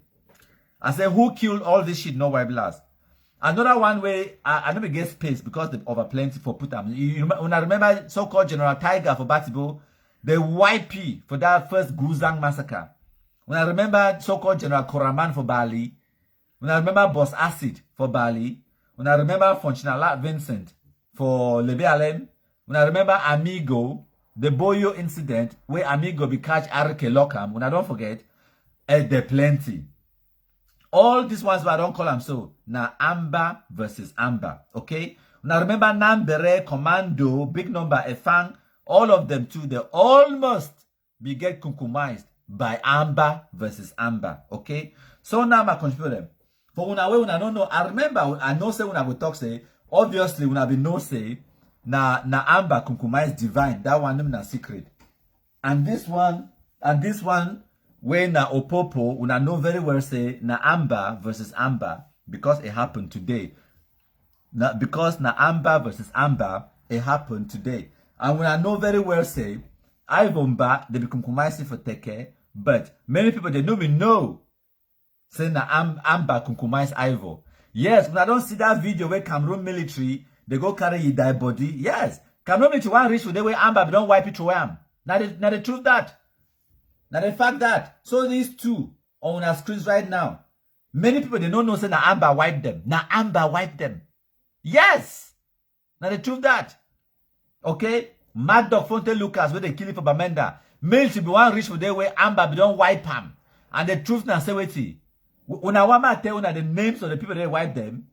I say, who killed all this shit no white blast? Another one way, I never get space because they over plenty for put them. When I remember so-called General Tiger for Batibo, the YP for that first Guzang Massacre. When I remember so-called General Koraman for Bali. When I remember Boss Acid for Bali. When I remember Fonchinala Vincent for Lebe Allen. When I remember Amigo, the Boyo incident where Amigo be catch Arke Lokam. When I don't forget, there plenty. All these ones, but I don't call them so. Now, Amba versus Amba. Okay? Now, remember Nambere, Commando, Big Number, Efang, all of them too, they almost be get kumkumised by Amba versus Amba. Okay? So now, I control them. For when I don't know, I remember, I know say when I will talk, say, obviously, when I be no say, na Amba kumkumised divine, that one na secret. And this one, when na Opopo, when I know very well say na Amba versus Amba because it happened today. Because na Amba versus Amba, it happened today. And when I know very well say Ivomba, they become kumkumised for Teke, but many people they don't even know say na Amba kumkumised Ivo. Yes, when I don't see that video where Cameroon military they go carry you die body. Yes, Cameroon military one reach for the way Amba don't wipe it to am. Now the truth that. Now the fact that, so these two on our screens right now, many people they don't know say na Amba wipe them. Na Amba wipe them. Yes. Now the truth that. Okay? Mad Dog Fonte Lucas where they kill it for Bamenda. Male to be one rich for the way Amba be don't wipe them. And the truth na say wait. When I want to tell you the names of the people that wipe them,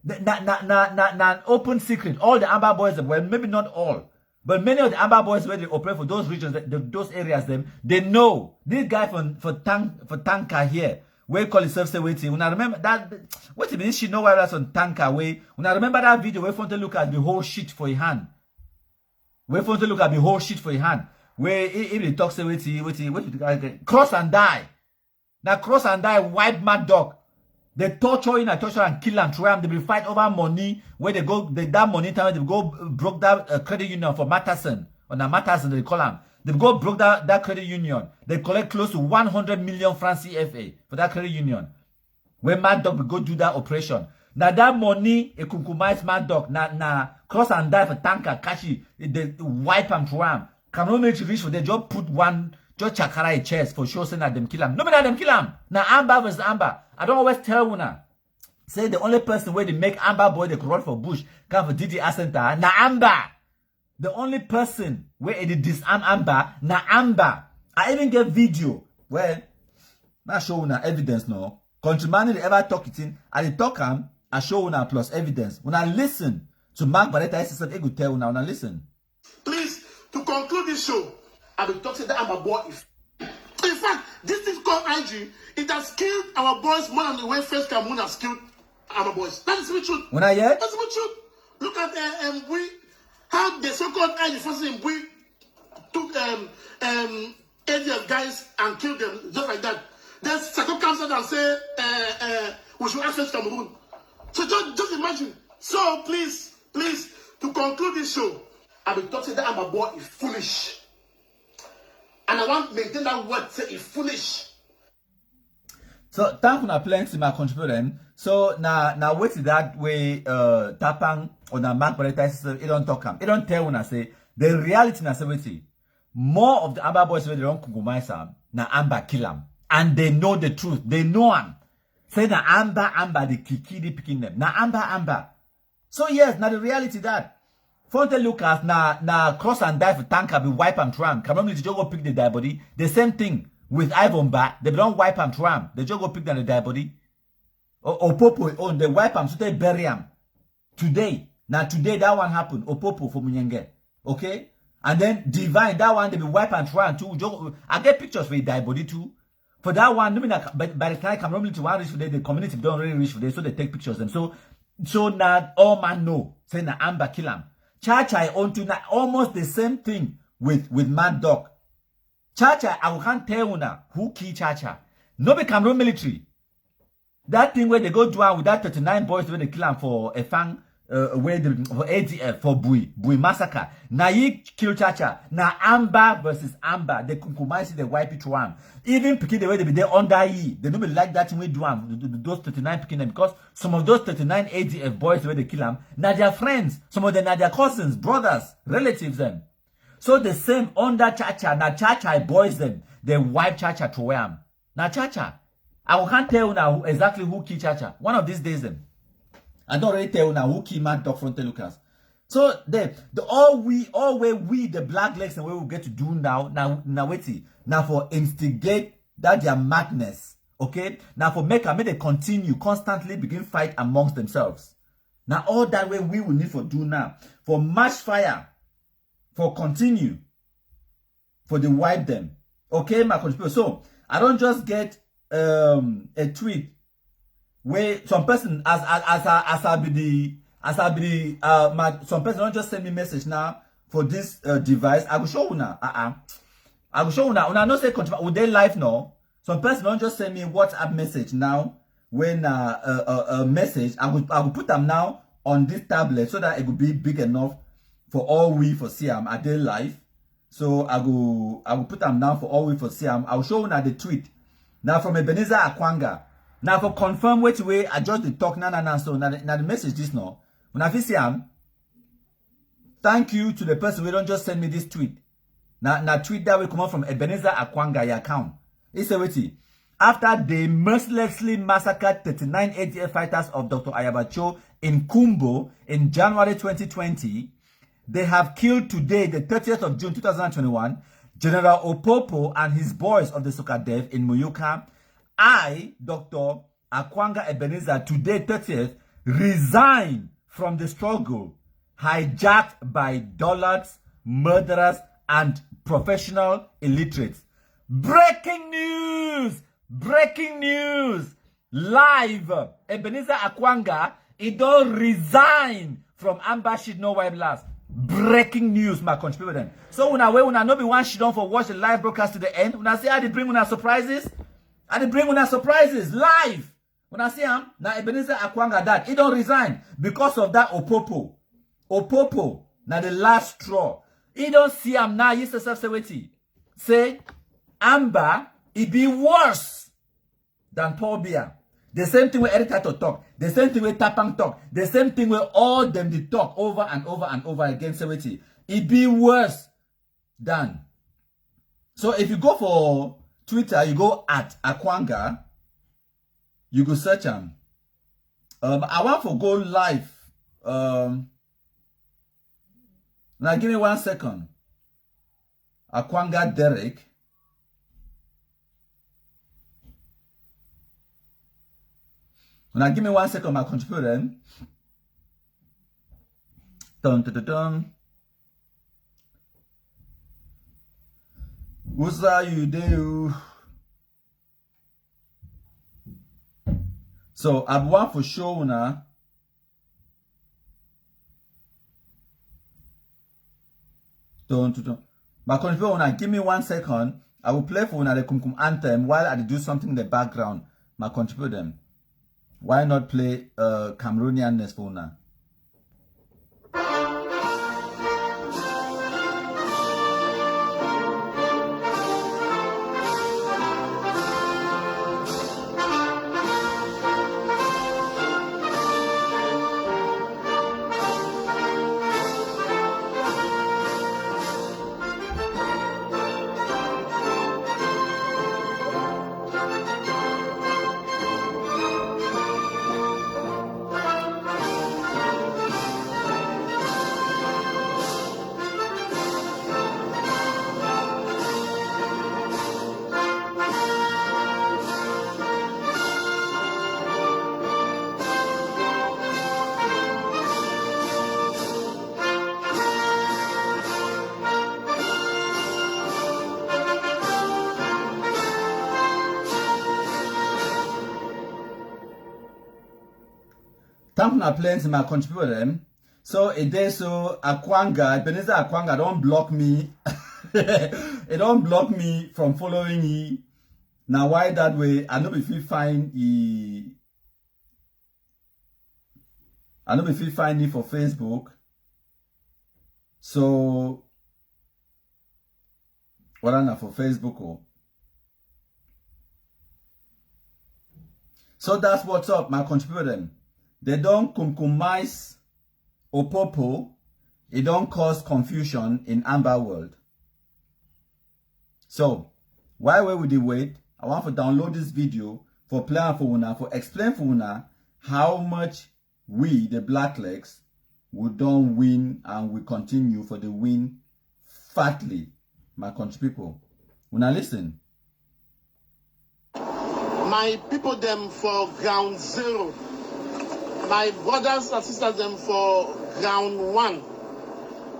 na open secret. All the Amba boys, well maybe not all. But many of the Amba boys where they operate for those regions, those areas, they know this guy for tanker here. Where call himself say waiting. When I remember that, what it means she know why that's on tanker way. When I remember that video where Fonte look at the whole shit for your hand. Where Fonte look at the whole shit for your hand. Where if they talk say waiting, cross and die. Now cross and die, wipe mad dog. They torture in a torture and kill and throw them. They will fight over money. Where they go, that money time they go broke that credit union for Matterson. On a Matterson they call them. They go broke that credit union. They collect close to 100 million francs CFA for that credit union. When Mad Dog will go do that operation. Now that money, a kumkumised Mad Dog, na cross and die for tanker, catch it, they wipe and throw him. Cameroon military reach for they just put one, just chakara a chest for sure saying that them kill him. Nobody them kill him. Now Amba versus Amba. I don't always tell you now. Say the only person where they make Amba boy they could run for bush, come for DD Ascenta, na Amba. The only person where they disarm Amba, na Amba. I even get video where not show na evidence no. Countryman they ever talk it in, and they talk him, I show na plus evidence. When I listen to Mark Barretta, I said, I could tell now. When I listen. Please, to conclude this show, I will talk to the Amba boy. In fact, this is called IG. It has killed our boys more than the way First Cameroon has killed our boys. That is the truth. When I hear? That's the truth. Look at how the so-called IG forces in Bui took ADF guys and killed them just like that. Then Sako comes out and say we should access Cameroon. So just imagine. So please, to conclude this show, I will talk to that Amba boy is foolish. And I want to maintain that word, say it's foolish. So thank you for playing to my contribution. So now wait that way tapang or na Mark Barretta it don't talk him. It don't tell when I say the reality na say more of the Amba boys when they don't kumkumised na Amba kill him. And they know the truth. They know him. Say na Amba the kiki picking them. Na Amba. So yes, now the reality that Fonte Lucas na cross and die for tanker be wipe and tram. Cameroon just go pick the dead body. The same thing with Ivan Ba. They don't wipe and tram. They just go pick the dead body. Opopo on they wipe and so they bury him. Today. Now today that one happened. Opopo for Munyenge. Okay? And then Divine, that one they be wipe and tram too. I get pictures for the dead body too. For that one, by the time Cameroon to one reach for the community don't really reach for them, so they take pictures of them. So now all man know. Say na Amba kill him. Chacha on to almost the same thing with Mad Dog. Chacha, I can't tell you now who killed Chacha. No be Cameroon military. That thing where they go down with that 39 boys where they kill him for a fang, where they, for ADF, for Bui Massacre. Now he kill Chacha. Now Amba versus Amba, they kumkumised the wipe it to him. Even picking the way they be there under ye. They don't be like that thing we do those 39 picking them because some of those 39 ADF boys where they kill them, now their friends, some of them are their cousins, brothers, relatives them. So the same under Chacha, now Chacha boys them, they wipe Chacha to him. Now Chacha, I can't tell you now exactly who killed Chacha. One of these days them. I don't really tell you now who killed Mad Dog Fronte Lucas. So all we the black legs and what we get to do now wait now for instigate that their madness, okay? Now for make they continue constantly begin fight amongst themselves. Now all that way we will need for do now for match fire, for continue, for the wipe them, okay, my contributor. So I don't just get a tweet where some person some person don't just send me message now for this device. I will show you now. I will show you now. When I know say would they live now? Some person don't just send me WhatsApp message now. When a message, I will put them now on this tablet so that it will be big enough for all we for Siam at their live. So I will put them now for all we for Siam. I will show you now the tweet. Now from Ebenezer Akwanga. Now for confirm which way I just the talk now. So now the message this now. When I see him, thank you to the person who don't just send me this tweet. Now tweet that will come out from Ebenezer Akwanga your account. It's a wait. After they mercilessly massacred 39 ADF fighters of Dr. Ayabacho in Kumbo in January 2020, they have killed today, the 30th of June 2021, General Opopo and his boys of the Sokadev in Muyuka. I, Dr. Akwanga Ebenezer, today 30th, resign from the struggle, hijacked by dullards, murderers, and professional illiterates. Breaking news! Breaking news! Live! Ebenezer Akwanga, he don't resign from Amba shit no wipe last. Breaking news, my country people. So when I know be one shit on for watch the live broadcast to the end, when I say I did bring una surprises, live. When I see him, now Ebenezer Akwanga that, he don't resign because of that Opopo. Now the last straw. He don't see him now, he yourself say wait. say Amba, it be worse than Paul Biya. The same thing with editor to talk. The same thing with Tapang talk. The same thing with all them they talk over and over and over again. It be worse than. So if you go for Twitter, you go at Akwanga, you go search him. I want to go live. Now give me 1 second. Akwanga Derek. Now give me 1 second, my contributor. Dun dun dun dun. What's that you do? So I want for sure now. Dun dun dun. My contributor, give me 1 second. I will play for the Kumkum anthem while I do something in the background. My contributor. Why not play Cameroonian Nesfona? Thank you playing to my contributor. So it is so Akwanga, Ebenezer Akwanga don't block me. It don't block me from following you. Now why that way? I know if you find I know if you find it for Facebook. So what are not for Facebook? Oh. So that's what's up, my contributor. They don't kumkumised Opopo. It don't cause confusion in Amba world. So, why would they wait? I want to download this video for plan for una, for explain for una how much we, the Blacklegs, we don't win and we continue for the win fatly, my country people. Una listen. My people them for ground zero. My brothers and sisters them for ground one.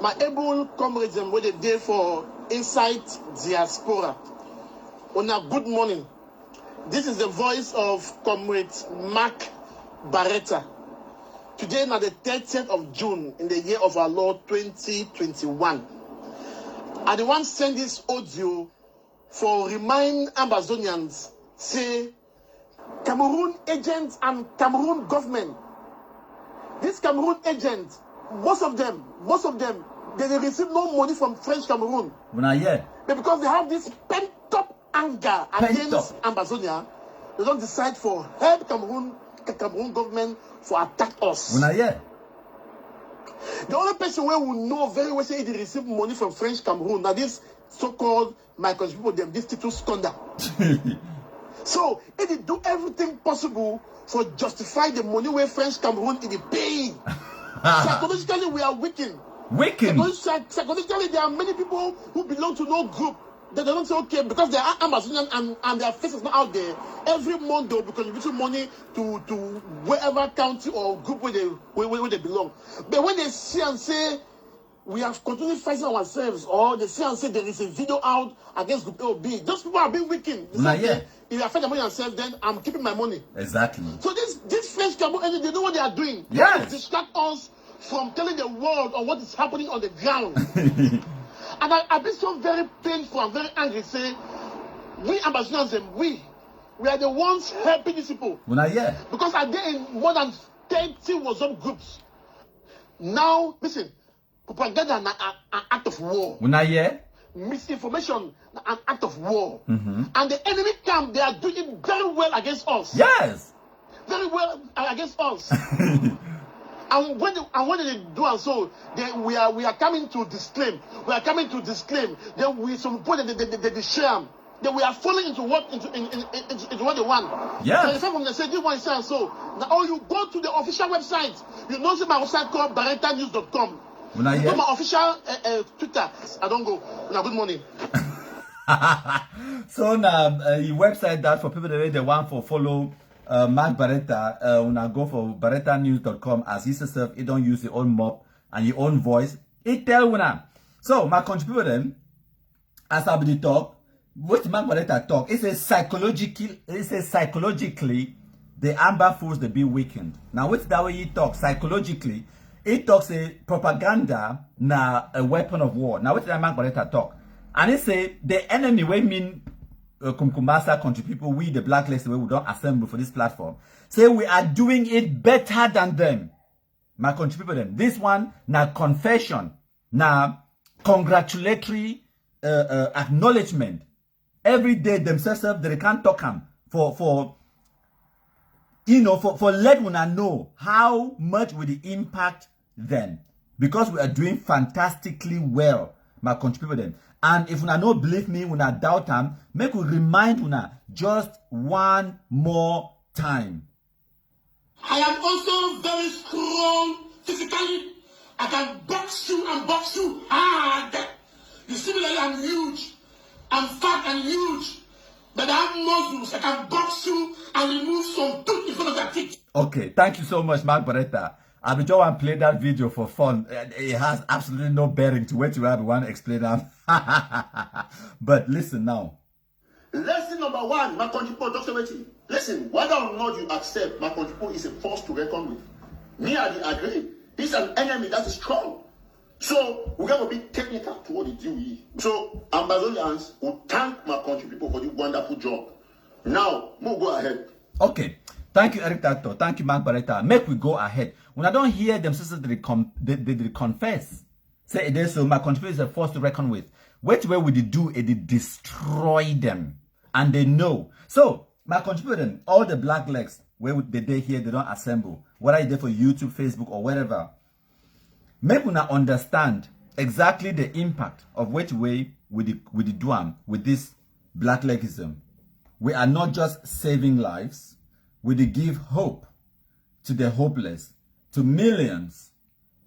My able comrades them where they day for inside diaspora. Una good morning. This is the voice of Comrade Mark Barretta. Today now the 30th of June in the year of our Lord 2021. I the one send this audio for remind Ambazonians say Cameroon agents and Cameroon government. These Cameroon agents, most of them, they receive no money from French Cameroon. Not yet. But because they have this pent-up anger against Ambazonia, they don't decide for help Cameroon government for attack us. Not yet. The only person where we know very well say they receive money from French Cameroon. Now this so-called Michael people, them this Titus Skonda. So if they do everything possible for justify the money where French Cameroon is paying. Psychologically, we are weakened. Psychologically, there are many people who belong to no group that they don't say, okay, because they are Amazonian and their face is not out there. Every month they'll be contributing money to wherever county or group where they belong. But when they see and say, we have continued fighting ourselves, or they see and say there is a video out against Group A or B, those people are being weakened. If I fight the money themselves, then I'm keeping my money. Exactly. So this French Cameroon, they know what they are doing. Yes. They distract us from telling the world on what is happening on the ground. And I've been so very painful and very angry. Say, we Ambazonians, we are the ones helping these people. Because I get in more than 30 WhatsApp groups. Now, listen, propaganda an act of war. misinformation, an act of war. And the enemy camp, they are doing it very well against us. Yes. Very well against us. And when they do and so, we are coming to disclaim. We are coming to disclaim. Then we some point the sham. Then we are falling into what into what they want. Yeah. So the from they say this one is and so. Now, or you go to the official website. You know, see my website called barretanews.com. My official Twitter. I don't go. Now, good morning. So now your website that for people that they want for follow Mark Barretta, when I go for barretanews.com as he says, he don't use your own mop and your own voice. It tell una. So my contributor as I be talk, what Mark Barretta talk, it says psychologically the ambaFools they be weakened. Now what's that way he talk psychologically? It talks a propaganda na a weapon of war. Now what's that Mark Barretta talk? And it say the enemy we mean kumkumised country people, we the blacklist we don't assemble for this platform. Say we are doing it better than them. My country people them. This one na confession, na congratulatory acknowledgement. Every day themselves they can't talk them for let una know how much will the impact them, because we are doing fantastically well, my country people them. And if una no believe me, una doubt them, make we remind una just one more time. I am also very strong physically. I can box you and box you hard. You see me like I'm huge. I'm fat and huge. But I have muscles. I can box you and remove some tooth in front of your teeth. Okay, thank you so much, Mark Barretta. I will just want to play that video for fun. It has absolutely no bearing to what you have want to explain that. But listen now. Lesson number one, my country people, Dr. Wetty. Listen, whether or not you accept my country people is a force to reckon with. Me, I agree. He's an enemy that is strong. So we're going to be technical to what they do here. So Ambazonians will thank my country people for the wonderful job. Now, we'll go ahead. Okay. Thank you, Eric Tato. Thank you, Mark Barretta. Make we go ahead. When I don't hear them sisters, they confess. Say it is so my country is a force to reckon with. Which way would they do it? They destroy them. And they know. So, my country, all the black legs, where would they here, they don't assemble. Whether it's there for YouTube, Facebook, or wherever. Make we now understand exactly the impact of which way with the do with this black legism. We are not just saving lives, we give hope to the hopeless, to millions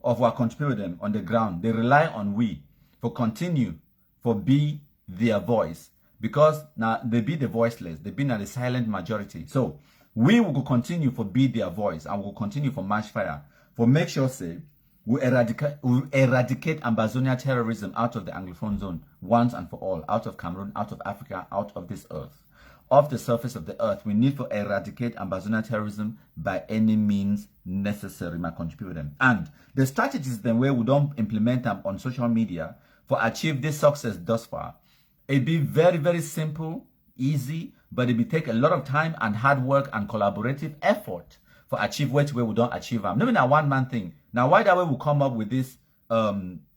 of our contributors on the ground. They rely on we for continue, for be their voice. Because now they be the voiceless, they be now the silent majority. So we will continue for be their voice and will continue for march fire, for make sure say, we eradicate Ambazonia terrorism out of the Anglophone zone once and for all, out of Cameroon, out of Africa, out of this earth. Off the surface of the earth, we need to eradicate Ambazonia terrorism by any means necessary, my contributor. And the strategies then where we don't implement them on social media for achieve this success thus far, it be very, very simple, easy, but it will take a lot of time and hard work and collaborative effort for achieve which way we don't achieve them. No, not one man thing. Now, why that way we come up with this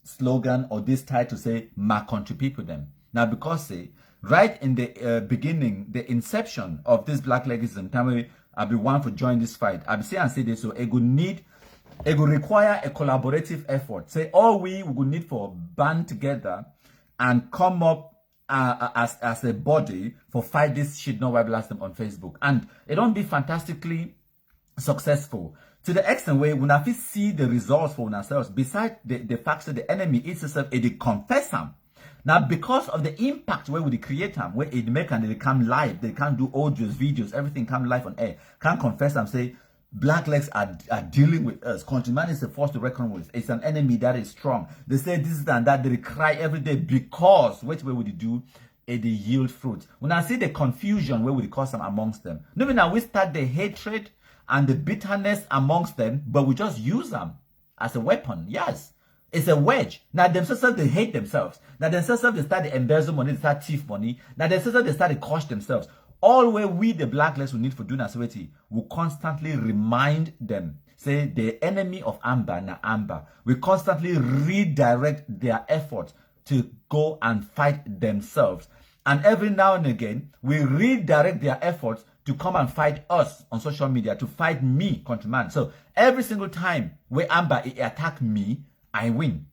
slogan or this title to say, my country people them? Now, because say, right in the beginning, the inception of this black legism, time I be one for join this fight. I be say and say this, so it will require a collaborative effort. Say all we will need for band together and come up as a body for fight this shit. No, I blast them on Facebook, and it don't be fantastically successful to the extent where we have to see the results for ourselves. Besides the fact that the enemy itself, it confess them. Now, because of the impact where we create them, where it make and they come live, they can't do audios, videos, everything come live on air. Can't confess and say, black legs are dealing with us. Countryman is a force to reckon with. It's an enemy that is strong. They say this and that. They cry every day because which way would they do? They yield fruit. When I see the confusion, where would it cause them amongst them? No, now we start the hatred and the bitterness amongst them, but we just use them as a weapon. Yes. It's a wedge. Now themselves, they hate themselves. Now themselves, they start to embezzle money, they start thief money. Now themselves, they start to crush themselves. All where we, the blacklist, we need for doing activity, we constantly remind them. Say the enemy of Amba na Amba. We constantly redirect their efforts to go and fight themselves. And every now and again, we redirect their efforts to come and fight us on social media, to fight me, countryman. So every single time where Amba attack me, I win.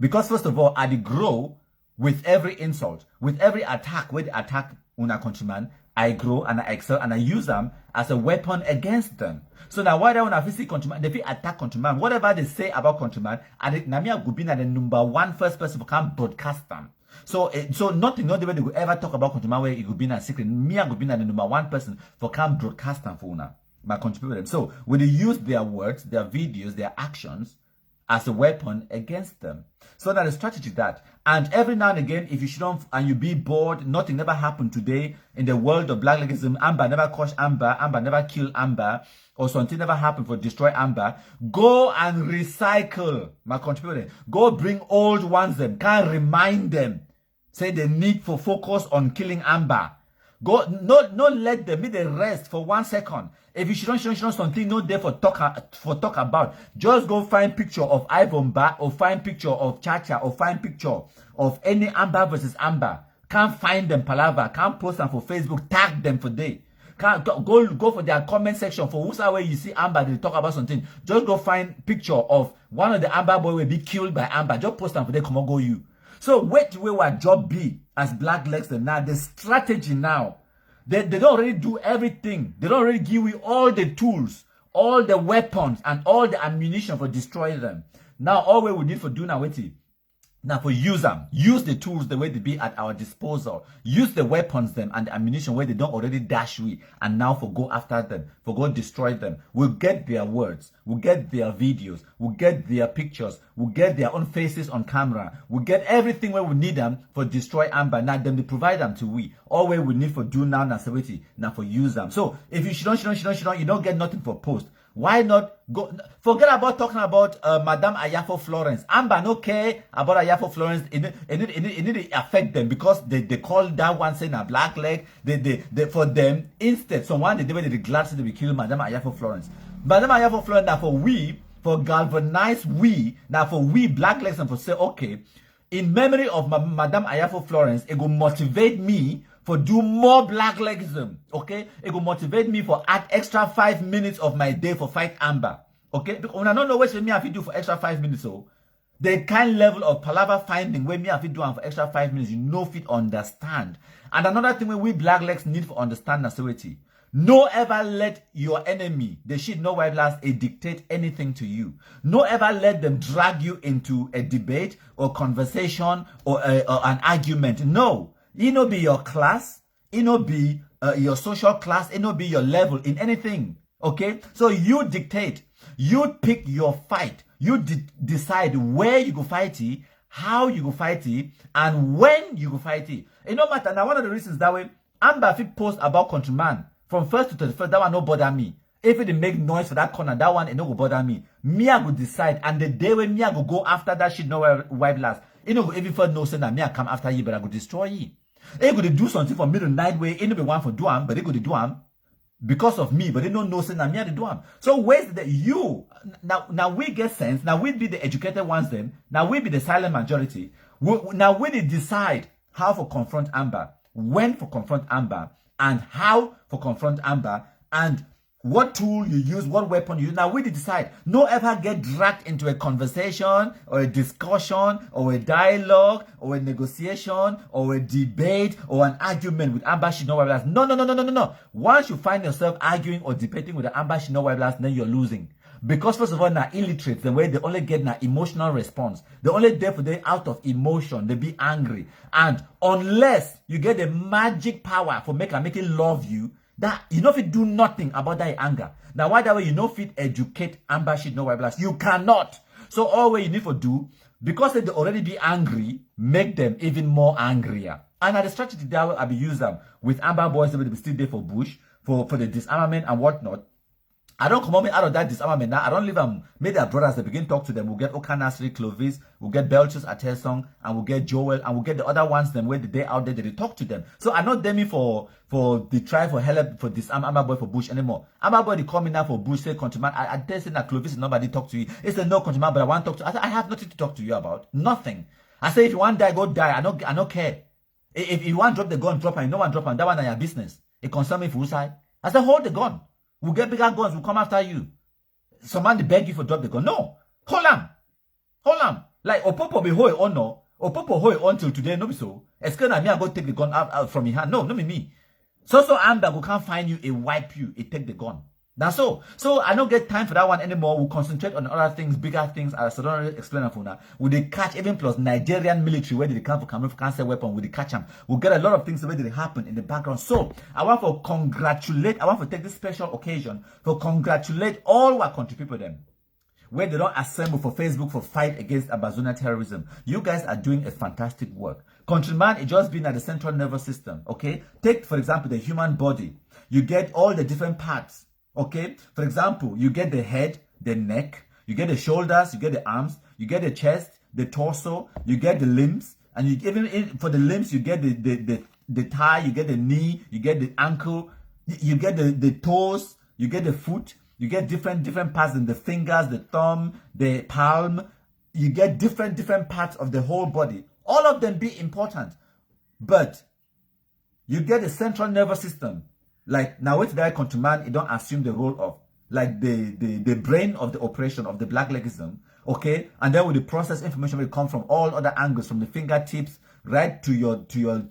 Because first of all, I grow with every insult, with every attack where they attack una countryman, I grow and I excel and I use them as a weapon against them. So now why they want to see countryman, they attack countryman, whatever they say about countryman, and Namia Gubina the number one first person who can broadcast them. So nothing, not the way they will ever talk about countryman where it could be a secret. Me and Gubina the number one person for can broadcast them for una, my country them. So when they use their words, their videos, their actions as a weapon against them. So that is strategy that. And every now and again, if you shouldn't and you be bored, nothing never happened today in the world of black legism. Amba never crushed Amba. Amba never killed Amba. Or something never happened for destroy Amba. Go and recycle, my country. Go bring old ones them. Can't remind them. Say the need for focus on killing Amba. Go, not let them be the rest for 1 second. If you shouldn't something not there for talk about, just go find picture of Ivan Ba or find picture of Chacha or find picture of any Amba versus Amba. Can't find them palaver, can't post them for Facebook, tag them for day. Can't go for their comment section for whosoever you see Amba, they talk about something. Just go find picture of one of the Amba boy will be killed by Amba. Just post them for they come on go you. So wait where our job be as black legs now. The strategy now. They don't already do everything. They don't already give you all the tools, all the weapons, and all the ammunition for destroying them. Now, all we need for do now, now for use them. Use the tools the way they be at our disposal. Use the weapons them and the ammunition where they don't already dash we. And now for go after them, for go destroy them. We'll get their words. We'll get their videos. We'll get their pictures. We'll get their own faces on camera. We'll get everything where we need them for destroy Amba. Now them they provide them to we. All we need for do now now for use them. So if you you don't get nothing for post. Why not go? Forget about talking about Madame Ayafo Florence. Amba no care about Ayafo Florence. It need to affect them because they call that one saying a black leg. They for them instead someone they glad to be killed Madame Ayafo Florence. Madame Ayafo Florence now for galvanize now for we black legs and for say okay in memory of Madame Ayafo Florence it will motivate me for do more black legism, okay? It will motivate me for add extra 5 minutes of my day for fight Amba, okay? Because when I don't know what me have to do for extra 5 minutes, so the kind level of palaver finding where me have to do for extra 5 minutes, you know fit understand. And another thing where we black legs need for understand authority. No ever let your enemy, the shit no white last, dictate anything to you. No ever let them drag you into a debate or conversation or an argument. No. It no be your class, it no be your social class, it no be your level in anything, okay? So you dictate, you pick your fight, you decide where you go fight it, how you go fight it, and when you go fight it. It no matter. Now one of the reasons that way, Amba fit post about countryman from 1st to 31st, that one no bother me. If it make noise for that corner, that one it no go bother me. Me I go decide, and the day when me I go after that shit no wipe last. It no go even first no say that me I come after you, but I go destroy you. They could do something for middle night where ain't no one for do am, but they could do am because of me, but they don't know say that me I do am. So where's that you now we get sense, now we be the educated ones then, now we be the silent majority. Now we decide how to confront Amba, when for confront Amba, and how for confront Amba, and what tool you use, what weapon you use. Now we decide. No ever get dragged into a conversation or a discussion or a dialogue or a negotiation or a debate or an argument with Amba Shino Wiblas. No. Once you find yourself arguing or debating with the Amba Shino Wiblas, then you're losing. Because first of all, now illiterate, the way they only get an emotional response. They only there for they out of emotion. They be angry. And unless you get the magic power for making love you, that you know if it do nothing about that anger. Now why that way you know if it educate Amba shit no white blast? You cannot. So all what you need to do, because they already be angry, make them even more angrier. And at the strategy that I be use them with Amba boys that will be still there for Bush, for the disarmament and whatnot. I don't come out of that disarmament now. I don't leave them. Make their brothers, they begin to talk to them. We'll get Okanasri, Clovis, we'll get Belchus, Atesong, and we'll get Joel, and we'll get the other ones, them where the day out there, they talk to them. So I'm not deming for the try for help for this Amba boy for Bush anymore. Amba boy, they coming now for Bush, say, countryman, I dare say that Clovis, nobody talk to you. It's a no countryman, but I want to talk to you. I have nothing to talk to you about. Nothing. I say if you want die, go die. I don't care. If you want drop the gun, drop and no one drop and that one is your business. It concerns me for side. I said, hold the gun. We'll get bigger guns, we'll come after you. Somebody beg you for drop the gun. No. Hold on. Hold on. Like Opopo be hold on no. Opopo hold on till today, no be so. It's gonna me I go take the gun out from your hand. No, me. So Amba go can't find you, it wipe you, it take the gun. That's all. So I don't get time for that one anymore. We'll concentrate on other things, bigger things, as I don't really explain for now. Will they catch even plus Nigerian military where they come for Cameroon for cancer weapon? Will they catch them? We'll get a lot of things where they happen in the background. So I want to take this special occasion to congratulate all our country people them. Where they don't assemble for Facebook for fight against Ambazonia terrorism. You guys are doing a fantastic work. Countryman, it just been at the central nervous system, okay? Take, for example, the human body. You get all the different parts, okay? For example, you get the head, the neck, you get the shoulders, you get the arms, you get the chest, the torso, you get the limbs, and you even for the limbs, you get the thigh, you get the knee, you get the ankle, you get the toes, you get the foot. You get different parts in the fingers, the thumb, the palm. You get different parts of the whole body. All of them be important. But you get the central nervous system. Like now with that countryman, you don't assume the role of like the brain of the operation of the blacklegism. Okay? And then with the process information will come from all other angles, from the fingertips right to your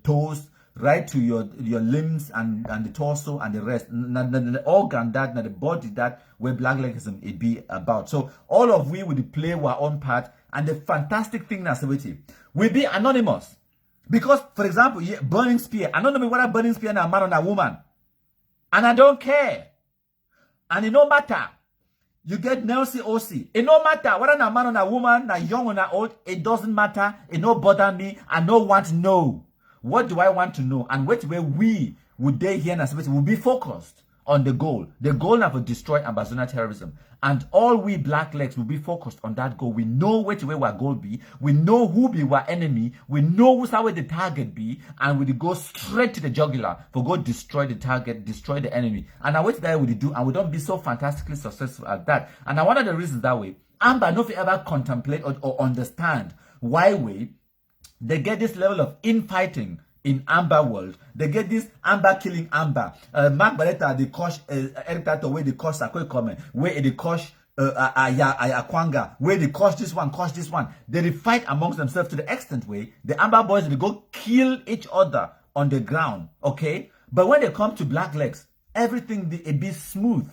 toes, right to your limbs and the torso and the rest. The organ that, the body that where blacklegism it be about. So all of we will play our own part. And the fantastic thing now, we be anonymous. Because, for example, burning spear. I don't know whether burning spear na a man or a woman. And I don't care. And it no matter. You get Nelson OC. It no matter whether a man or a woman, na young or na old. It doesn't matter. It no bother me. I no want to know. What do I want to know? And which way we would they here and will be focused on the goal. The goal now to destroy Ambazonia terrorism. And all we black legs will be focused on that goal. We know which way our goal be. We know who be our enemy. We know who's how the target be. And we go straight to the jugular for go destroy the target, destroy the enemy. And I what that we do, and we don't be so fantastically successful at that. And one of the reasons that way, Amba no ever contemplate or understand why they get this level of infighting in Amba world. They get this Amba killing Amba. Mark Baretta, they coach Eric Tato, where they coach Sakwe Komen, where they coach Ayakwanga, where they coach this one. They fight amongst themselves to the extent where the Amba boys, they go kill each other on the ground, okay? But when they come to black legs, everything it be smooth.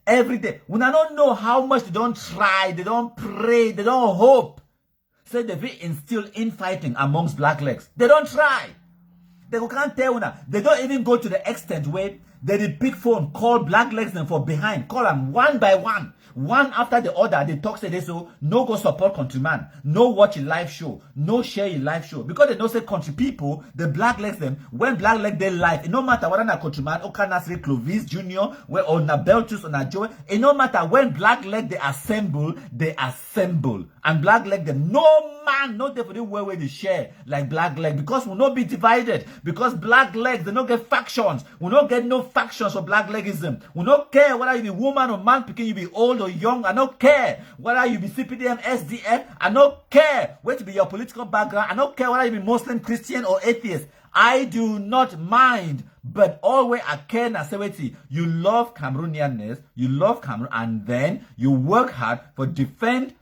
Every day. When I don't know how much they don't try, they don't pray, they don't hope. So they will instill infighting amongst black legs. They don't try. They can't tell you now. They don't even go to the extent where they pick phone, call black legs and for behind, call them one by one. One after the other, they talk say they so no go support countryman, no watch a live show, no share a live show. Because they don't say country people, the black legs them, when black leg they live, it no matter whether na countryman, or Nasri Clovis Jr., or na Beltus or na Joe, it no matter when black leg they assemble. And black leg them, no man, no definitely where they share like black leg, because we not be divided, because black legs, they don't get factions, we don't get no factions for black legism. We don't care whether you be woman or man, because you be old or young. I don't care whether you be CPDM, SDF. I don't care what be your political background. I don't care whether you be Muslim, Christian or atheist. I do not mind. But always I care na say you love Cameroonianness, you love Cameroon, and then you work hard for defend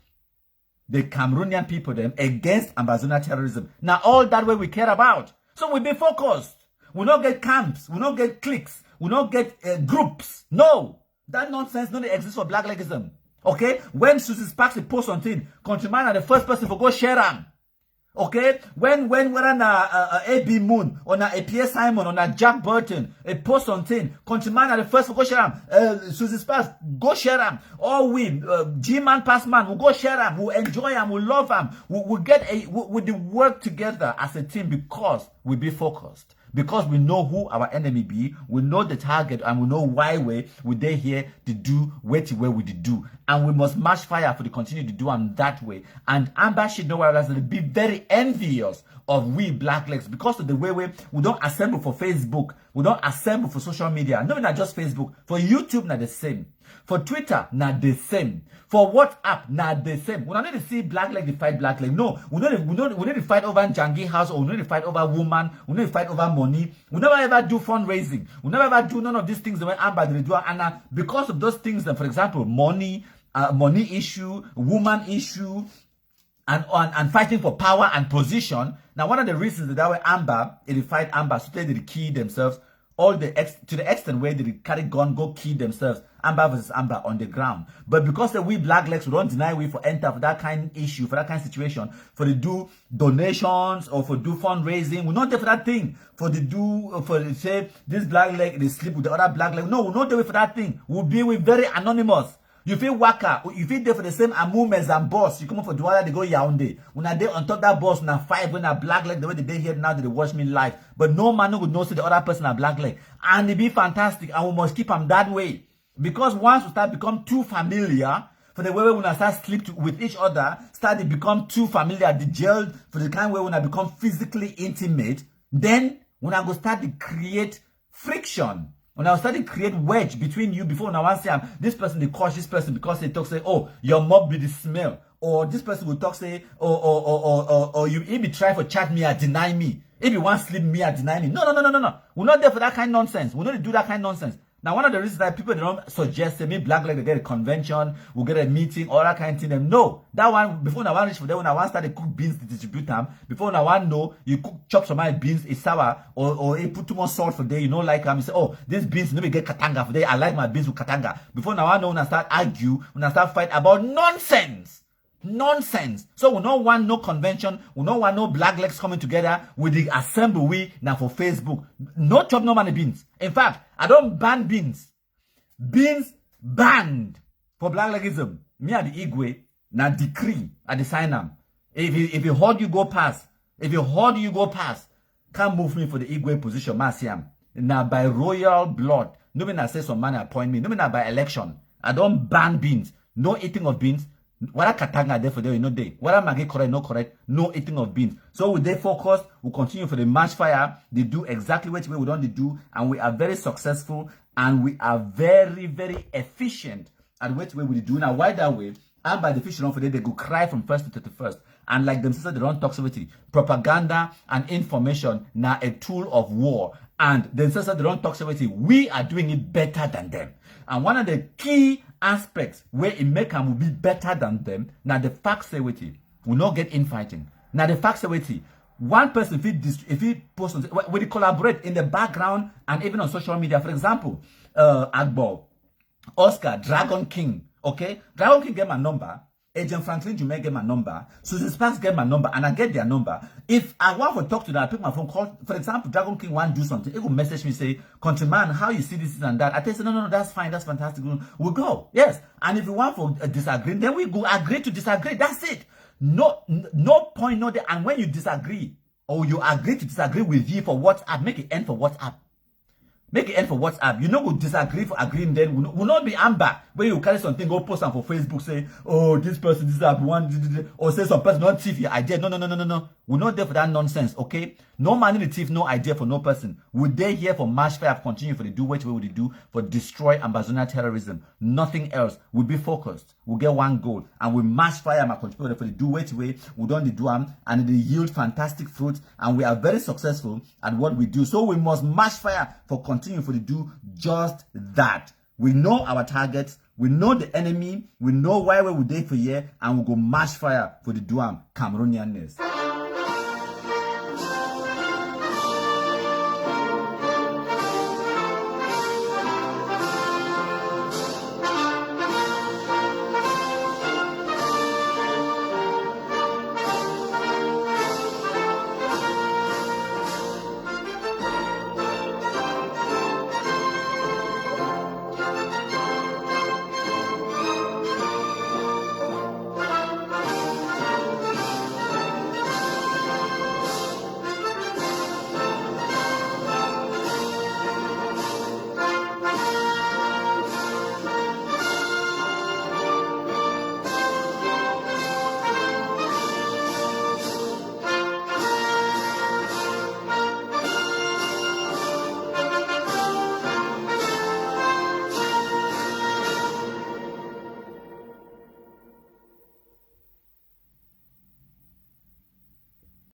the Cameroonian people them against Ambazonia terrorism. Now all that way we care about. So we be focused. We don't get camps. We don't get cliques. We don't get groups. No. That nonsense don't exist for black legism. Okay? When Susie Sparks post something, countryman are the first person to go share them. Okay? When we're on A.B. Moon, or na A.P.A. Simon, or na Jack Burton, a post something, countryman are the first to go share them. Susie Sparks, go share them. Or we, G-Man, Passman, we'll go share them. We'll enjoy them. We'll love them. We'll work together as a team because we'll be focused. Because we know who our enemy be, we know the target, and we know why we they here to do where we do. And we must match fire for the continue to do them that way. And Amba should know where to be very envious of we black legs because of the way we don't assemble for Facebook, we don't assemble for social media. No, not just Facebook. For YouTube, not the same. For Twitter, not the same. For WhatsApp, not the same. We don't need to see black leg, they fight black leg. No, we need to fight over Jangi house, or we need to fight over woman, we need to fight over money. We never ever do fundraising. We never ever do none of these things the way Amba did do. And because of those things, for example, money issue, woman issue, and fighting for power and position. Now, one of the reasons that way Amba, if they fight Amba, so they kill themselves, to the extent where they carry gun, go kill themselves, Amba versus Amba on the ground. But because we black legs, we don't deny we for enter for that kind of issue, for that kind of situation, for the do donations or for do fundraising. We're not there for that thing. For the say this black leg, they sleep with the other black leg. No, we're not there for that thing. We'll be very anonymous. You feel waka, you feel there for the same amumes and boss. You come up for Douala, they go Yaoundé. When I there on top that boss, when I fight, when I black leg, the way they here now, they watch me live. But no man no would know see the other person a black leg. And it be fantastic, and we must keep them that way. Because once we start become too familiar, for the way when I start sleep with each other, start to become too familiar, the jail, for the kind way when I become physically intimate, then when I go start to create friction. When I was starting to create wedge between you before now I say this person they crush this person because they talk say, oh, your mob be the smell. Or this person will talk say, or you be try for chat me or deny me. If you want sleep me or deny me. No. We're not there for that kind of nonsense. We're not to do that kind of nonsense. Now, one of the reasons that people they don't suggest me black like they get a convention, we'll get a meeting, all that kind of thing. No, that one before I want reach for them when I want start to cook beans to distribute them. Before I want know you cook chop some of my beans, it's sour, or you put too much salt for there. You know like you say, oh, these beans let me get katanga for there. I like my beans with katanga. Before I want know when I start argue, when I start fight about nonsense. So we don't want no convention, we don't want no black legs coming together with the assembly now for Facebook. No chop no money beans. In fact, I don't ban beans. Beans banned for black legism. Me at the Igwe, now decree at the sign am. If you hold you go past, can't move me for the Igwe position, Masiam. Now by royal blood, nobody say some man appoint me, nobody by election. I don't ban beans. No eating of beans. What katanga there for there, you know they. What am I correct, no correct, no eating of beans. So we they focus, we continue for the match fire. They do exactly what we don't do, and we are very successful and we are very, very efficient at what we do. Now, why that way? And by the fish for they go cry from first to 31st. And like themselves, they don't talk about it. Propaganda and information now a tool of war. And themselves, they don't talk about it. We are doing it better than them. And one of the key aspects where it make them will be better than them, now the facts say with it, will not get infighting. Now the facts say with it, one person if he posts, when they collaborate in the background and even on social media, for example, Agbo, Oscar, Dragon King, okay? Dragon King get my number, Agent Franklin Jume get my number, Susan Sparks get my number, and I get their number. If I want to talk to them, I pick my phone call. For example, Dragon King want to do something, he will message me, say, countryman, how you see this and that. I say, no, that's fine, that's fantastic. We'll go. Yes. And if you want for disagree, then we go agree to disagree. That's it. No point, no day. And when you disagree, or you agree to disagree with you for WhatsApp, make it end for WhatsApp. Make it end for WhatsApp. You know, we'll disagree for agreeing, then will not be Amba where you carry something, go post on for Facebook, say, oh, this person, this is one, or say some person don't thief your idea. No. We're not there for that nonsense, okay? No man in the thief, no idea for no person. We're there here for march fire, continue for the do what we would do for destroy Ambazonian terrorism. Nothing else. We'll be focused. We'll get one goal. And we march fire and continue for the do what we don't do them, and they yield fantastic fruits, and we are very successful at what we do. So we must march fire for continue for the do just that. We know our targets, we know the enemy, we know why we're there for here, and we'll go march fire for the Duam Cameroonianness.